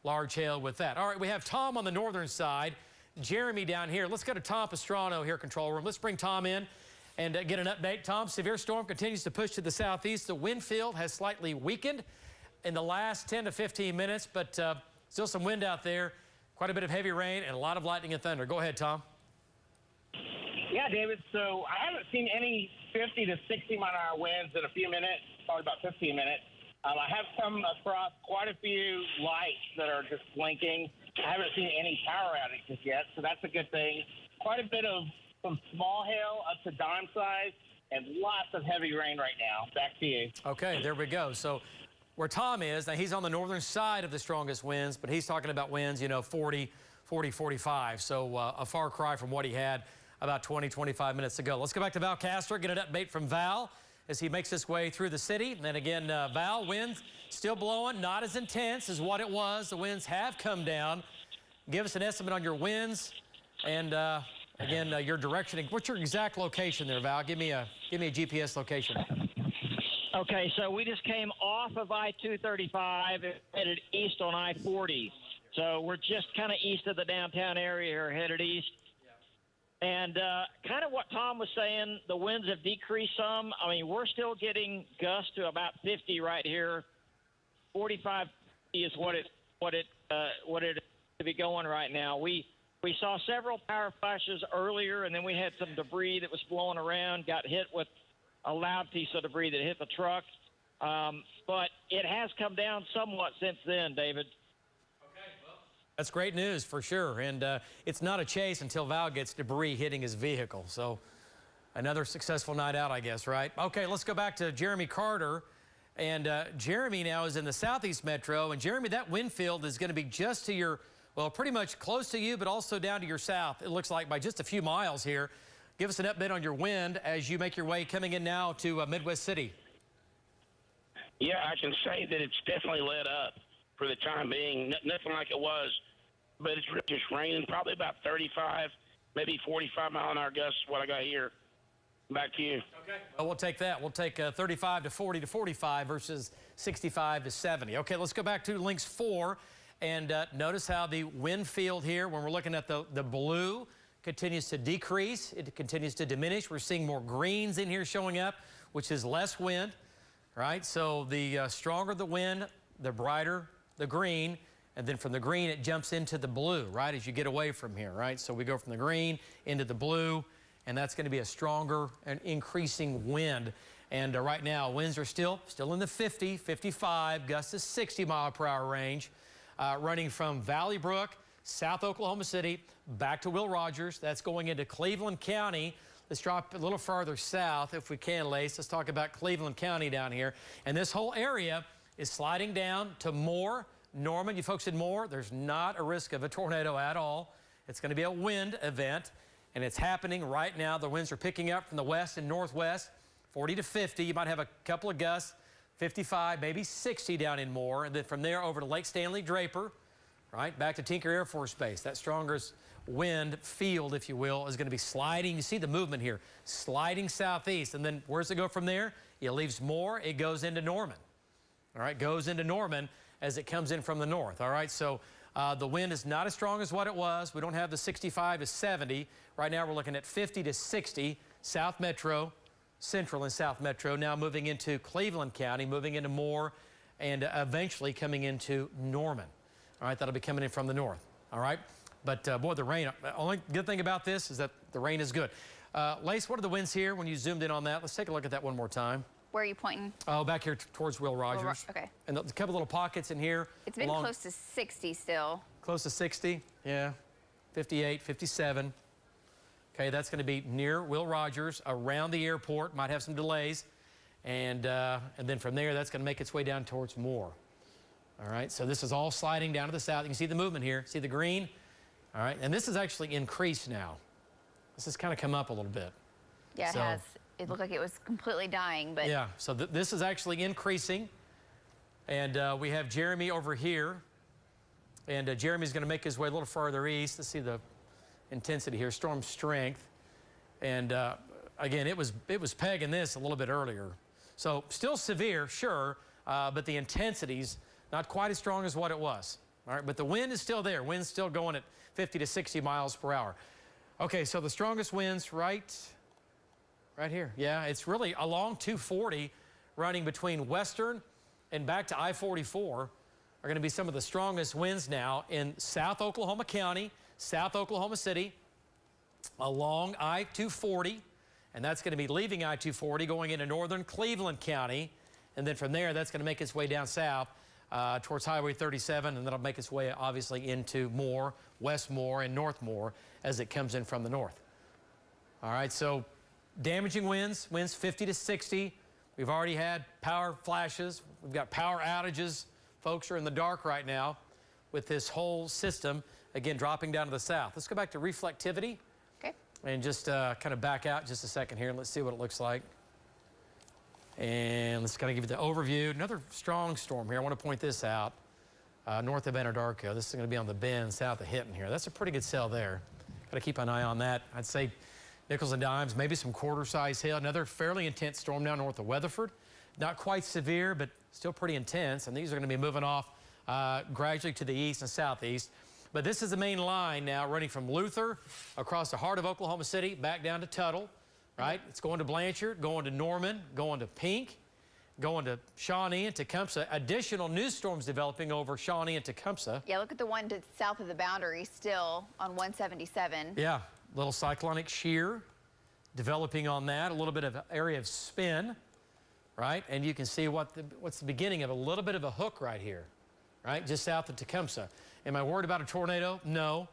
large hail with that. All right, we have Tom on the northern side, Jeremy down here. Let's go to Tom Pastrano here, control room. Let's bring Tom in and get an update. Tom, severe storm continues to push to the southeast. The wind field has slightly weakened in the last 10 to 15 minutes, but still some wind out there, quite a bit of heavy rain and a lot of lightning and thunder. Go ahead, Tom. Yeah, David, so I haven't seen any 50 to 60 mile an hour winds in a few minutes, probably about 15 minutes. I have come across quite a few lights that are just blinking. I haven't seen any power outages yet, so that's a good thing. Quite a bit of some small hail up to dime size and lots of heavy rain right now. Back to you. Okay, there we go. So where Tom is, now he's on the northern side of the strongest winds, but he's talking about winds, 40, 45. So a far cry from what he had about 20, 25 minutes ago. Let's go back to Val Castor, get an update from Val as he makes his way through the city. And then again, Val, winds still blowing, not as intense as what it was. The winds have come down. Give us an estimate on your winds and again, your direction. What's your exact location there, Val? Give me a GPS location. Okay, so we just came off of I-235 and headed east on I-40. So we're just kind of east of the downtown area here, headed east. And kind of what Tom was saying, the winds have decreased some. I mean, we're still getting gusts to about 50 right here. 45 is what it to be going right now. We saw several power flashes earlier, and then we had some debris that was blowing around, got hit with a loud piece of debris that hit the truck. But it has come down somewhat since then, David. That's great news for sure. And it's not a chase until Val gets debris hitting his vehicle. So another successful night out, I guess, right? Okay, let's go back to Jeremy Carter. And Jeremy now is in the southeast metro. And Jeremy, that wind field is going to be just to your, well, pretty much close to you, but also down to your south. It looks like by just a few miles here. Give us an update on your wind as you make your way coming in now to Midwest City. Yeah, I can say that it's definitely let up for the time being. Nothing like it was, but it's just raining, probably about 35, maybe 45 mile an hour gusts is what I got here. Back to you. Okay. Well, we'll take that. We'll take 35 to 40 to 45 versus 65 to 70. Okay, let's go back to Lynx 4 and notice how the wind field here, when we're looking at the blue, continues to decrease. It continues to diminish. We're seeing more greens in here showing up, which is less wind, right? So the stronger the wind, the brighter the green, and then from the green it jumps into the blue, right, as you get away from here, right? So we go from the green into the blue, and that's going to be a stronger and increasing wind. And right now, winds are still in the 50, 55, gusts to 60 mile per hour range, running from Valley Brook, South Oklahoma City, back to Will Rogers. That's going into Cleveland County. Let's drop a little farther south if we can, Lace. Let's talk about Cleveland County down here. And this whole area is sliding down to Moore. Norman, you folks in Moore, there's not a risk of a tornado at all. It's going to be a wind event, and it's happening right now. The winds are picking up from the west and northwest, 40 to 50. You might have a couple of gusts, 55, maybe 60 down in Moore. And then from there over to Lake Stanley Draper, right? Back to Tinker Air Force Base. That strongest wind field, if you will, is going to be sliding. You see the movement here, sliding southeast. And then where does it go from there? It leaves Moore. It goes into Norman. All right, goes into Norman as it comes in from the north. All right, so the wind is not as strong as what it was. We don't have the 65 to 70. Right now we're looking at 50 to 60, South Metro, Central and South Metro, now moving into Cleveland County, moving into Moore, and eventually coming into Norman. All right, that'll be coming in from the north. All right, but boy, the rain, the only good thing about this is that the rain is good. Lace, what are the winds here when you zoomed in on that? Let's take a look at that one more time. Where are you pointing? Oh, back here towards Will Rogers. Okay. And a couple little pockets in here. It's been close to 60 still. Close to 60, yeah. 58, 57. Okay, that's going to be near Will Rogers, around the airport. Might have some delays. And then from there, that's going to make its way down towards Moore. All right, so this is all sliding down to the south. You can see the movement here. See the green? All right, and this has actually increased now. This has kind of come up a little bit. Yeah, it has. It looked like it was completely dying, but... Yeah, so this is actually increasing. And we have Jeremy over here. And Jeremy's going to make his way a little farther east. Let's see the intensity here, storm strength. And again, it was pegging this a little bit earlier. So still severe, sure, but the intensity's not quite as strong as what it was. All right, but the wind is still there. Wind's still going at 50 to 60 miles per hour. Okay, so the strongest winds right here. Yeah, it's really along 240, running between Western and back to I-44 are going to be some of the strongest winds now in South Oklahoma County, South Oklahoma City, along I-240, and that's going to be leaving I-240 going into northern Cleveland County, and then from there that's going to make its way down south towards Highway 37, and that'll make its way obviously into Moore, West Moore, and North Moore as it comes in from the north. All right, so damaging winds 50 to 60. We've already had power flashes. We've got power outages. Folks are in the dark right now with this whole system, again, dropping down to the south. Let's go back to reflectivity. Okay. And just kind of back out just a second here and let's see what it looks like. And let's kind of give you the overview. Another strong storm here. I want to point this out. North of Anadarko. This is going to be on the bend south of Hinton here. That's a pretty good cell there. Got to keep an eye on that. I'd say nickels and dimes, maybe some quarter-size hail. Another fairly intense storm now north of Weatherford. Not quite severe, but still pretty intense. And these are going to be moving off gradually to the east and southeast. But this is the main line now running from Luther across the heart of Oklahoma City back down to Tuttle, right? It's going to Blanchard, going to Norman, going to Pink, going to Shawnee and Tecumseh. Additional new storms developing over Shawnee and Tecumseh. Yeah, look at the one to south of the boundary still on 177. Yeah, little cyclonic shear developing on that, a little bit of area of spin, right? And you can see what's the beginning of a little bit of a hook right here, right? Just south of Tecumseh. Am I worried about a tornado? No.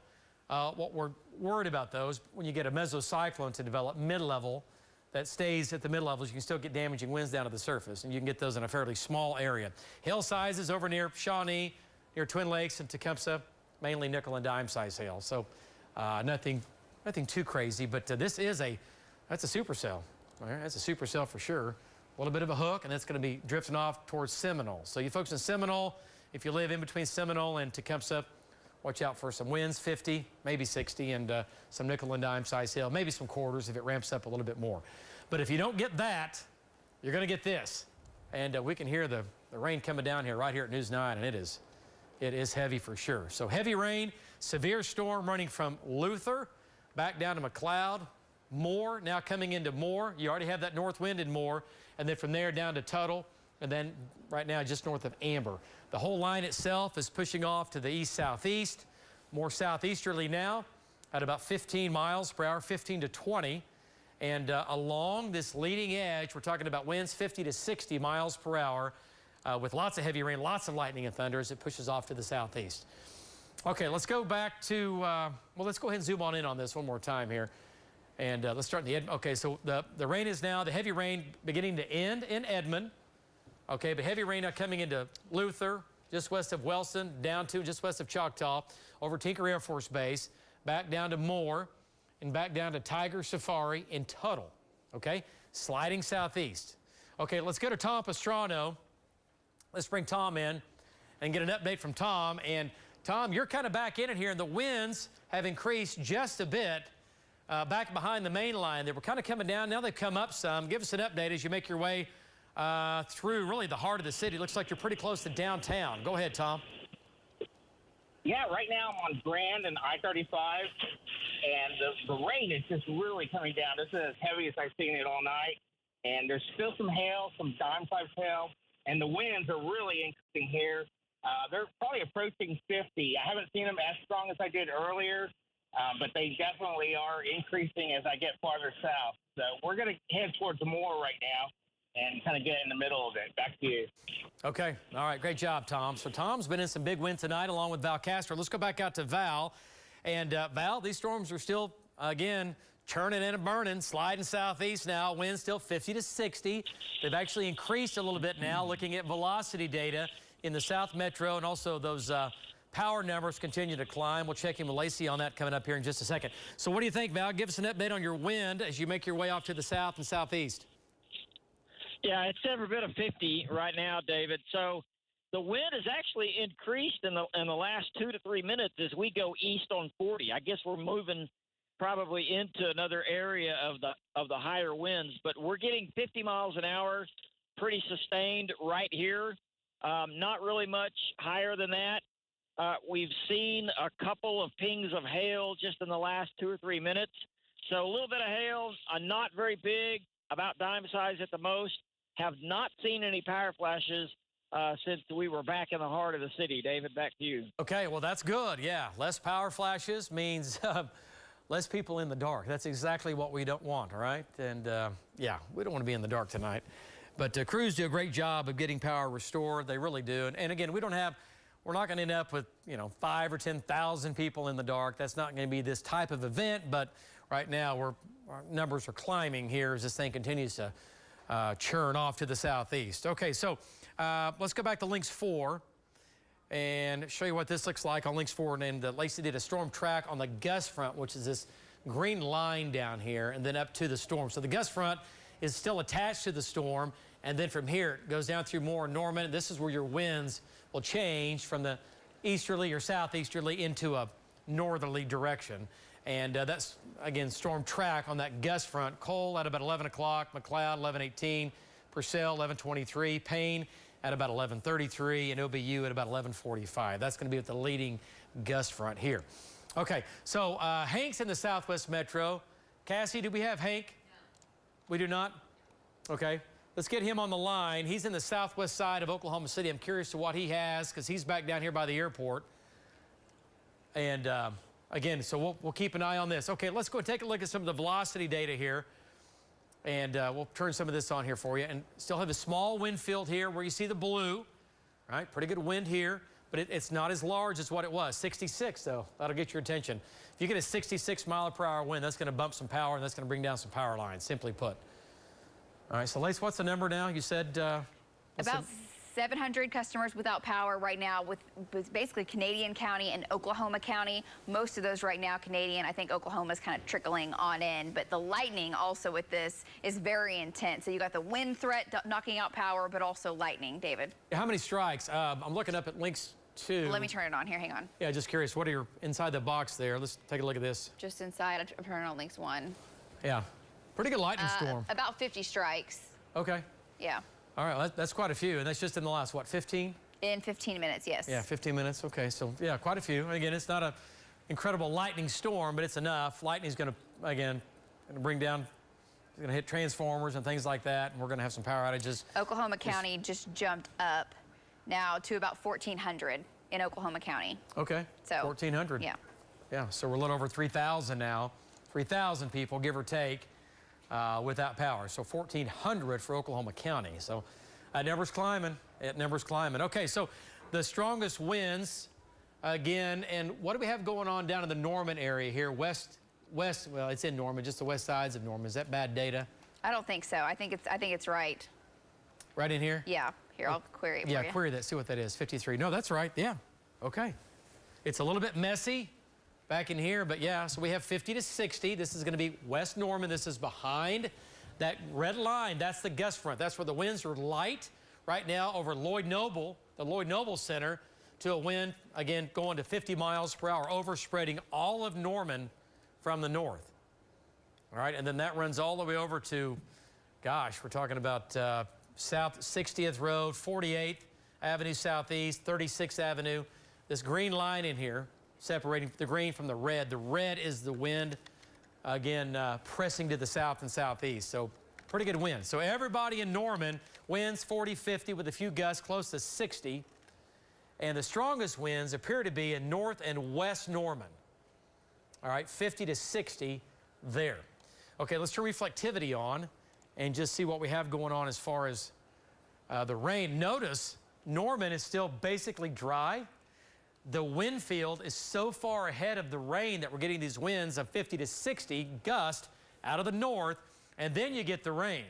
What we're worried about, though, is when you get a mesocyclone to develop mid-level that stays at the mid-levels, you can still get damaging winds down to the surface, and you can get those in a fairly small area. Hail sizes over near Shawnee, near Twin Lakes and Tecumseh, mainly nickel and dime size hail. So nothing too crazy, but that's a supercell. All right? That's a supercell for sure. A little bit of a hook, and that's going to be drifting off towards Seminole. So you folks in Seminole, if you live in between Seminole and Tecumseh, watch out for some winds, 50, maybe 60, and some nickel and dime size hail, maybe some quarters if it ramps up a little bit more. But if you don't get that, you're going to get this. And we can hear the rain coming down here right here at News 9, and it is heavy for sure. So heavy rain, severe storm running from Luther back down to McLeod, Moore, now coming into Moore. You already have that north wind in Moore, and then from there down to Tuttle, and then right now just north of Amber. The whole line itself is pushing off to the east-southeast, more southeasterly now at about 15 miles per hour, 15 to 20. And along this leading edge, we're talking about winds 50 to 60 miles per hour with lots of heavy rain, lots of lightning and thunder as it pushes off to the southeast. Okay, let's go back to, well, let's go ahead and zoom on in on this one more time here. And let's start in the Edmond. Okay, so the rain is now, the heavy rain beginning to end in Edmond. Okay, but heavy rain now coming into Luther, just west of Wellston, down to just west of Choctaw, over Tinker Air Force Base, back down to Moore, and back down to Tiger Safari in Tuttle. Okay, sliding southeast. Okay, let's go to Tom Pastrano. Let's bring Tom in and get an update from Tom. And Tom, you're kind of back in it here, and the winds have increased just a bit back behind the main line. They were kind of coming down. Now they've come up some. Give us an update as you make your way through really the heart of the city. Looks like you're pretty close to downtown. Go ahead, Tom. Yeah, right now I'm on Grand and I-35, and the rain is just really coming down. This is as heavy as I've seen it all night, and there's still some hail, some dime-sized hail, and the winds are really increasing here. They're probably approaching 50. I haven't seen them as strong as I did earlier, but they definitely are increasing as I get farther south. So we're going to head towards more right now and kind of get in the middle of it. Back to you. Okay. All right. Great job, Tom. So Tom's been in some big wind tonight along with Val Castro. Let's go back out to Val. And Val, these storms are still, again, churning and burning, sliding southeast now. Winds still 50 to 60. They've actually increased a little bit now, looking at velocity data in the South Metro, and also those power numbers continue to climb. We'll check in with Lacey on that coming up here in just a second. So what do you think, Val? Give us an update on your wind as you make your way off to the south and southeast. Yeah, it's every bit of 50 right now, David. So the wind has actually increased in the last 2 to 3 minutes as we go east on 40. I guess we're moving probably into another area of the higher winds, but we're getting 50 miles an hour, pretty sustained right here. Not really much higher than that. We've seen a couple of pings of hail just in the last 2 or 3 minutes. So a little bit of hail, not very big, about dime size at the most. Have not seen any power flashes since we were back in the heart of the city. David, back to you. Okay, well, that's good. Yeah, less power flashes means less people in the dark. That's exactly what we don't want, all right? And, yeah, we don't want to be in the dark tonight. But crews do a great job of getting power restored. They really do. And again, we're not going to end up with, 5,000 or 10,000 people in the dark. That's not going to be this type of event. But right now, our numbers are climbing here as this thing continues to churn off to the southeast. Okay, so let's go back to Links 4 and show you what this looks like on Links 4. And Lacey did a storm track on the gust front, which is this green line down here, and then up to the storm. So the gust front is still attached to the storm, and then from here it goes down through Moore and Norman. This is where your winds will change from the easterly or southeasterly into a northerly direction. And that's, again, storm track on that gust front. Cole at about 11 o'clock, McLeod 11:18, Purcell 11:23, Payne at about 11:33, and OBU at about 11:45. That's going to be with the leading gust front here. Okay, so Hank's in the Southwest Metro. Cassie, do we have Hank? No. We do not? Okay. Let's get him on the line. He's in the southwest side of Oklahoma City. I'm curious to what he has because he's back down here by the airport. And again, so we'll keep an eye on this. Okay, let's go take a look at some of the velocity data here. And we'll turn some of this on here for you. And still have a small wind field here where you see the blue. Right, pretty good wind here, but it's not as large as what it was. 66, though. That'll get your attention. If you get a 66 mile per hour wind, that's going to bump some power, and that's going to bring down some power lines, simply put. All right, so Lace, what's the number now? You said about 700 customers without power right now with basically Canadian County and Oklahoma County. Most of those right now Canadian. I think Oklahoma's kind of trickling on in, but the lightning also with this is very intense. So you got the wind threat knocking out power, but also lightning. David, how many strikes? I'm looking up at Links 2. Let me turn it on here. Hang on. Yeah, just curious. What are your inside the box there? Let's take a look at this. Just inside. I'm turning on Links 1. Yeah. Pretty good lightning storm. About 50 strikes. Okay. Yeah. All right, well, that's quite a few, and that's just in the last, what, 15? In 15 minutes, yes. Yeah, 15 minutes. Okay, so yeah, quite a few. And again, it's not an incredible lightning storm, but it's enough. Lightning's going to, again, bring down, it's going to hit transformers and things like that, and we're going to have some power outages. Oklahoma County just jumped up now to about 1,400 in Oklahoma County. Okay. So 1,400. Yeah. Yeah. So we're a little over 3,000 now. 3,000 people, give or take. Without power. So 1,400 for Oklahoma County. So that number's climbing. That number's climbing. Okay, so the strongest winds again, and what do we have going on down in the Norman area here? West, well, it's in Norman, just the west sides of Norman. Is that bad data? I don't think so. I think it's right. Right in here? Yeah. Here, I'll query it for you. Yeah, query that. See what that is. 53. No, that's right. Yeah. Okay. It's a little bit messy back in here, but yeah, so we have 50 to 60. This is going to be West Norman. This is behind that red line. That's the gust front. That's where the winds are light right now over Lloyd Noble, the Lloyd Noble Center. to a wind, again, going to 50 miles per hour, overspreading all of Norman from the north. All right, and then that runs all the way over to, gosh, we're talking about South 60th Road, 48th Avenue Southeast, 36th Avenue. This green line in here, separating the green from the red. The red is the wind, again, pressing to the south and southeast. So pretty good wind. So everybody in Norman winds 40, 50 with a few gusts close to 60. And the strongest winds appear to be in north and west Norman. All right, 50 to 60 there. Okay, let's turn reflectivity on and just see what we have going on as far as the rain. Notice Norman is still basically dry. The wind field is so far ahead of the rain that we're getting these winds of 50 to 60 gust out of the north, and then you get the rain.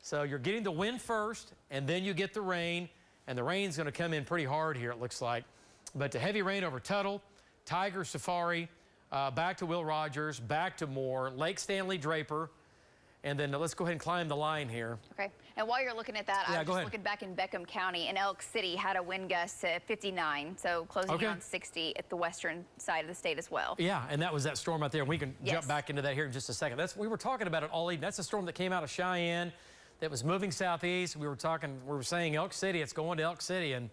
So you're getting the wind first, and then you get the rain, and the rain's going to come in pretty hard here, it looks like. But the heavy rain over Tuttle, Tiger Safari, back to Will Rogers, back to Moore, Lake Stanley Draper, and then let's go ahead and climb the line here. Okay, and while you're looking at that, Yeah, I was just looking back in Beckham County, and Elk City had a wind gust to 59, so closing in on 60 at the western side of the state as well. Yeah, and that was that storm out there. We can Yes. jump back into that here in just a second. We were talking about it all evening. That's a storm that came out of Cheyenne that was moving southeast. We were saying Elk City, it's going to Elk City, and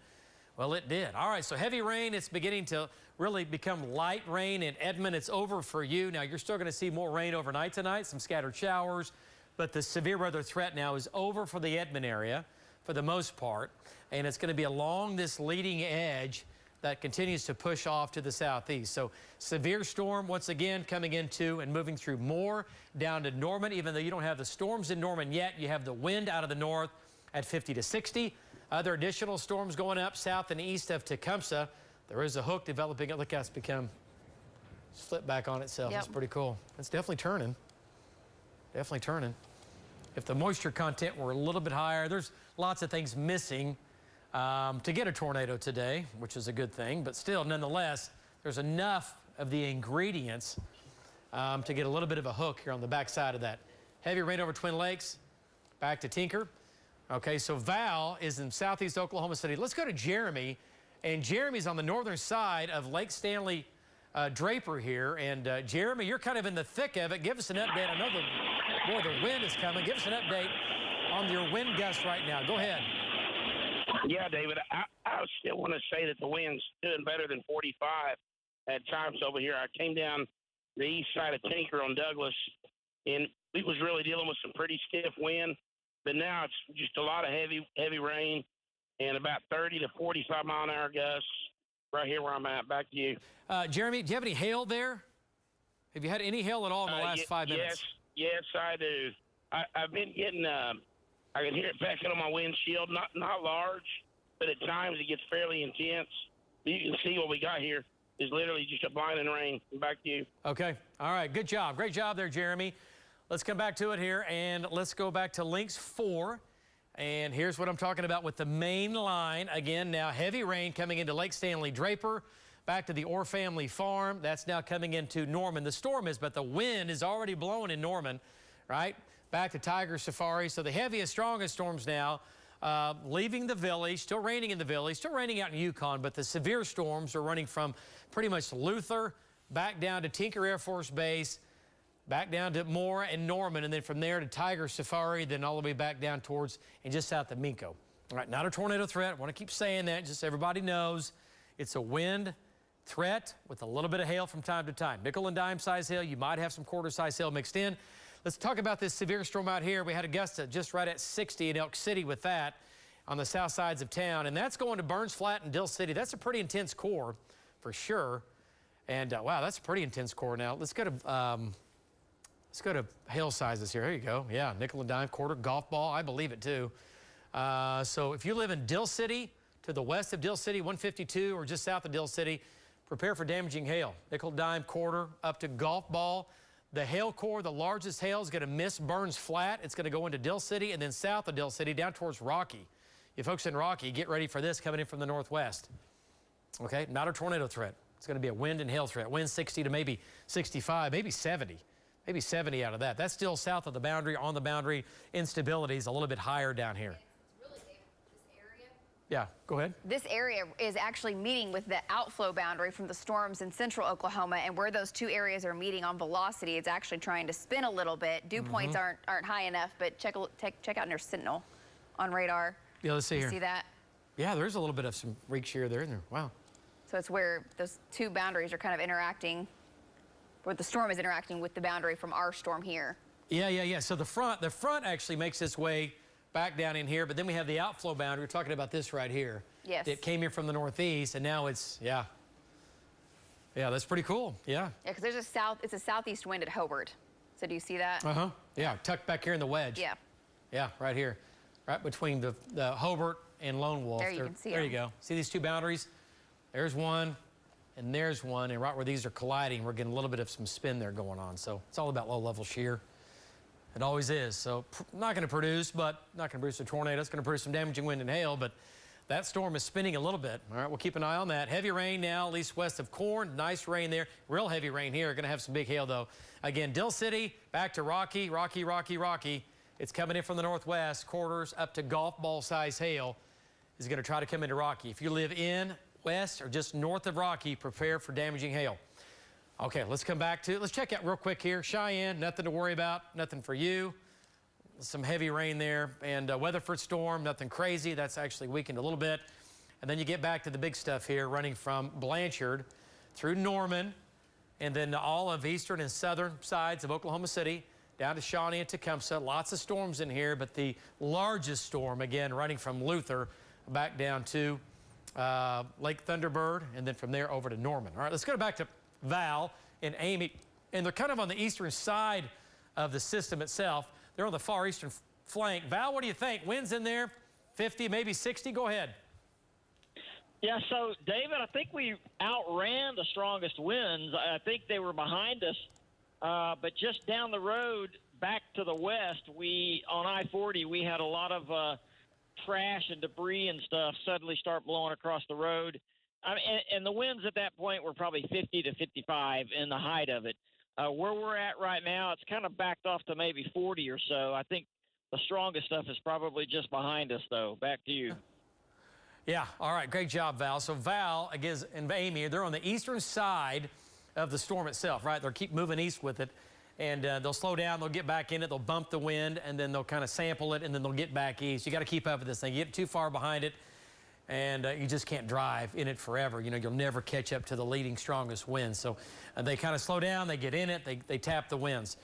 well, it did. All right, so heavy rain, it's beginning to really become light rain in Edmond. It's over for you. Now, you're still going to see more rain overnight tonight, some scattered showers, but the severe weather threat now is over for the Edmond area for the most part, and it's going to be along this leading edge that continues to push off to the southeast. So severe storm once again coming into and moving through Moore down to Norman. Even though you don't have the storms in Norman yet, you have the wind out of the north at 50 to 60. Other additional storms going up south and east of Tecumseh. There is a hook developing. Look how it's become flip back on itself. Yep. It's pretty cool. It's definitely turning. Definitely turning. If the moisture content were a little bit higher, there's lots of things missing to get a tornado today, which is a good thing. But still, nonetheless, there's enough of the ingredients to get a little bit of a hook here on the backside of that. Heavy rain over Twin Lakes, back to Tinker. Okay, so Val is in southeast Oklahoma City. Let's go to Jeremy. And Jeremy's on the northern side of Lake Stanley Draper here. And Jeremy, you're kind of in the thick of it. Give us an update. I know the wind is coming. Give us an update on your wind gust right now. Go ahead. Yeah, David, I still want to say that the wind's doing better than 45 at times over here. I came down the east side of Tinker on Douglas, and we was really dealing with some pretty stiff wind. But now it's just a lot of heavy rain and about 30 to 45 mile an hour gusts right here where I'm at. Back to you. Jeremy, do you have any hail there? Have you had any hail at all in the last 5 minutes? Yes, I do. I've been getting, I can hear it pecking on my windshield. Not large, but at times it gets fairly intense. You can see what we got here is literally just a blinding rain. Back to you. Okay. All right. Good job. Great job there, Jeremy. Let's come back to it here, and let's go back to Links 4. And here's what I'm talking about with the main line. Again, now heavy rain coming into Lake Stanley Draper, back to the Orr family farm. That's now coming into Norman. The storm is, but the wind is already blowing in Norman, right? Back to Tiger Safari. So the heaviest, strongest storms now leaving the village, still raining in the village, still raining out in Yukon, but the severe storms are running from pretty much Luther back down to Tinker Air Force Base, back down to Moore and Norman, and then from there to Tiger Safari, then all the way back down towards and just south of Minko. All right, not a tornado threat. I want to keep saying that, just so everybody knows. It's a wind threat with a little bit of hail from time to time. Nickel and dime size hail. You might have some quarter size hail mixed in. Let's talk about this severe storm out here. We had a gust of just right at 60 in Elk City with that on the south sides of town, and that's going to Burns Flat and Dill City. That's a pretty intense core for sure. And wow, that's a pretty intense core. Now let's go to hail sizes here. Here you go. Yeah, nickel and dime, quarter, golf ball. I believe it too. So if you live in Dill City, to the west of Dill City, 152, or just south of Dill City, prepare for damaging hail. Nickel, dime, quarter, up to golf ball. The hail core, the largest hail, is going to miss Burns Flat. It's going to go into Dill City and then south of Dill City down towards Rocky. You folks in Rocky, get ready for this coming in from the northwest. Okay, not a tornado threat. It's going to be a wind and hail threat. Wind 60 to maybe 65, maybe 70. Maybe 70 out of that. That's still south of the boundary, on the boundary. Instability is a little bit higher down here. Really, David, this area Yeah, go ahead. This area is actually meeting with the outflow boundary from the storms in central Oklahoma, and where those two areas are meeting on velocity, it's actually trying to spin a little bit. Dew points aren't high enough, but check out near Sentinel on radar. Yeah, let's see here. See that? Yeah, there's a little bit of some reek shear there. Wow. So it's where those two boundaries are kind of interacting, where the storm is interacting with the boundary from our storm here. Yeah. So the front actually makes its way back down in here, but then we have the outflow boundary. We're talking about this right here. Yes. It came here from the northeast, and now it's, yeah, that's pretty cool. Yeah. Yeah, because it's a southeast wind at Hobart. So do you see that? Yeah, tucked back here in the wedge. Yeah. Yeah, right here, right between the Hobart and Lone Wolf. There you can see There them. you go. See these two boundaries? There's one, and there's one, and right where these are colliding, we're getting a little bit of some spin there going on. So it's all about low-level shear. It always is. So not going to produce, but not going to produce a tornado. It's going to produce some damaging wind and hail, but that storm is spinning a little bit. All right, we'll keep an eye on that. Heavy rain now, at least west of Corn. Nice rain there. Real heavy rain here. Going to have some big hail, though. Again, Dill City, back to Rocky. It's coming in from the northwest. Quarters up to golf ball size hail is going to try to come into Rocky. If you live in, west, or just north of Rocky, prepare for damaging hail. Okay, let's check out real quick here. Cheyenne, nothing to worry about, nothing for you. Some heavy rain there. And Weatherford storm, nothing crazy. That's actually weakened a little bit. And then you get back to the big stuff here, running from Blanchard through Norman, and then all of eastern and southern sides of Oklahoma City, down to Shawnee and Tecumseh. Lots of storms in here, but the largest storm, again, running from Luther back down to Lake Thunderbird, and then from there over to Norman. All right, let's go back to Val and Amy, and they're kind of on the eastern side of the system itself. They're on the far eastern flank. Val, what do you think? Winds in there, 50, maybe 60? Go ahead. Yeah, so, David, I think we outran the strongest winds. I think they were behind us, but just down the road back to the west, on I-40, we had a lot of trash and debris and stuff suddenly start blowing across the road. And the winds at that point were probably 50 to 55 in the height of it. Where we're at right now, it's kind of backed off to maybe 40 or so. I think the strongest stuff is probably just behind us, though. Back to you. Yeah, all right, great job, Val. So Val, again, and Amy, they're on the eastern side of the storm itself, right? They'll keep moving east with it, and they'll slow down, they'll get back in it, they'll bump the wind, and then they'll kind of sample it, and then they'll get back east. You got to keep up with this thing. You get too far behind it, and you just can't drive in it forever. You know, you'll never catch up to the leading strongest winds. So they kind of slow down, they get in it, they tap the winds.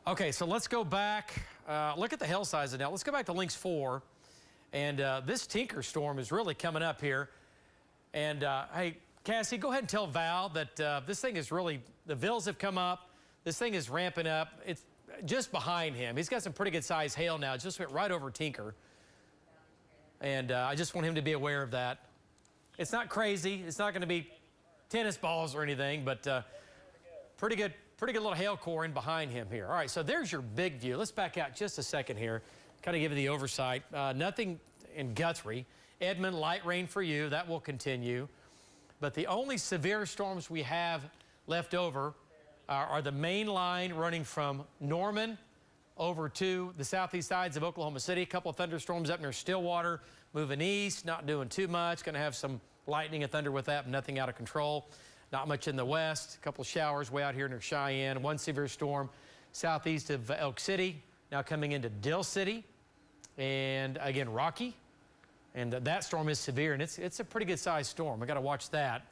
Okay, so let's go back. Look at the hail sizes now. Let's go back to Lynx 4. And this Tinker storm is really coming up here. And hey, Cassie, go ahead and tell Val that this thing is really, the Vills have come up. This thing is ramping up. It's just behind him. He's got some pretty good size hail now. It just went right over Tinker. And I just want him to be aware of that. It's not crazy. It's not going to be tennis balls or anything, but pretty good little hail core in behind him here. All right, so there's your big view. Let's back out just a second here. Kind of give you the oversight. Nothing in Guthrie. Edmond, light rain for you. That will continue. But the only severe storms we have left over are the main line running from Norman over to the southeast sides of Oklahoma City. A couple of thunderstorms up near Stillwater, moving east, not doing too much. Going to have some lightning and thunder with that, but nothing out of control. Not much in the west. A couple of showers way out here near Cheyenne. One severe storm southeast of Elk City, now coming into Dill City. And again, Rocky. And that storm is severe, and it's a pretty good sized storm. I got to watch that.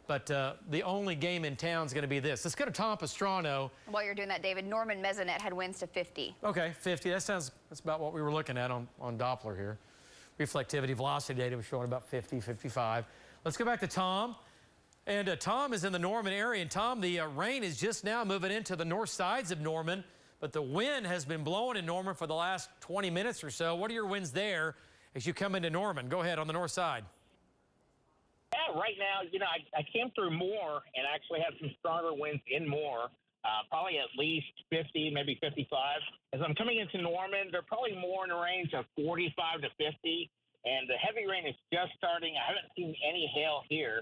But the only game in town is going to be this. Let's go to Tom Pastrano. While you're doing that, David, Norman Mesonet had winds to 50. Okay, 50. That's about what we were looking at on Doppler here. Reflectivity velocity data was showing about 50, 55. Let's go back to Tom. And Tom is in the Norman area. And Tom, the rain is just now moving into the north sides of Norman, but the wind has been blowing in Norman for the last 20 minutes or so. What are your winds there as you come into Norman? Go ahead on the north side. Yeah, right now, you know, I came through Moore and actually had some stronger winds in Moore, probably at least 50, maybe 55. As I'm coming into Norman, they're probably more in the range of 45 to 50, and the heavy rain is just starting. I haven't seen any hail here,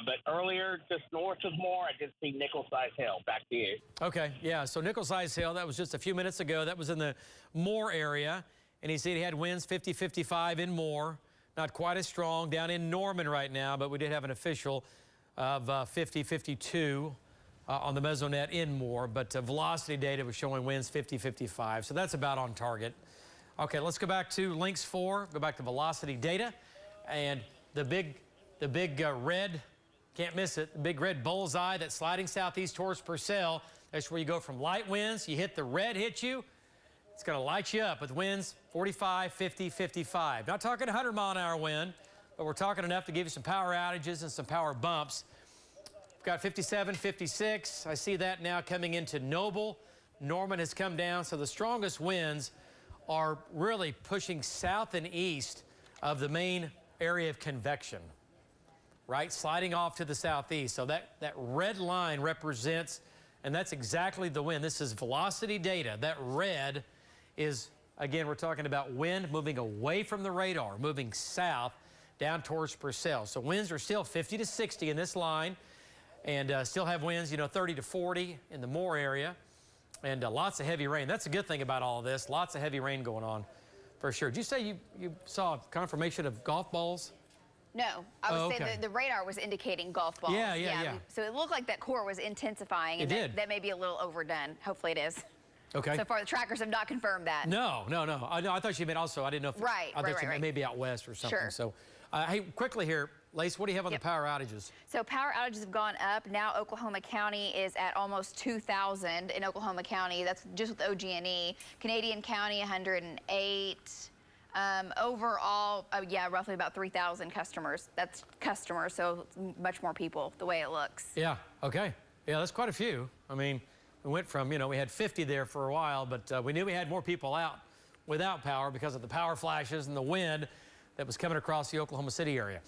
but earlier, just north of Moore, I did see nickel-sized hail. Back to you. Okay, yeah, so nickel-sized hail, that was just a few minutes ago. That was in the Moore area, and he said he had winds 50, 55 in Moore. not quite as strong down in Norman right now, but we did have an official of 50, 52 on the mesonet in Moore, but velocity data was showing winds 50, 55, so that's about on target. Okay, let's go back to Lynx 4, go back to velocity data, and the big red, can't miss it, the big red bullseye that's sliding southeast towards Purcell. That's where you go from light winds, you hit the red, hit you, it's going to light you up with winds 45, 50, 55. Not talking 100-mile-an-hour wind, but we're talking enough to give you some power outages and some power bumps. We've got 57, 56. I see that now coming into Noble. Norman has come down, so the strongest winds are really pushing south and east of the main area of convection, right? Sliding off to the southeast. So that red line represents, and that's exactly the wind. This is velocity data. That red is, again, we're talking about wind moving away from the radar, moving south down towards Purcell. So winds are still 50 to 60 in this line, and still have winds, 30 to 40 in the Moore area, and lots of heavy rain. That's a good thing about all of this. Lots of heavy rain going on for sure. Did you say you saw confirmation of golf balls? No, I was saying the radar was indicating golf balls. Yeah. So it looked like that core was intensifying, and that may be a little overdone. Hopefully it is. Okay. So far, the trackers have not confirmed that. No. I thought you meant also, I didn't know if right. maybe out west or something. Sure. So, hey, quickly here, Lace, what do you have on the power outages? So power outages have gone up. Now Oklahoma County is at almost 2,000 in Oklahoma County. That's just with OG&E. Canadian County, 108. Overall, roughly about 3,000 customers. That's customers, so much more people, the way it looks. Yeah, okay. Yeah, that's quite a few. I mean, we went from, we had 50 there for a while, but we knew we had more people out without power because of the power flashes and the wind that was coming across the Oklahoma City area.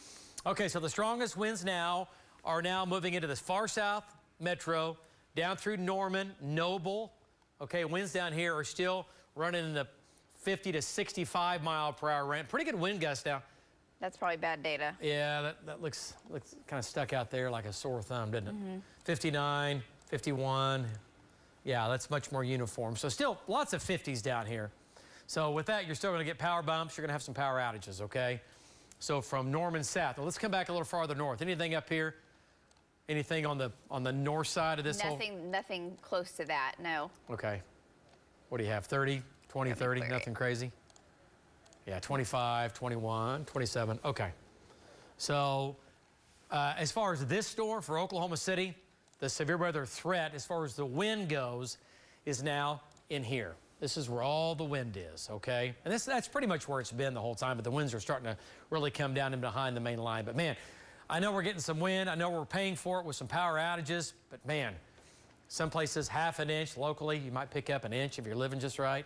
Okay, so the strongest winds now are moving into the far south metro, down through Norman, Noble. Okay, winds down here are still running in the 50 to 65 mile per hour range. Pretty good wind gusts now. That's probably bad data. Yeah, that looks kind of stuck out there like a sore thumb, doesn't it? 59, 51. Yeah, that's much more uniform. So still lots of 50s down here. So with that, you're still going to get power bumps. You're going to have some power outages, okay? So from Norman south. Well, let's come back a little farther north. Anything up here? Anything on the north side of this whole? Nothing close to that, no. Okay. What do you have, 30, 20, 30? Nothing crazy? Yeah, 25, 21, 27. Okay. So as far as this storm for Oklahoma City, the severe weather threat, as far as the wind goes, is now in here. This is where all the wind is, okay? And that's pretty much where it's been the whole time, but the winds are starting to really come down in behind the main line. But man, I know we're getting some wind. I know we're paying for it with some power outages, but man, some places half an inch. Locally, you might pick up an inch if you're living just right.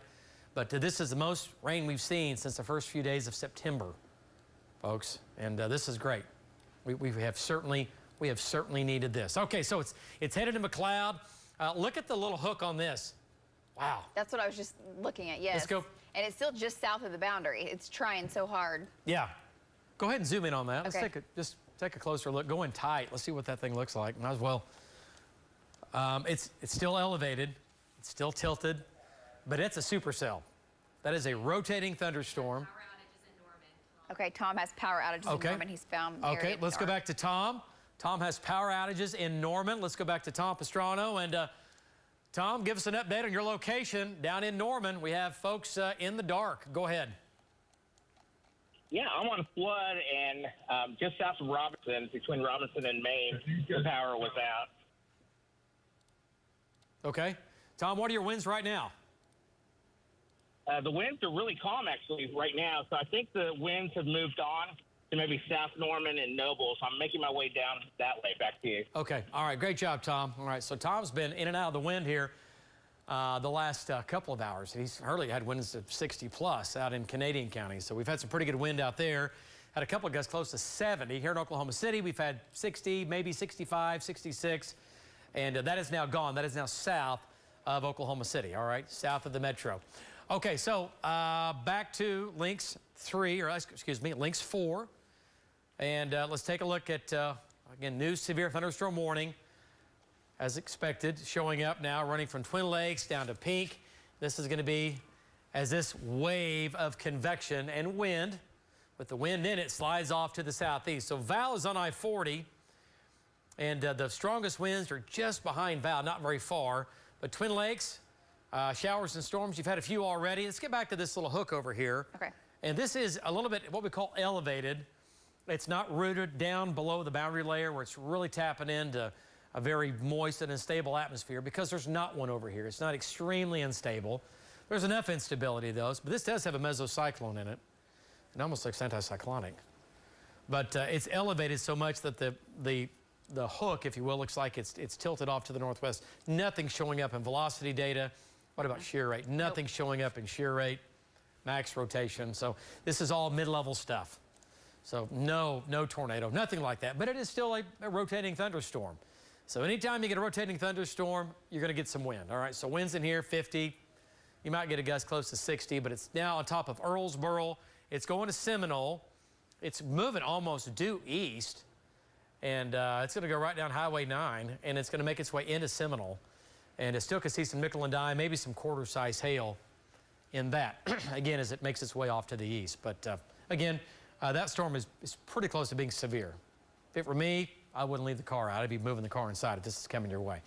But this is the most rain we've seen since the first few days of September, folks. And this is great. We have certainly needed this. Okay, so it's headed to McLeod. Look at the little hook on this. Wow. That's what I was just looking at, yes. Let's go. And it's still just south of the boundary. It's trying so hard. Yeah. Go ahead and zoom in on that. Okay. Let's take a closer look. Go in tight. Let's see what that thing looks like. Might as well. It's still elevated. It's still tilted. But it's a supercell. That is a rotating thunderstorm. Power outages in Norman. Okay, Tom has power outages in Norman. He's found. Okay, let's go back to Tom. Tom has power outages in Norman. Let's go back to Tom Pastrano. And Tom, give us an update on your location down in Norman. We have folks in the dark. Go ahead. Yeah, I'm on Flood and just south of Robinson, between Robinson and Maine, the power was out. Okay. Tom, what are your winds right now? The winds are really calm, actually, right now. So I think the winds have moved on to maybe South Norman and Noble. So I'm making my way down that way. Back to you. Okay. All right. Great job, Tom. All right. So Tom's been in and out of the wind here the last couple of hours. He's early had winds of 60 plus out in Canadian County. So we've had some pretty good wind out there. Had a couple of gusts close to 70. Here in Oklahoma City, we've had 60, maybe 65, 66. And that is now gone. That is now south of Oklahoma City. All right. South of the metro. Okay, so back to Lynx 3, or excuse me, Lynx 4. And let's take a look at, again, new severe thunderstorm warning, as expected, showing up now, running from Twin Lakes down to Pink. This is going to be as this wave of convection and wind, With the wind in it, slides off to the southeast. So Val is on I-40, and the strongest winds are just behind Val, not very far. But Twin Lakes, showers and storms, you've had a few already. Let's get back to this little hook over here. Okay. And this is a little bit what we call elevated. It's not rooted down below the boundary layer where it's really tapping into a very moist and unstable atmosphere, because there's not one over here. It's not extremely unstable. There's enough instability, though. But this does have a mesocyclone in it. It almost looks anticyclonic. But it's elevated so much that the hook, if you will, looks like it's tilted off to the northwest. Nothing showing up in velocity data. What about shear rate? Nothing showing up in shear rate, max rotation. So this is all mid-level stuff. So no tornado, nothing like that. But it is still a rotating thunderstorm. So anytime you get a rotating thunderstorm, you're going to get some wind. All right, so winds in here, 50. You might get a gust close to 60, but it's now on top of Earlsboro. It's going to Seminole. It's moving almost due east. And it's going to go right down Highway 9, and it's going to make its way into Seminole. And it still could see some nickel and dime, maybe some quarter-size hail in that, again, as it makes its way off to the east. But again, that storm is pretty close to being severe. If it were me, I wouldn't leave the car out. I'd be moving the car inside if this is coming your way.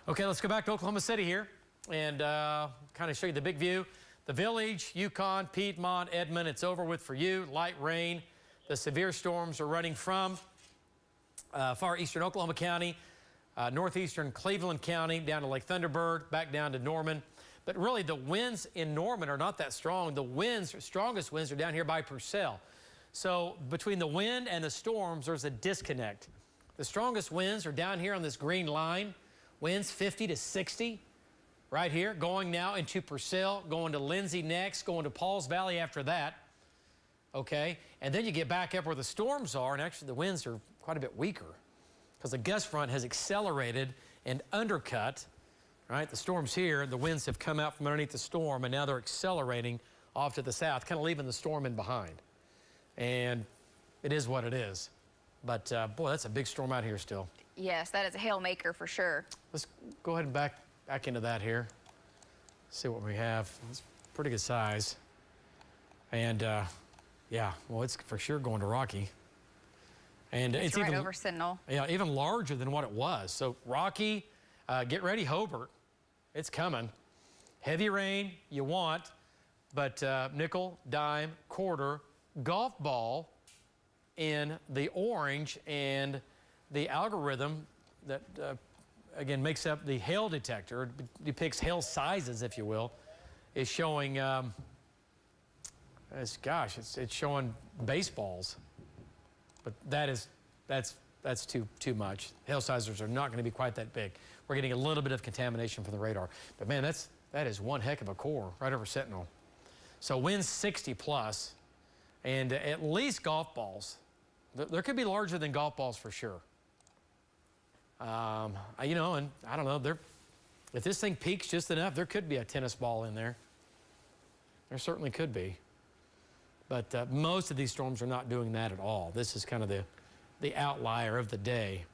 Okay, let's go back to Oklahoma City here and kind of show you the big view. The Village, Yukon, Piedmont, Edmond, it's over with for you. Light rain. The severe storms are running from far eastern Oklahoma County, northeastern Cleveland County, down to Lake Thunderbird, back down to Norman. But really, the winds in Norman are not that strong. The strongest winds are down here by Purcell. So between the wind and the storms, there's a disconnect. The strongest winds are down here on this green line, winds 50 to 60 right here, going now into Purcell, going to Lindsay next, going to Pauls Valley after that. Okay, and then you get back up where the storms are, and actually the winds are quite a bit weaker because the gust front has accelerated and undercut, right? The storm's here, the winds have come out from underneath the storm, and now they're accelerating off to the south, kind of leaving the storm in behind. And it is what it is. But boy, that's a big storm out here still. Yes, that is a hail maker for sure. Let's go ahead and back into that here. See what we have. It's pretty good size. And yeah, well, it's for sure going to Rocky. And it's right even over Sentinel. Yeah, even larger than what it was. So Rocky, get ready, Hobart. It's coming. Heavy rain you want, but nickel, dime, quarter, golf ball in the orange, and the algorithm that again makes up the hail detector, depicts hail sizes, if you will, is showing it's showing baseballs, but that's too much. Hail sizes are not going to be quite that big. We're getting a little bit of contamination from the radar, but man, that is one heck of a core right over Sentinel. So winds 60 plus, and at least golf balls. There could be larger than golf balls for sure. You know, and I don't know. If this thing peaks just enough, there could be a tennis ball in there. There certainly could be. But most of these storms are not doing that at all. This is kind of the outlier of the day.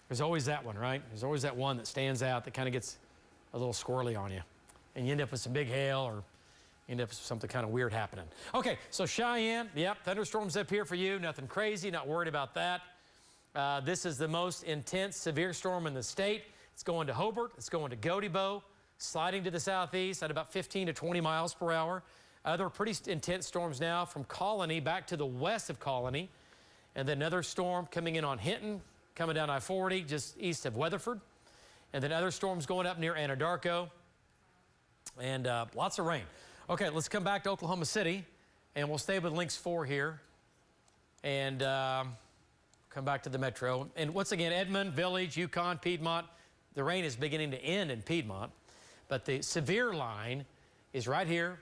There's always that one, right? There's always that one that stands out that kind of gets a little squirrely on you. And you end up with some big hail, or you end up with something kind of weird happening. Okay, so Cheyenne, yep, thunderstorms up here for you. Nothing crazy, not worried about that. This is the most intense severe storm in the state. It's going to Hobart. It's going to Gotebo, sliding to the southeast at about 15 to 20 miles per hour. Other pretty intense storms now from Colony back to the west of Colony. And then another storm coming in on Hinton, coming down I-40 just east of Weatherford. And then other storms going up near Anadarko. And lots of rain. Okay, let's come back to Oklahoma City, and we'll stay with Lynx 4 here. And come back to the metro. And once again, Edmond, Village, Yukon, Piedmont, the rain is beginning to end in Piedmont. But the severe line is right here,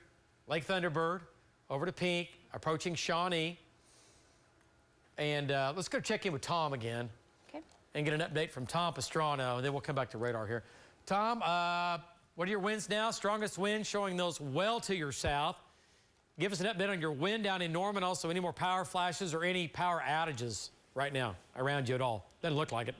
Lake Thunderbird, over to Pink, approaching Shawnee. And let's go check in with Tom again. Okay. And get an update from Tom Pastrano, and then we'll come back to radar here. Tom, what are your winds now? Strongest winds showing those well to your south. Give us an update on your wind down in Norman. Also, any more power flashes or any power outages right now around you at all? Doesn't look like it.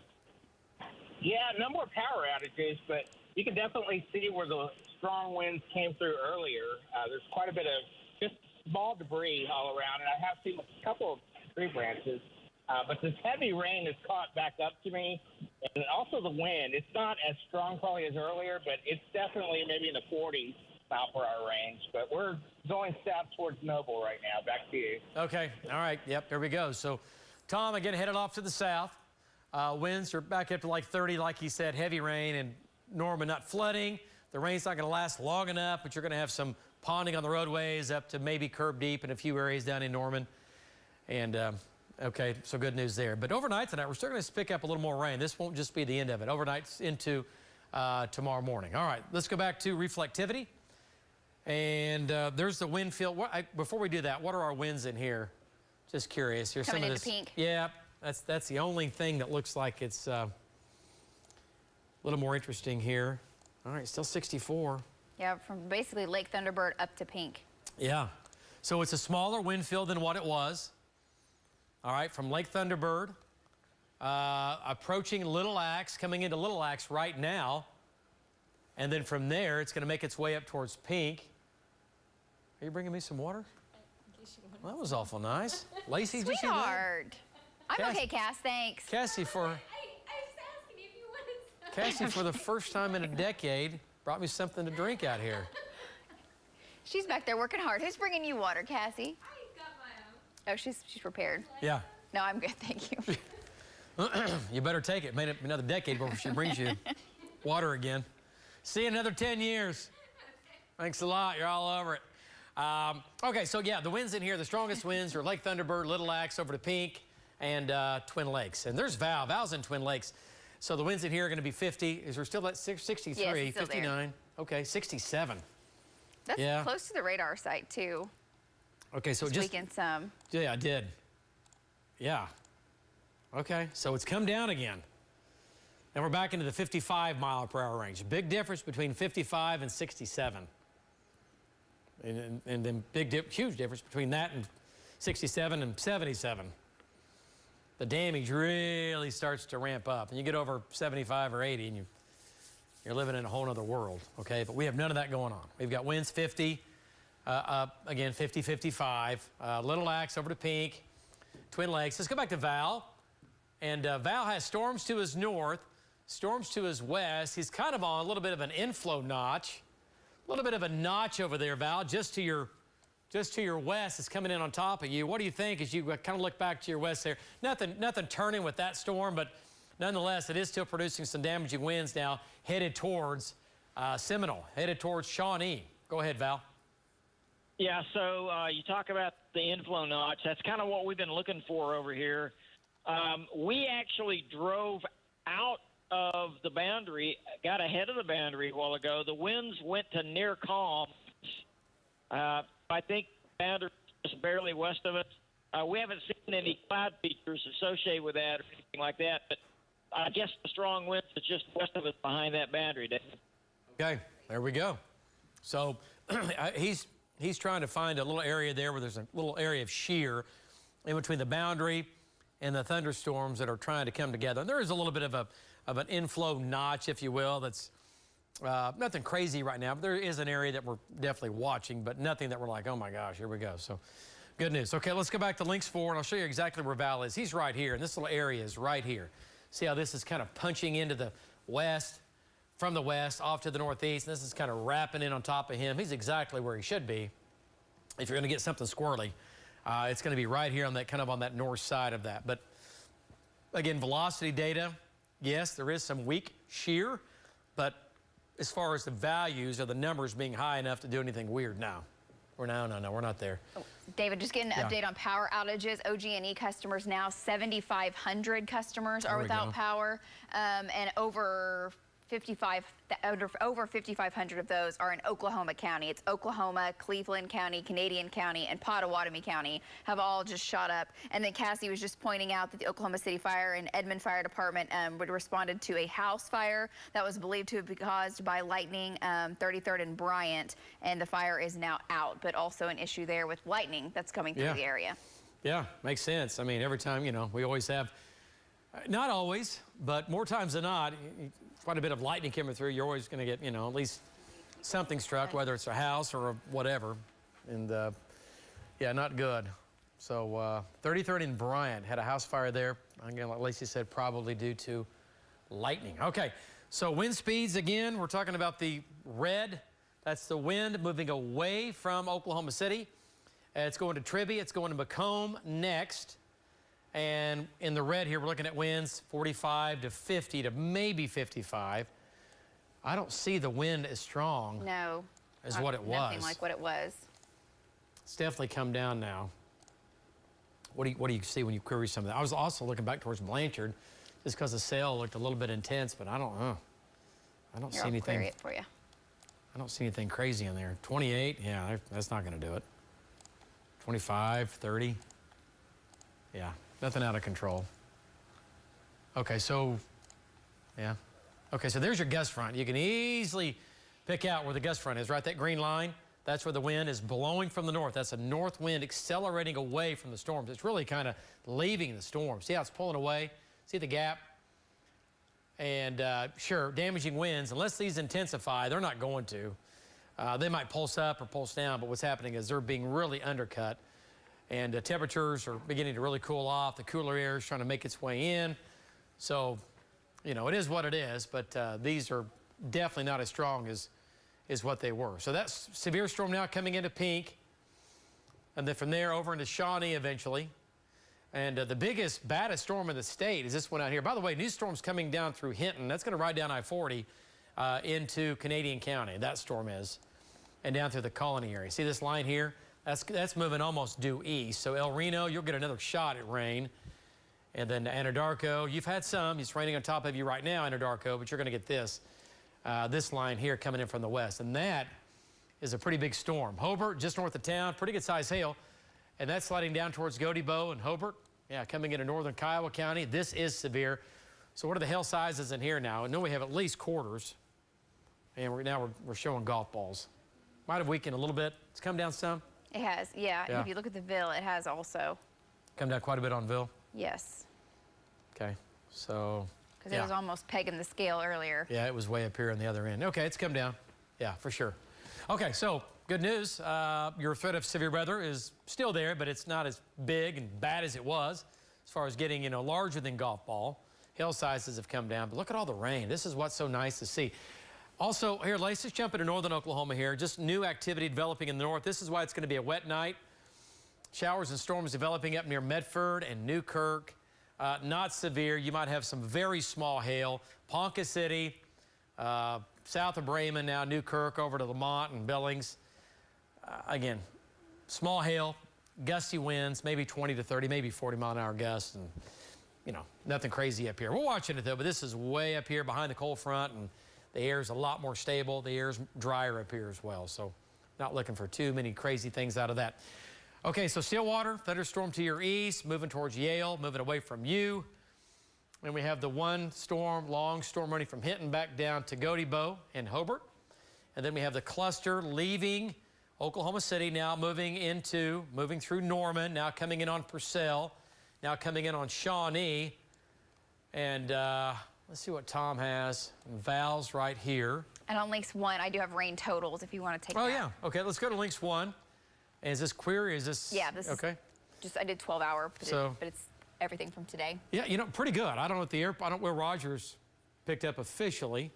Yeah, no more power outages, but you can definitely see where the strong winds came through earlier. There's quite a bit of just small debris all around, and I have seen a couple of tree branches. But this heavy rain has caught back up to me, and also the wind. It's not as strong probably as earlier, but it's definitely maybe in the 40s mile-per-hour range. But we're going south towards Noble right now. Back to you. Okay. All right. Yep. There we go. So, Tom, again, headed off to the south. Winds are back up to like 30, like he said, heavy rain, and Norman not flooding. The rain's not going to last long enough, but you're going to have some ponding on the roadways up to maybe curb deep in a few areas down in Norman. And, okay, so good news there. But overnight tonight, we're still going to pick up a little more rain. This won't just be the end of it. Overnight into tomorrow morning. All right, let's go back to reflectivity. And there's the wind field. Before we do that, what are our winds in here? Just curious. Here's Coming some of into this. pink. Yeah, that's the only thing that looks like it's a little more interesting here. All right, still 64. Yeah, from basically Lake Thunderbird up to pink. Yeah, so it's a smaller wind field than what it was. All right, from Lake Thunderbird, approaching Little Axe, coming into Little Axe right now. And then from there, it's going to make its way up towards pink. Are you bringing me some water? Well, that was awful nice. Lacey, did you see that? Sweetheart. I'm okay, Cass, thanks. Cassie, Cassie, for the first time in a decade, brought me something to drink out here. She's back there working hard. Who's bringing you water, Cassie? I got my own. Oh, she's prepared. Yeah. No, I'm good, thank you. You better take it. Made it another decade before she brings you water again. See you in another 10 years. Thanks a lot. You're all over it. Okay, so yeah, the winds in here, the strongest winds are Lake Thunderbird, Little Axe over to Pink, and Twin Lakes. And there's Val. Val's in Twin Lakes. So the winds in here are going to be 50. Is there still that 63? Yes, it's still 59. there. Okay, 67. That's close to the radar site, too. Okay, so just weakened some. Yeah, I did. Yeah. Okay, so it's come down again. And we're back into the 55 mile per hour range. Big difference between 55 and 67. And then huge difference between that and 67 and 77. The damage really starts to ramp up. And you get over 75 or 80 and you're living in a whole other world, okay? But we have none of that going on. We've got winds 50, up again 50, 55. Little Axe over to Pink, Twin Lakes. Let's go back to Val. And Val has storms to his north, storms to his west. He's kind of on a little bit of an inflow notch. A little bit of a notch over there, Val, just to your west is coming in on top of you. What do you think as you kind of look back to your west there? Nothing turning with that storm, but nonetheless, it is still producing some damaging winds now, headed towards Seminole, headed towards Shawnee. Go ahead, Val. Yeah, so you talk about the inflow notch. That's kind of what we've been looking for over here. We actually drove out of the boundary, got ahead of the boundary a while ago. The winds went to near calm. I think the boundary is barely west of us. We haven't seen any cloud features associated with that or anything like that, but I guess the strong winds is just west of us behind that boundary, Dave. Okay, there we go. So he's trying to find a little area there where there's a little area of shear in between the boundary and the thunderstorms that are trying to come together. And there is a little bit of an inflow notch, if you will, that's nothing crazy right now, but there is an area that we're definitely watching, but nothing that we're like, oh my gosh, here we go. So good news. Okay, let's go back to links 4, and I'll show you exactly where Val is. He's right here, and this little area is right here. See how this is kind of punching into the west, from the west off to the northeast, and this is kind of wrapping in on top of him. He's exactly where he should be. If you're going to get something squirrely, it's going to be right here on that kind of on that north side of that. But again, velocity data, yes, there is some weak shear, but as far as the values or the numbers being high enough to do anything weird, no, we're not there. Oh, David, just getting an update on power outages. OG&E customers now, 7,500 customers are without power, and over 5,500 of those are in Oklahoma County. It's Oklahoma, Cleveland County, Canadian County, and Pottawatomie County have all just shot up. And then Cassie was just pointing out that the Oklahoma City Fire and Edmond Fire Department responded to a house fire that was believed to have been caused by lightning, 33rd and Bryant, and the fire is now out, but also an issue there with lightning that's coming through the area. Yeah, makes sense. I mean, every time, we always have, not always, but more times than not, quite a bit of lightning coming through, you're always going to get, at least something struck, whether it's a house or whatever. And Yeah, not good. So 33rd and Bryant had a house fire there. Again, like Lacey said, probably due to lightning. Okay, so wind speeds again. We're talking about the red. That's the wind moving away from Oklahoma City. It's going to Tribby. It's going to Macomb next. And in the red here, we're looking at winds 45 to 50 to maybe 55. I don't see the wind as strong. No. As what it was. Nothing like what it was. It's definitely come down now. What do you see when you query some of that? I was also looking back towards Blanchard just because the sail looked a little bit intense, but I don't know. I don't see anything. Query it for you. I don't see anything crazy in there. 28, yeah, that's not going to do it. 25, 30. Yeah, nothing out of control. Okay, so, yeah. Okay, so there's your gust front. You can easily pick out where the gust front is, right? That green line, that's where the wind is blowing from the north. That's a north wind accelerating away from the storms. It's really kind of leaving the storm. See how it's pulling away? See the gap? And sure, damaging winds, unless these intensify, they're not going to. They might pulse up or pulse down, but what's happening is they're being really undercut. And temperatures are beginning to really cool off. The cooler air is trying to make its way in. So, you know, it is what it is, but these are definitely not as strong as what they were. So that's severe storm now coming into Pink. And then from there over into Shawnee eventually. And the biggest, baddest storm in the state is this one out here. By the way, new storm's coming down through Hinton. That's going to ride down I-40 into Canadian County. That storm is. And down through the Colony area. See this line here? That's moving almost due east. So El Reno, you'll get another shot at rain. And then Anadarko, you've had some. It's raining on top of you right now, Anadarko, but you're going to get this line here coming in from the west. And that is a pretty big storm. Hobart, just north of town, pretty good size hail. And that's sliding down towards Gotebo and Hobart. Yeah, coming into northern Kiowa County. This is severe. So what are the hail sizes in here now? I know we have at least quarters. And we're showing golf balls. Might have weakened a little bit. It's come down some. It has, yeah. Yeah. If you look at the Ville, it has also. Come down quite a bit on Ville. Yes. Okay, so. Because it was almost pegging the scale earlier. Yeah, it was way up here on the other end. Okay, it's come down. Yeah, for sure. Okay, so good news. Your threat of severe weather is still there, but it's not as big and bad as it was as far as getting, you know, larger than golf ball. Hail sizes have come down, but look at all the rain. This is what's so nice to see. Also, here, let's just jump into northern Oklahoma here. Just new activity developing in the north. This is why it's going to be a wet night. Showers and storms developing up near Medford and Newkirk. Not severe. You might have some very small hail. Ponca City, south of Bremen now, Newkirk, over to Lamont and Billings. Again, small hail, gusty winds, maybe 20 to 30, maybe 40-mile-an-hour gusts, and, you know, nothing crazy up here. We're watching it, though, but this is way up here behind the cold front, and the air is a lot more stable. The air is drier up here as well, so not looking for too many crazy things out of that. Okay, so Stillwater, thunderstorm to your east, moving towards Yale, moving away from you. And we have the one storm, long storm running from Hinton back down to Gotebo and Hobart. And then we have the cluster leaving Oklahoma City, now moving through Norman, now coming in on Purcell, now coming in on Shawnee. And let's see what Tom has. Val's right here. And on Links 1, I do have rain totals if you want to take that. Oh, yeah. Okay, let's go to Links 1. And is this query? Is this? Yeah, this okay. is just, I did 12-hour, but it's everything from today. Yeah, you know, pretty good. I don't know what I don't know where Rogers picked up officially,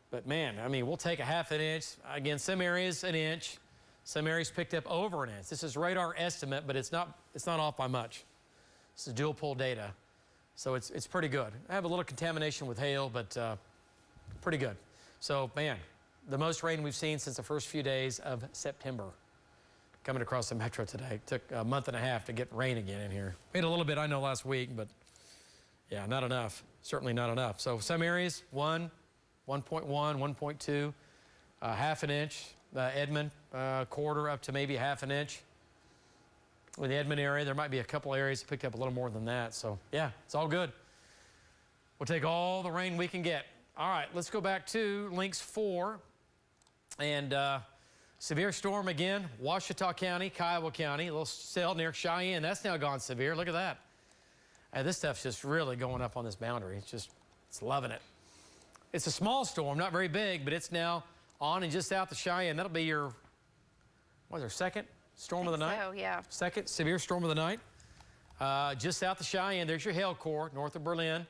but man, I mean, we'll take a half an inch. Again, some areas an inch, some areas picked up over an inch. This is radar estimate, but it's not off by much. This is dual pole data, so it's pretty good. I have a little contamination with hail, but pretty good. So man, the most rain we've seen since the first few days of September. Coming across the metro today. Took a month and a half to get rain again in here. We had a little bit, I know, last week, but yeah, not enough. Certainly not enough. So some areas, 1, 1.1, 1.2, half an inch. Edmond, quarter up to maybe half an inch. With the Edmond area, there might be a couple areas that picked up a little more than that. So yeah, it's all good. We'll take all the rain we can get. All right, let's go back to Links 4. And severe storm again, Ouachita County, Kiowa County, a little cell near Cheyenne. That's now gone severe. Look at that. And this stuff's just really going up on this boundary. It's loving it. It's a small storm, not very big, but it's now on and just south of Cheyenne. That'll be your, what is our second storm of the night? So, yeah. Second severe storm of the night. Just south of Cheyenne, there's your hail core, north of Berlin.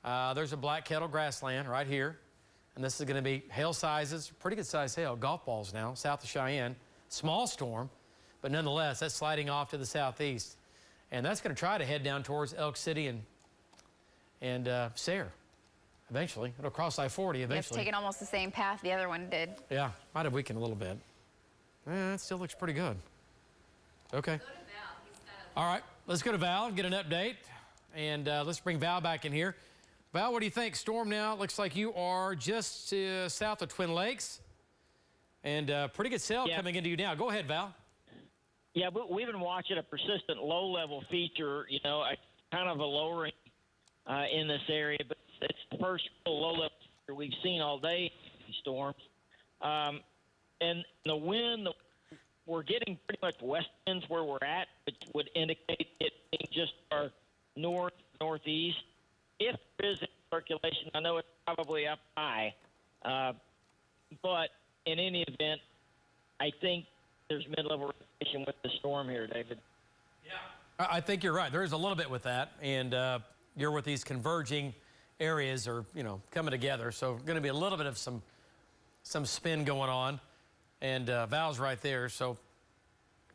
There's a black kettle grassland right here. And this is going to be hail sizes, pretty good size hail, golf balls now, south of Cheyenne. Small storm, but nonetheless, that's sliding off to the southeast. And that's going to try to head down towards Elk City and Sayre eventually. It'll cross I-40 eventually. It's taking almost the same path the other one did. Yeah, might have weakened a little bit. It still looks pretty good. Okay. Go to Val. All right, let's go to Val and get an update. And let's bring Val back in here. Val, what do you think? Storm now, looks like you are just south of Twin Lakes. And pretty good sail coming into you now. Go ahead, Val. Yeah, but we've been watching a persistent low-level feature, you know, kind of a lowering in this area, but it's the first low-level feature we've seen all day in these storms. And the wind, we're getting pretty much west winds where we're at, which would indicate it being just our northeast. If there is circulation, I know it's probably up high, but in any event, I think there's mid-level rotation with the storm here, David. Yeah, I think you're right. There's a little bit with that, and you're with these converging areas, or coming together. So going to be a little bit of some spin going on, and Val's right there. So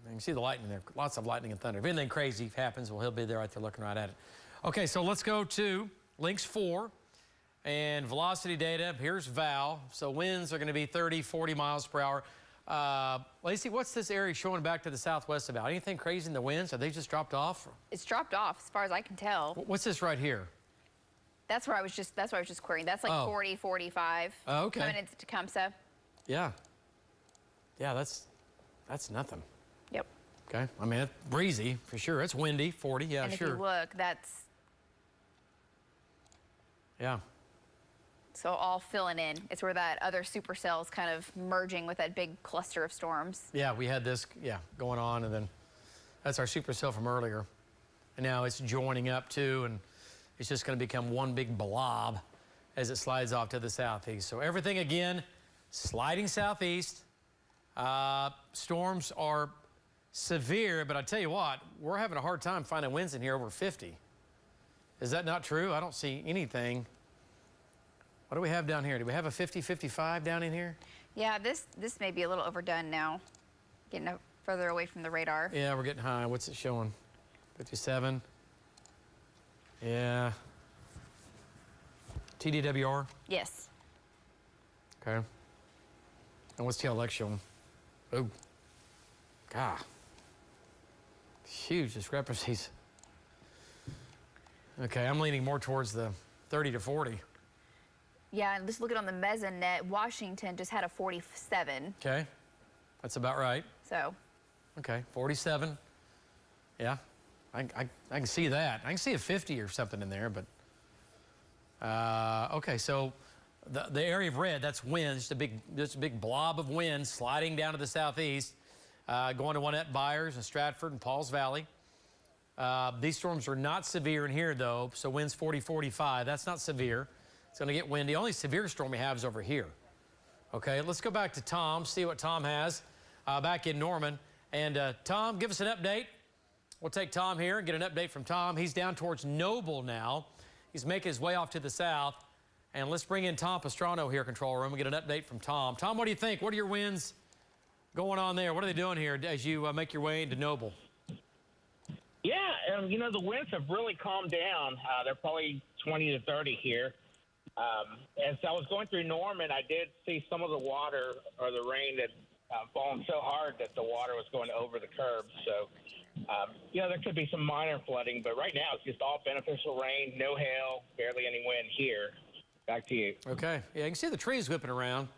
you can see the lightning there. Lots of lightning and thunder. If anything crazy happens, well, he'll be there right there looking right at it. Okay, so let's go to Lynx 4 and velocity data. Here's Val. So winds are going to be 30, 40 miles per hour. Lacey, what's this area showing back to the southwest about? Anything crazy in the winds? Have they just dropped off? It's dropped off as far as I can tell. What's this right here? That's where I was just querying. That's like 40, 45. Oh, okay. Coming into Tecumseh. Yeah. Yeah, that's nothing. Yep. Okay. I mean, it's breezy for sure. It's windy, 40. Yeah, and sure. if you look, that's yeah. so all filling in. It's where that other supercell is kind of merging with that big cluster of storms. Yeah, we had this, going on, and then that's our supercell from earlier. And now it's joining up too, and it's just going to become one big blob as it slides off to the southeast. So everything, again, sliding southeast. Storms are severe, but I tell you what, we're having a hard time finding winds in here over 50. Is that not true? I don't see anything. What do we have down here? Do we have a 50, 55 down in here? Yeah, this may be a little overdone now, getting further away from the radar. Yeah, we're getting high. What's it showing? 57. Yeah. TDWR? Yes. Okay. And what's TLX showing? Oh. God. Huge discrepancies. Okay, I'm leaning more towards the 30 to 40. Yeah, and just looking on the Mesonet, Washington just had a 47. Okay. That's about right. So. Okay, 47. Yeah. I can see that. I can see a 50 or something in there, but okay, so the area of red, that's wind, just a big blob of wind sliding down to the southeast, going to Winnett, Byers, and Stratford and Pauls Valley. These storms are not severe in here, though, so winds 40, 45. That's not severe. It's going to get windy. The only severe storm we have is over here. Okay, let's go back to Tom, see what Tom has back in Norman. And Tom, give us an update. We'll take Tom here and get an update from Tom. He's down towards Noble now. He's making his way off to the south. And let's bring in Tom Pastrano here, control room, and get an update from Tom. Tom, what do you think? What are your winds going on there? What are they doing here as you make your way into Noble? Yeah, the winds have really calmed down. They're probably 20 to 30 here. As I was going through Norman, I did see some of the water or the rain that fallen so hard that the water was going over the curb. So, there could be some minor flooding, but right now it's just all beneficial rain, no hail, barely any wind here. Back to you. Okay. Yeah, you can see the trees whipping around.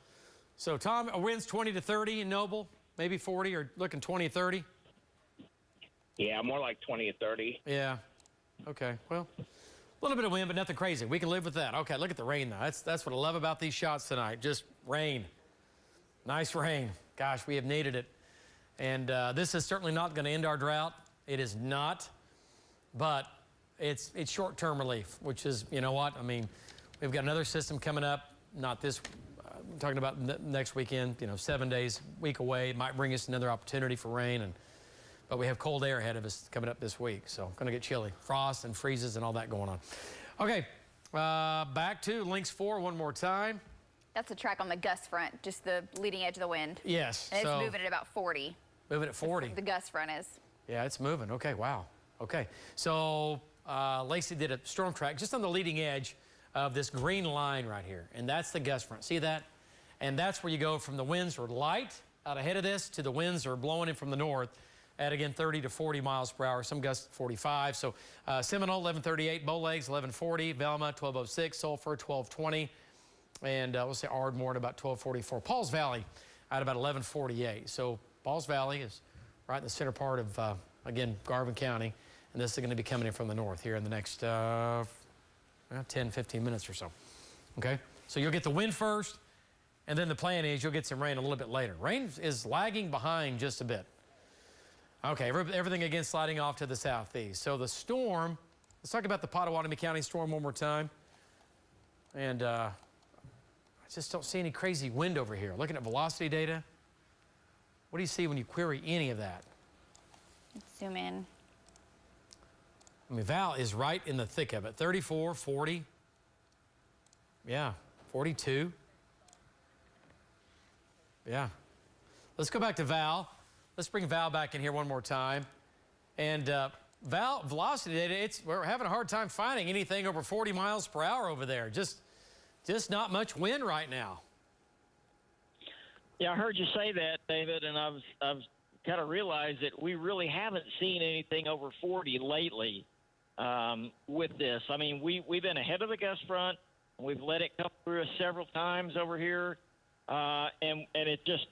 So, Tom, winds 20 to 30 in Noble, maybe 40, or looking 20 to 30? Yeah, more like 20 to 30. Yeah. Okay. Well, a little bit of wind, but nothing crazy. We can live with that. Okay, look at the rain, though. That's what I love about these shots tonight. Just rain. Nice rain. Gosh, we have needed it. And this is certainly not going to end our drought. It is not. But it's short-term relief, which is, you know what? I mean, we've got another system coming up. Not this, I'm talking about next weekend, 7 days, week away. It might bring us another opportunity for rain. And But we have cold air ahead of us coming up this week, so going to get chilly. Frost and freezes and all that going on. Okay, back to Lynx 4 one more time. That's a track on the gust front, just the leading edge of the wind. Yes. And it's moving at about 40. Moving at 40. The gust front is. Yeah, it's moving. Okay, wow. Okay, so Lacey did a storm track just on the leading edge of this green line right here, and that's the gust front. See that? And that's where you go from the winds are light out ahead of this to the winds are blowing in from the north at, again, 30 to 40 miles per hour, some gusts 45. So Seminole, 1138, Bowlegs, 1140, Velma, 1206, Sulphur, 1220, and we'll say Ardmore at about 1244. Pauls Valley at about 1148. So Pauls Valley is right in the center part of, again, Garvin County, and this is going to be coming in from the north here in the next 10, 15 minutes or so. Okay, so you'll get the wind first, and then the plan is you'll get some rain a little bit later. Rain is lagging behind just a bit. Okay, everything again sliding off to the southeast. So the storm, let's talk about the Pottawatomie County storm one more time. And I just don't see any crazy wind over here. Looking at velocity data, what do you see when you query any of that? Let's zoom in. I mean, Val is right in the thick of it. 34, 40, yeah, 42. Yeah. Let's go back to Val. Let's bring Val back in here one more time. And Val, velocity data, we're having a hard time finding anything over 40 miles per hour over there. Just not much wind right now. Yeah, I heard you say that, David, and I've kind of realized that we really haven't seen anything over 40 lately with this. I mean, we've been ahead of the gust front. We've let it come through us several times over here, and it just,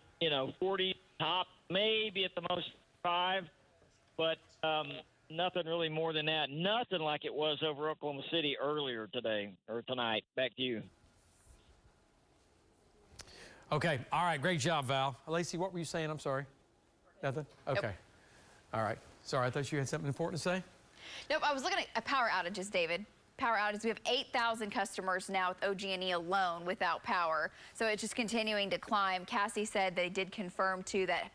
40 top, maybe at the most 5, but nothing really more than that. Nothing like it was over Oklahoma City earlier today or tonight. Back to you. Okay. All right. Great job, Val. Lacey, what were you saying? I'm sorry. Nothing? Okay. Nope. All right. Sorry, I thought you had something important to say. Nope, I was looking at power outages, David. Power outages. We have 8,000 customers now with OG&E alone without power. So it's just continuing to climb. Cassie said they did confirm, too, that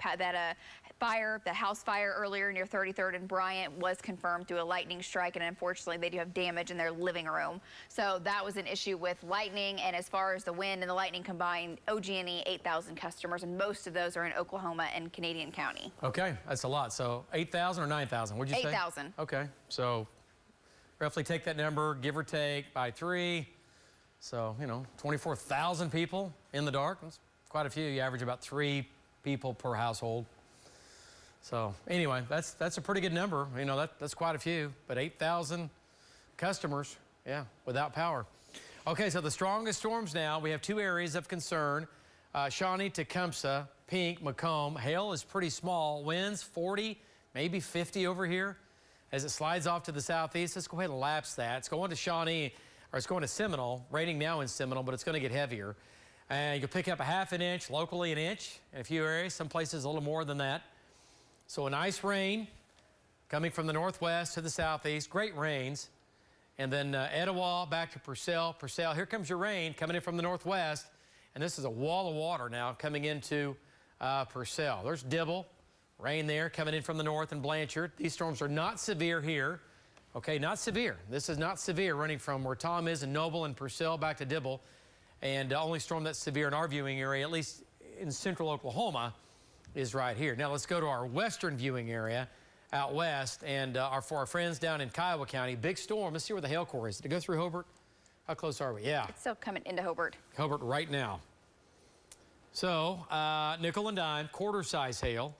the house fire earlier near 33rd and Bryant was confirmed through a lightning strike, and unfortunately they do have damage in their living room. So that was an issue with lightning, and as far as the wind and the lightning combined, OG&E 8,000 customers, and most of those are in Oklahoma and Canadian County. Okay, that's a lot. So 8,000 or 9,000? What'd you say? 8,000. Okay, so roughly take that number, give or take, by 3. So, 24,000 people in the dark. That's quite a few. You average about 3 people per household. So anyway, that's a pretty good number. That's quite a few, but 8,000 customers, yeah, without power. Okay, so the strongest storms now, we have 2 areas of concern. Shawnee, Tecumseh, Pink, Macomb. Hail is pretty small. Winds 40, maybe 50 over here. As it slides off to the southeast, let's go ahead and lapse that. It's going to Shawnee, or it's going to Seminole, raining now in Seminole, but it's going to get heavier. And you'll pick up a ½ an inch, locally an inch in a few areas, some places a little more than that. So a nice rain coming from the northwest to the southeast, great rains. And then Etowah back to Purcell. Purcell, here comes your rain coming in from the northwest. And this is a wall of water now coming into Purcell. There's Dibble. Rain there coming in from the north and Blanchard. These storms are not severe here. Okay, not severe. This is not severe, running from where Tom is and Noble and Purcell back to Dibble. And the only storm that's severe in our viewing area, at least in central Oklahoma, is right here. Now let's go to our western viewing area out west. And for our friends down in Kiowa County, big storm. Let's see where the hail core is. Did it go through Hobart? How close are we? Yeah. It's still coming into Hobart. Hobart right now. So nickel and dime, quarter-size hail.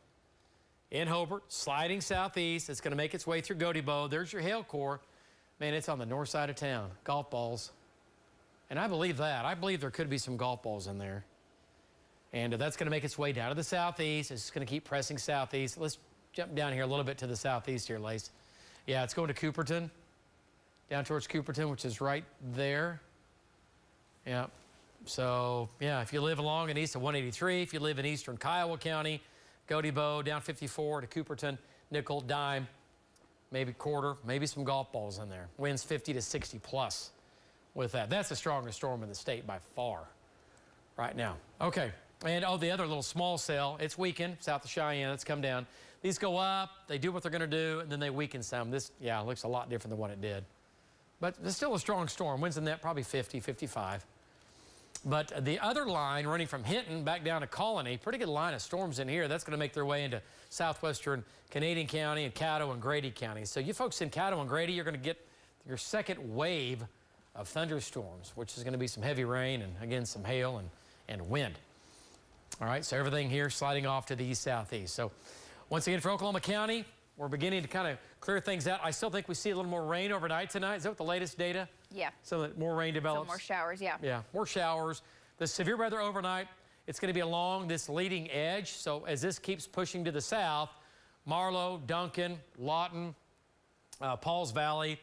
In Hobart, sliding southeast. It's going to make its way through Gotebo. There's your hail core. Man, it's on the north side of town. Golf balls. And I believe that. I believe there could be some golf balls in there. And that's going to make its way down to the southeast. It's going to keep pressing southeast. Let's jump down here a little bit to the southeast here, Lace. Yeah, it's going to Cooperton. Down towards Cooperton, which is right there. Yeah. So, yeah, if you live along and east of 183, if you live in eastern Kiowa County, Gotebo, down 54 to Cooperton, nickel, dime, maybe quarter, maybe some golf balls in there. Winds 50 to 60 plus with that. That's the strongest storm in the state by far right now. Okay, and the other little small cell, it's weakened south of Cheyenne. It's come down. These go up, they do what they're going to do, and then they weaken some. This, yeah, looks a lot different than what it did. But it's still a strong storm. Winds in that probably 50, 55. But the other line running from Hinton back down to Colony, pretty good line of storms in here. That's going to make their way into southwestern Canadian County and Caddo and Grady County. So you folks in Caddo and Grady, you're going to get your second wave of thunderstorms, which is going to be some heavy rain and, again, some hail and wind. All right, so everything here sliding off to the east-southeast. So once again, for Oklahoma County, we're beginning to kind of clear things out. I still think we see a little more rain overnight tonight. Is that what the latest data? Yeah. So that more rain develops? Some more showers, yeah. Yeah, more showers. The severe weather overnight, it's going to be along this leading edge. So as this keeps pushing to the south, Marlow, Duncan, Lawton, Pauls Valley,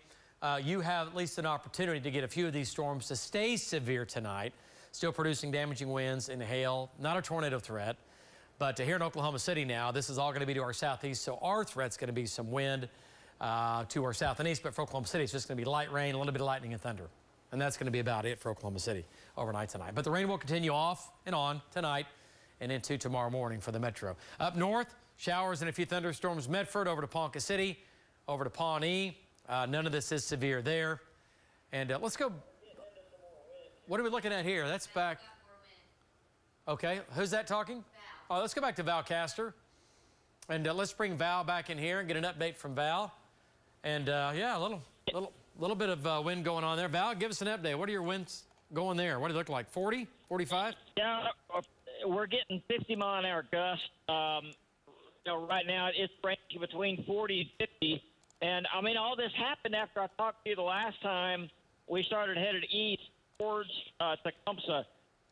you have at least an opportunity to get a few of these storms to stay severe tonight, still producing damaging winds and hail, not a tornado threat. But here in Oklahoma City now, this is all going to be to our southeast, so our threat's going to be some wind to our south and east, but for Oklahoma City, it's just going to be light rain, a little bit of lightning and thunder. And that's going to be about it for Oklahoma City overnight tonight. But the rain will continue off and on tonight and into tomorrow morning for the metro. Up north, showers and a few thunderstorms. Medford over to Ponca City, over to Pawnee. None of this is severe there. And let's go. What are we looking at here? That's back. Okay, who's that talking? Val. Oh, let's go back to Val Castor. And let's bring Val back in here and get an update from Val. And yeah, a little bit of wind going on there. Val, give us an update. What are your winds going there? What do they look like? 40, 45? Yeah, we're getting 50-mile-an-hour gusts. Right now it's ranging between 40 and 50. And, I mean, all this happened after I talked to you the last time. We started headed east towards Tecumseh.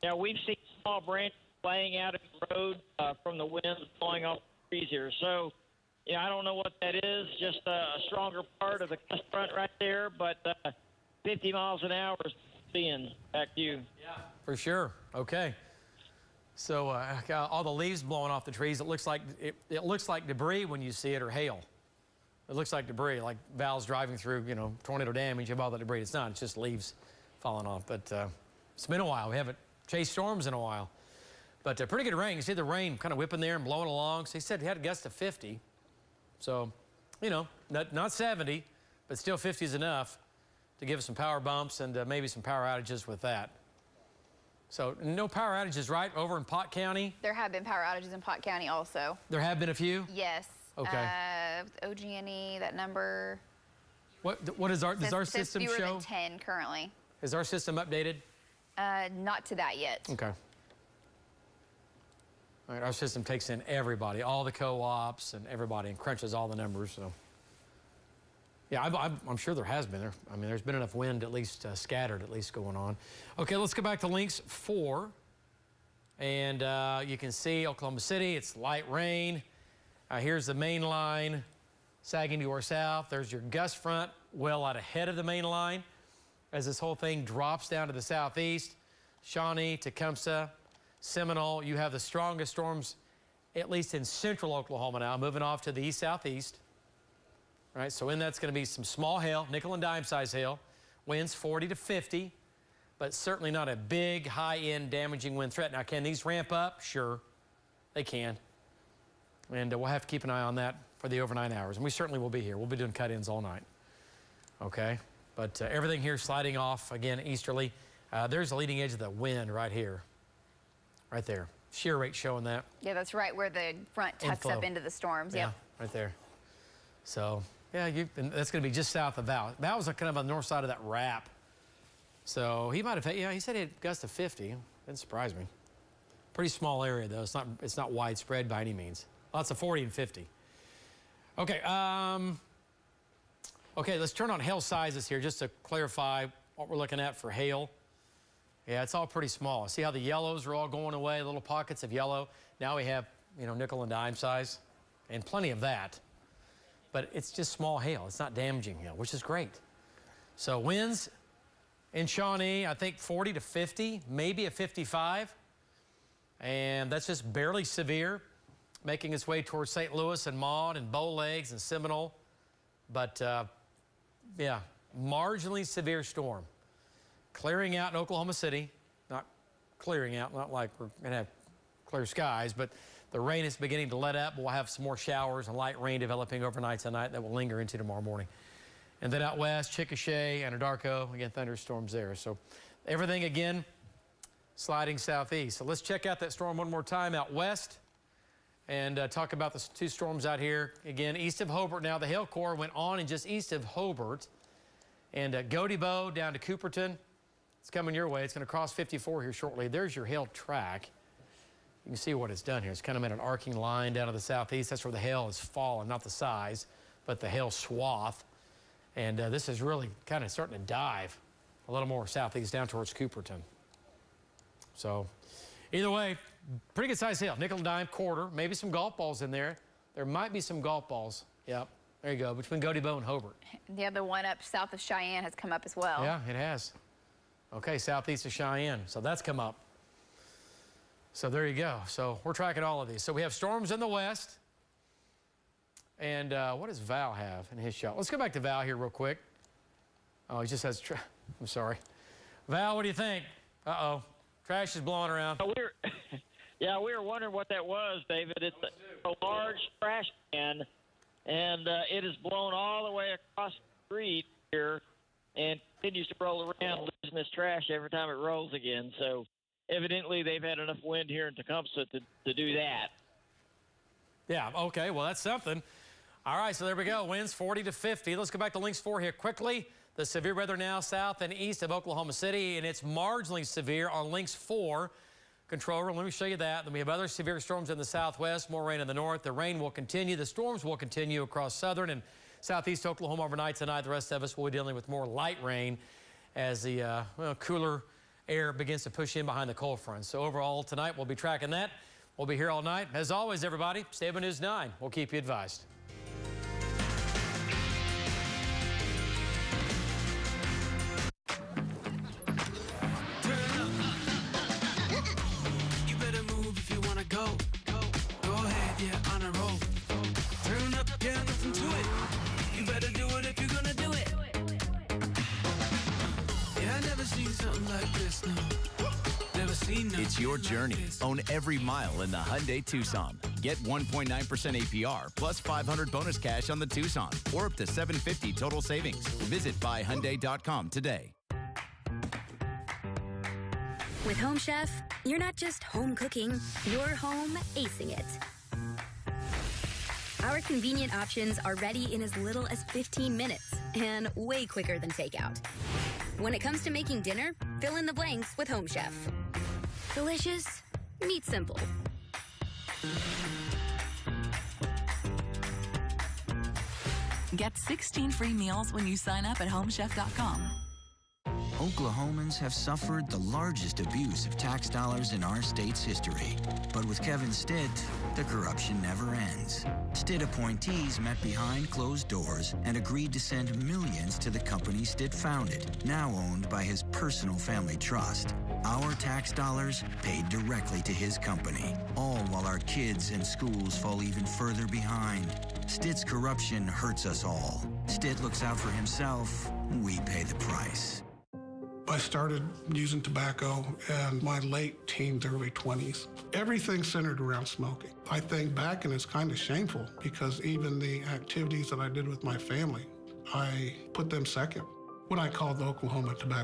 Now, we've seen small branches laying out of the road from the winds blowing off the trees here. So, yeah, I don't know what that is, just a stronger part of the gust front right there, but 50 miles an hour is seeing. Back to you. Yeah, for sure. Okay. So all the leaves blowing off the trees, it looks like debris when you see it, or hail. It looks like debris, like Val's driving through, tornado damage. You have all the debris. It's not. It's just leaves falling off. But it's been a while. We haven't chased storms in a while. But pretty good rain. You see the rain kind of whipping there and blowing along. So he said he had a gust of 50. So, not 70, but still 50 is enough to give us some power bumps and maybe some power outages with that. So no power outages, right, over in Pot County? There have been power outages in Pot County also. There have been a few? Yes. Okay. OG&E, that number. What does our system fewer show? Than 10 currently. Is our system updated? Not to that yet. Okay. All right, our system takes in everybody, all the co-ops and everybody, and crunches all the numbers. So, yeah, I'm sure there has been. There's been enough wind, at least scattered, at least going on. Okay, let's go back to links 4, and you can see Oklahoma City. It's light rain. Here's the main line sagging to our south. There's your gust front well out ahead of the main line as this whole thing drops down to the southeast. Shawnee, Tecumseh, Seminole, you have the strongest storms, at least in central Oklahoma now, moving off to the east-southeast. All right, so in that's going to be some small hail, nickel and dime size hail, winds 40 to 50, but certainly not a big, high-end damaging wind threat. Now, can these ramp up? Sure, they can. And we'll have to keep an eye on that for the overnight hours. And we certainly will be here. We'll be doing cut-ins all night. Okay, but everything here sliding off, again, easterly. There's the leading edge of the wind right here. Right there. Shear rate showing that. Yeah, that's right where the front tucks up into the storms. Yeah, yep. Right there. So, yeah, and that's going to be just south of Val. Val was kind of on the north side of that wrap. So he might have had, he said he had a gust of 50. Didn't surprise me. Pretty small area, though. It's not widespread by any means. Lots of 40 and 50. Okay, okay, let's turn on hail sizes here just to clarify what we're looking at for hail. Yeah, it's all pretty small. See how the yellows are all going away, little pockets of yellow? Now we have, nickel and dime size, and plenty of that. But it's just small hail. It's not damaging hail, which is great. So winds in Shawnee, I think 40 to 50, maybe a 55. And that's just barely severe, making its way towards St. Louis and Maud and Bow Legs and Seminole. But, yeah, marginally severe storm. Clearing out in Oklahoma City, not clearing out, not like we're going to have clear skies, but The rain is beginning to let up. We'll have some more showers and light rain developing overnight tonight that will linger into tomorrow morning. And then out west, Chickasha, Anadarko, again, thunderstorms there. So everything again sliding southeast. So let's check out that storm one more time out west and talk about the two storms out here. Again, east of Hobart now. The hail core went on and just east of Hobart. And Godebo down to Cooperton. It's coming your way. It's going to cross 54 here shortly. There's your hail track. You can see what it's done here. It's kind of made an arcing line down to the southeast. That's where the hail has fallen, not the size, but the hail swath. And this is really kind of starting to dive a little more southeast down towards Cooperton. So either way, pretty good size hail. Nickel and dime, quarter, maybe some golf balls in there. There might be some golf balls. Yep, there you go, between Godebo and Hobart. The other one up south of Cheyenne has come up as well. Yeah, it has. Okay, southeast of Cheyenne. So that's come up. So there you go. So we're tracking all of these. So we have storms in the west. And what does Val have in his shot? Let's go back to Val here real quick. Oh, he just has, I'm sorry. Val, what do you think? Uh-oh, trash is blowing around. Yeah, we were wondering what that was, David. It's a large trash can, and it is blown all the way across the street here and continues to roll around, losing this trash every time it rolls again. So evidently they've had enough wind here in Tecumseh to do that. Yeah, okay, well, that's something. All right, so there we go. Winds 40 to 50. Let's go back to Links 4 here quickly. The severe weather now south and east of Oklahoma City, and it's marginally severe on Links 4. Control room, let me show you that. Then we have other severe storms in the southwest, more rain in the north. The rain will continue. The storms will continue across southern and southeast Oklahoma overnight tonight. The rest of us will be dealing with more light rain as the cooler air begins to push in behind the cold front. So overall tonight, we'll be tracking that. We'll be here all night. As always, everybody, stay by News 9. We'll keep you advised. You better move if you want to go. Go ahead, yeah, on a roll. Turn up, yeah, nothing to it. You better do it if you're gonna do it. Yeah, I never seen something like this, no. It's your journey. Own every mile in the Hyundai Tucson. Get 1.9% APR plus 500 bonus cash on the Tucson or up to $750 total savings. Visit buyhyundai.com today. With Home Chef, you're not just home cooking, you're home acing it. Our convenient options are ready in as little as 15 minutes and way quicker than takeout. When it comes to making dinner, fill in the blanks with Home Chef. Delicious, meat simple. Get 16 free meals when you sign up at homechef.com. Oklahomans have suffered the largest abuse of tax dollars in our state's history. But with Kevin Stitt, the corruption never ends. Stitt appointees met behind closed doors and agreed to send millions to the company Stitt founded, now owned by his personal family trust. Our tax dollars paid directly to his company, all while our kids and schools fall even further behind. Stitt's corruption hurts us all. Stitt looks out for himself, we pay the price. I started using tobacco in my late teens, early 20s. Everything centered around smoking. I think back and it's kind of shameful because even the activities that I did with my family, I put them second. When I called the Oklahoma Tobacco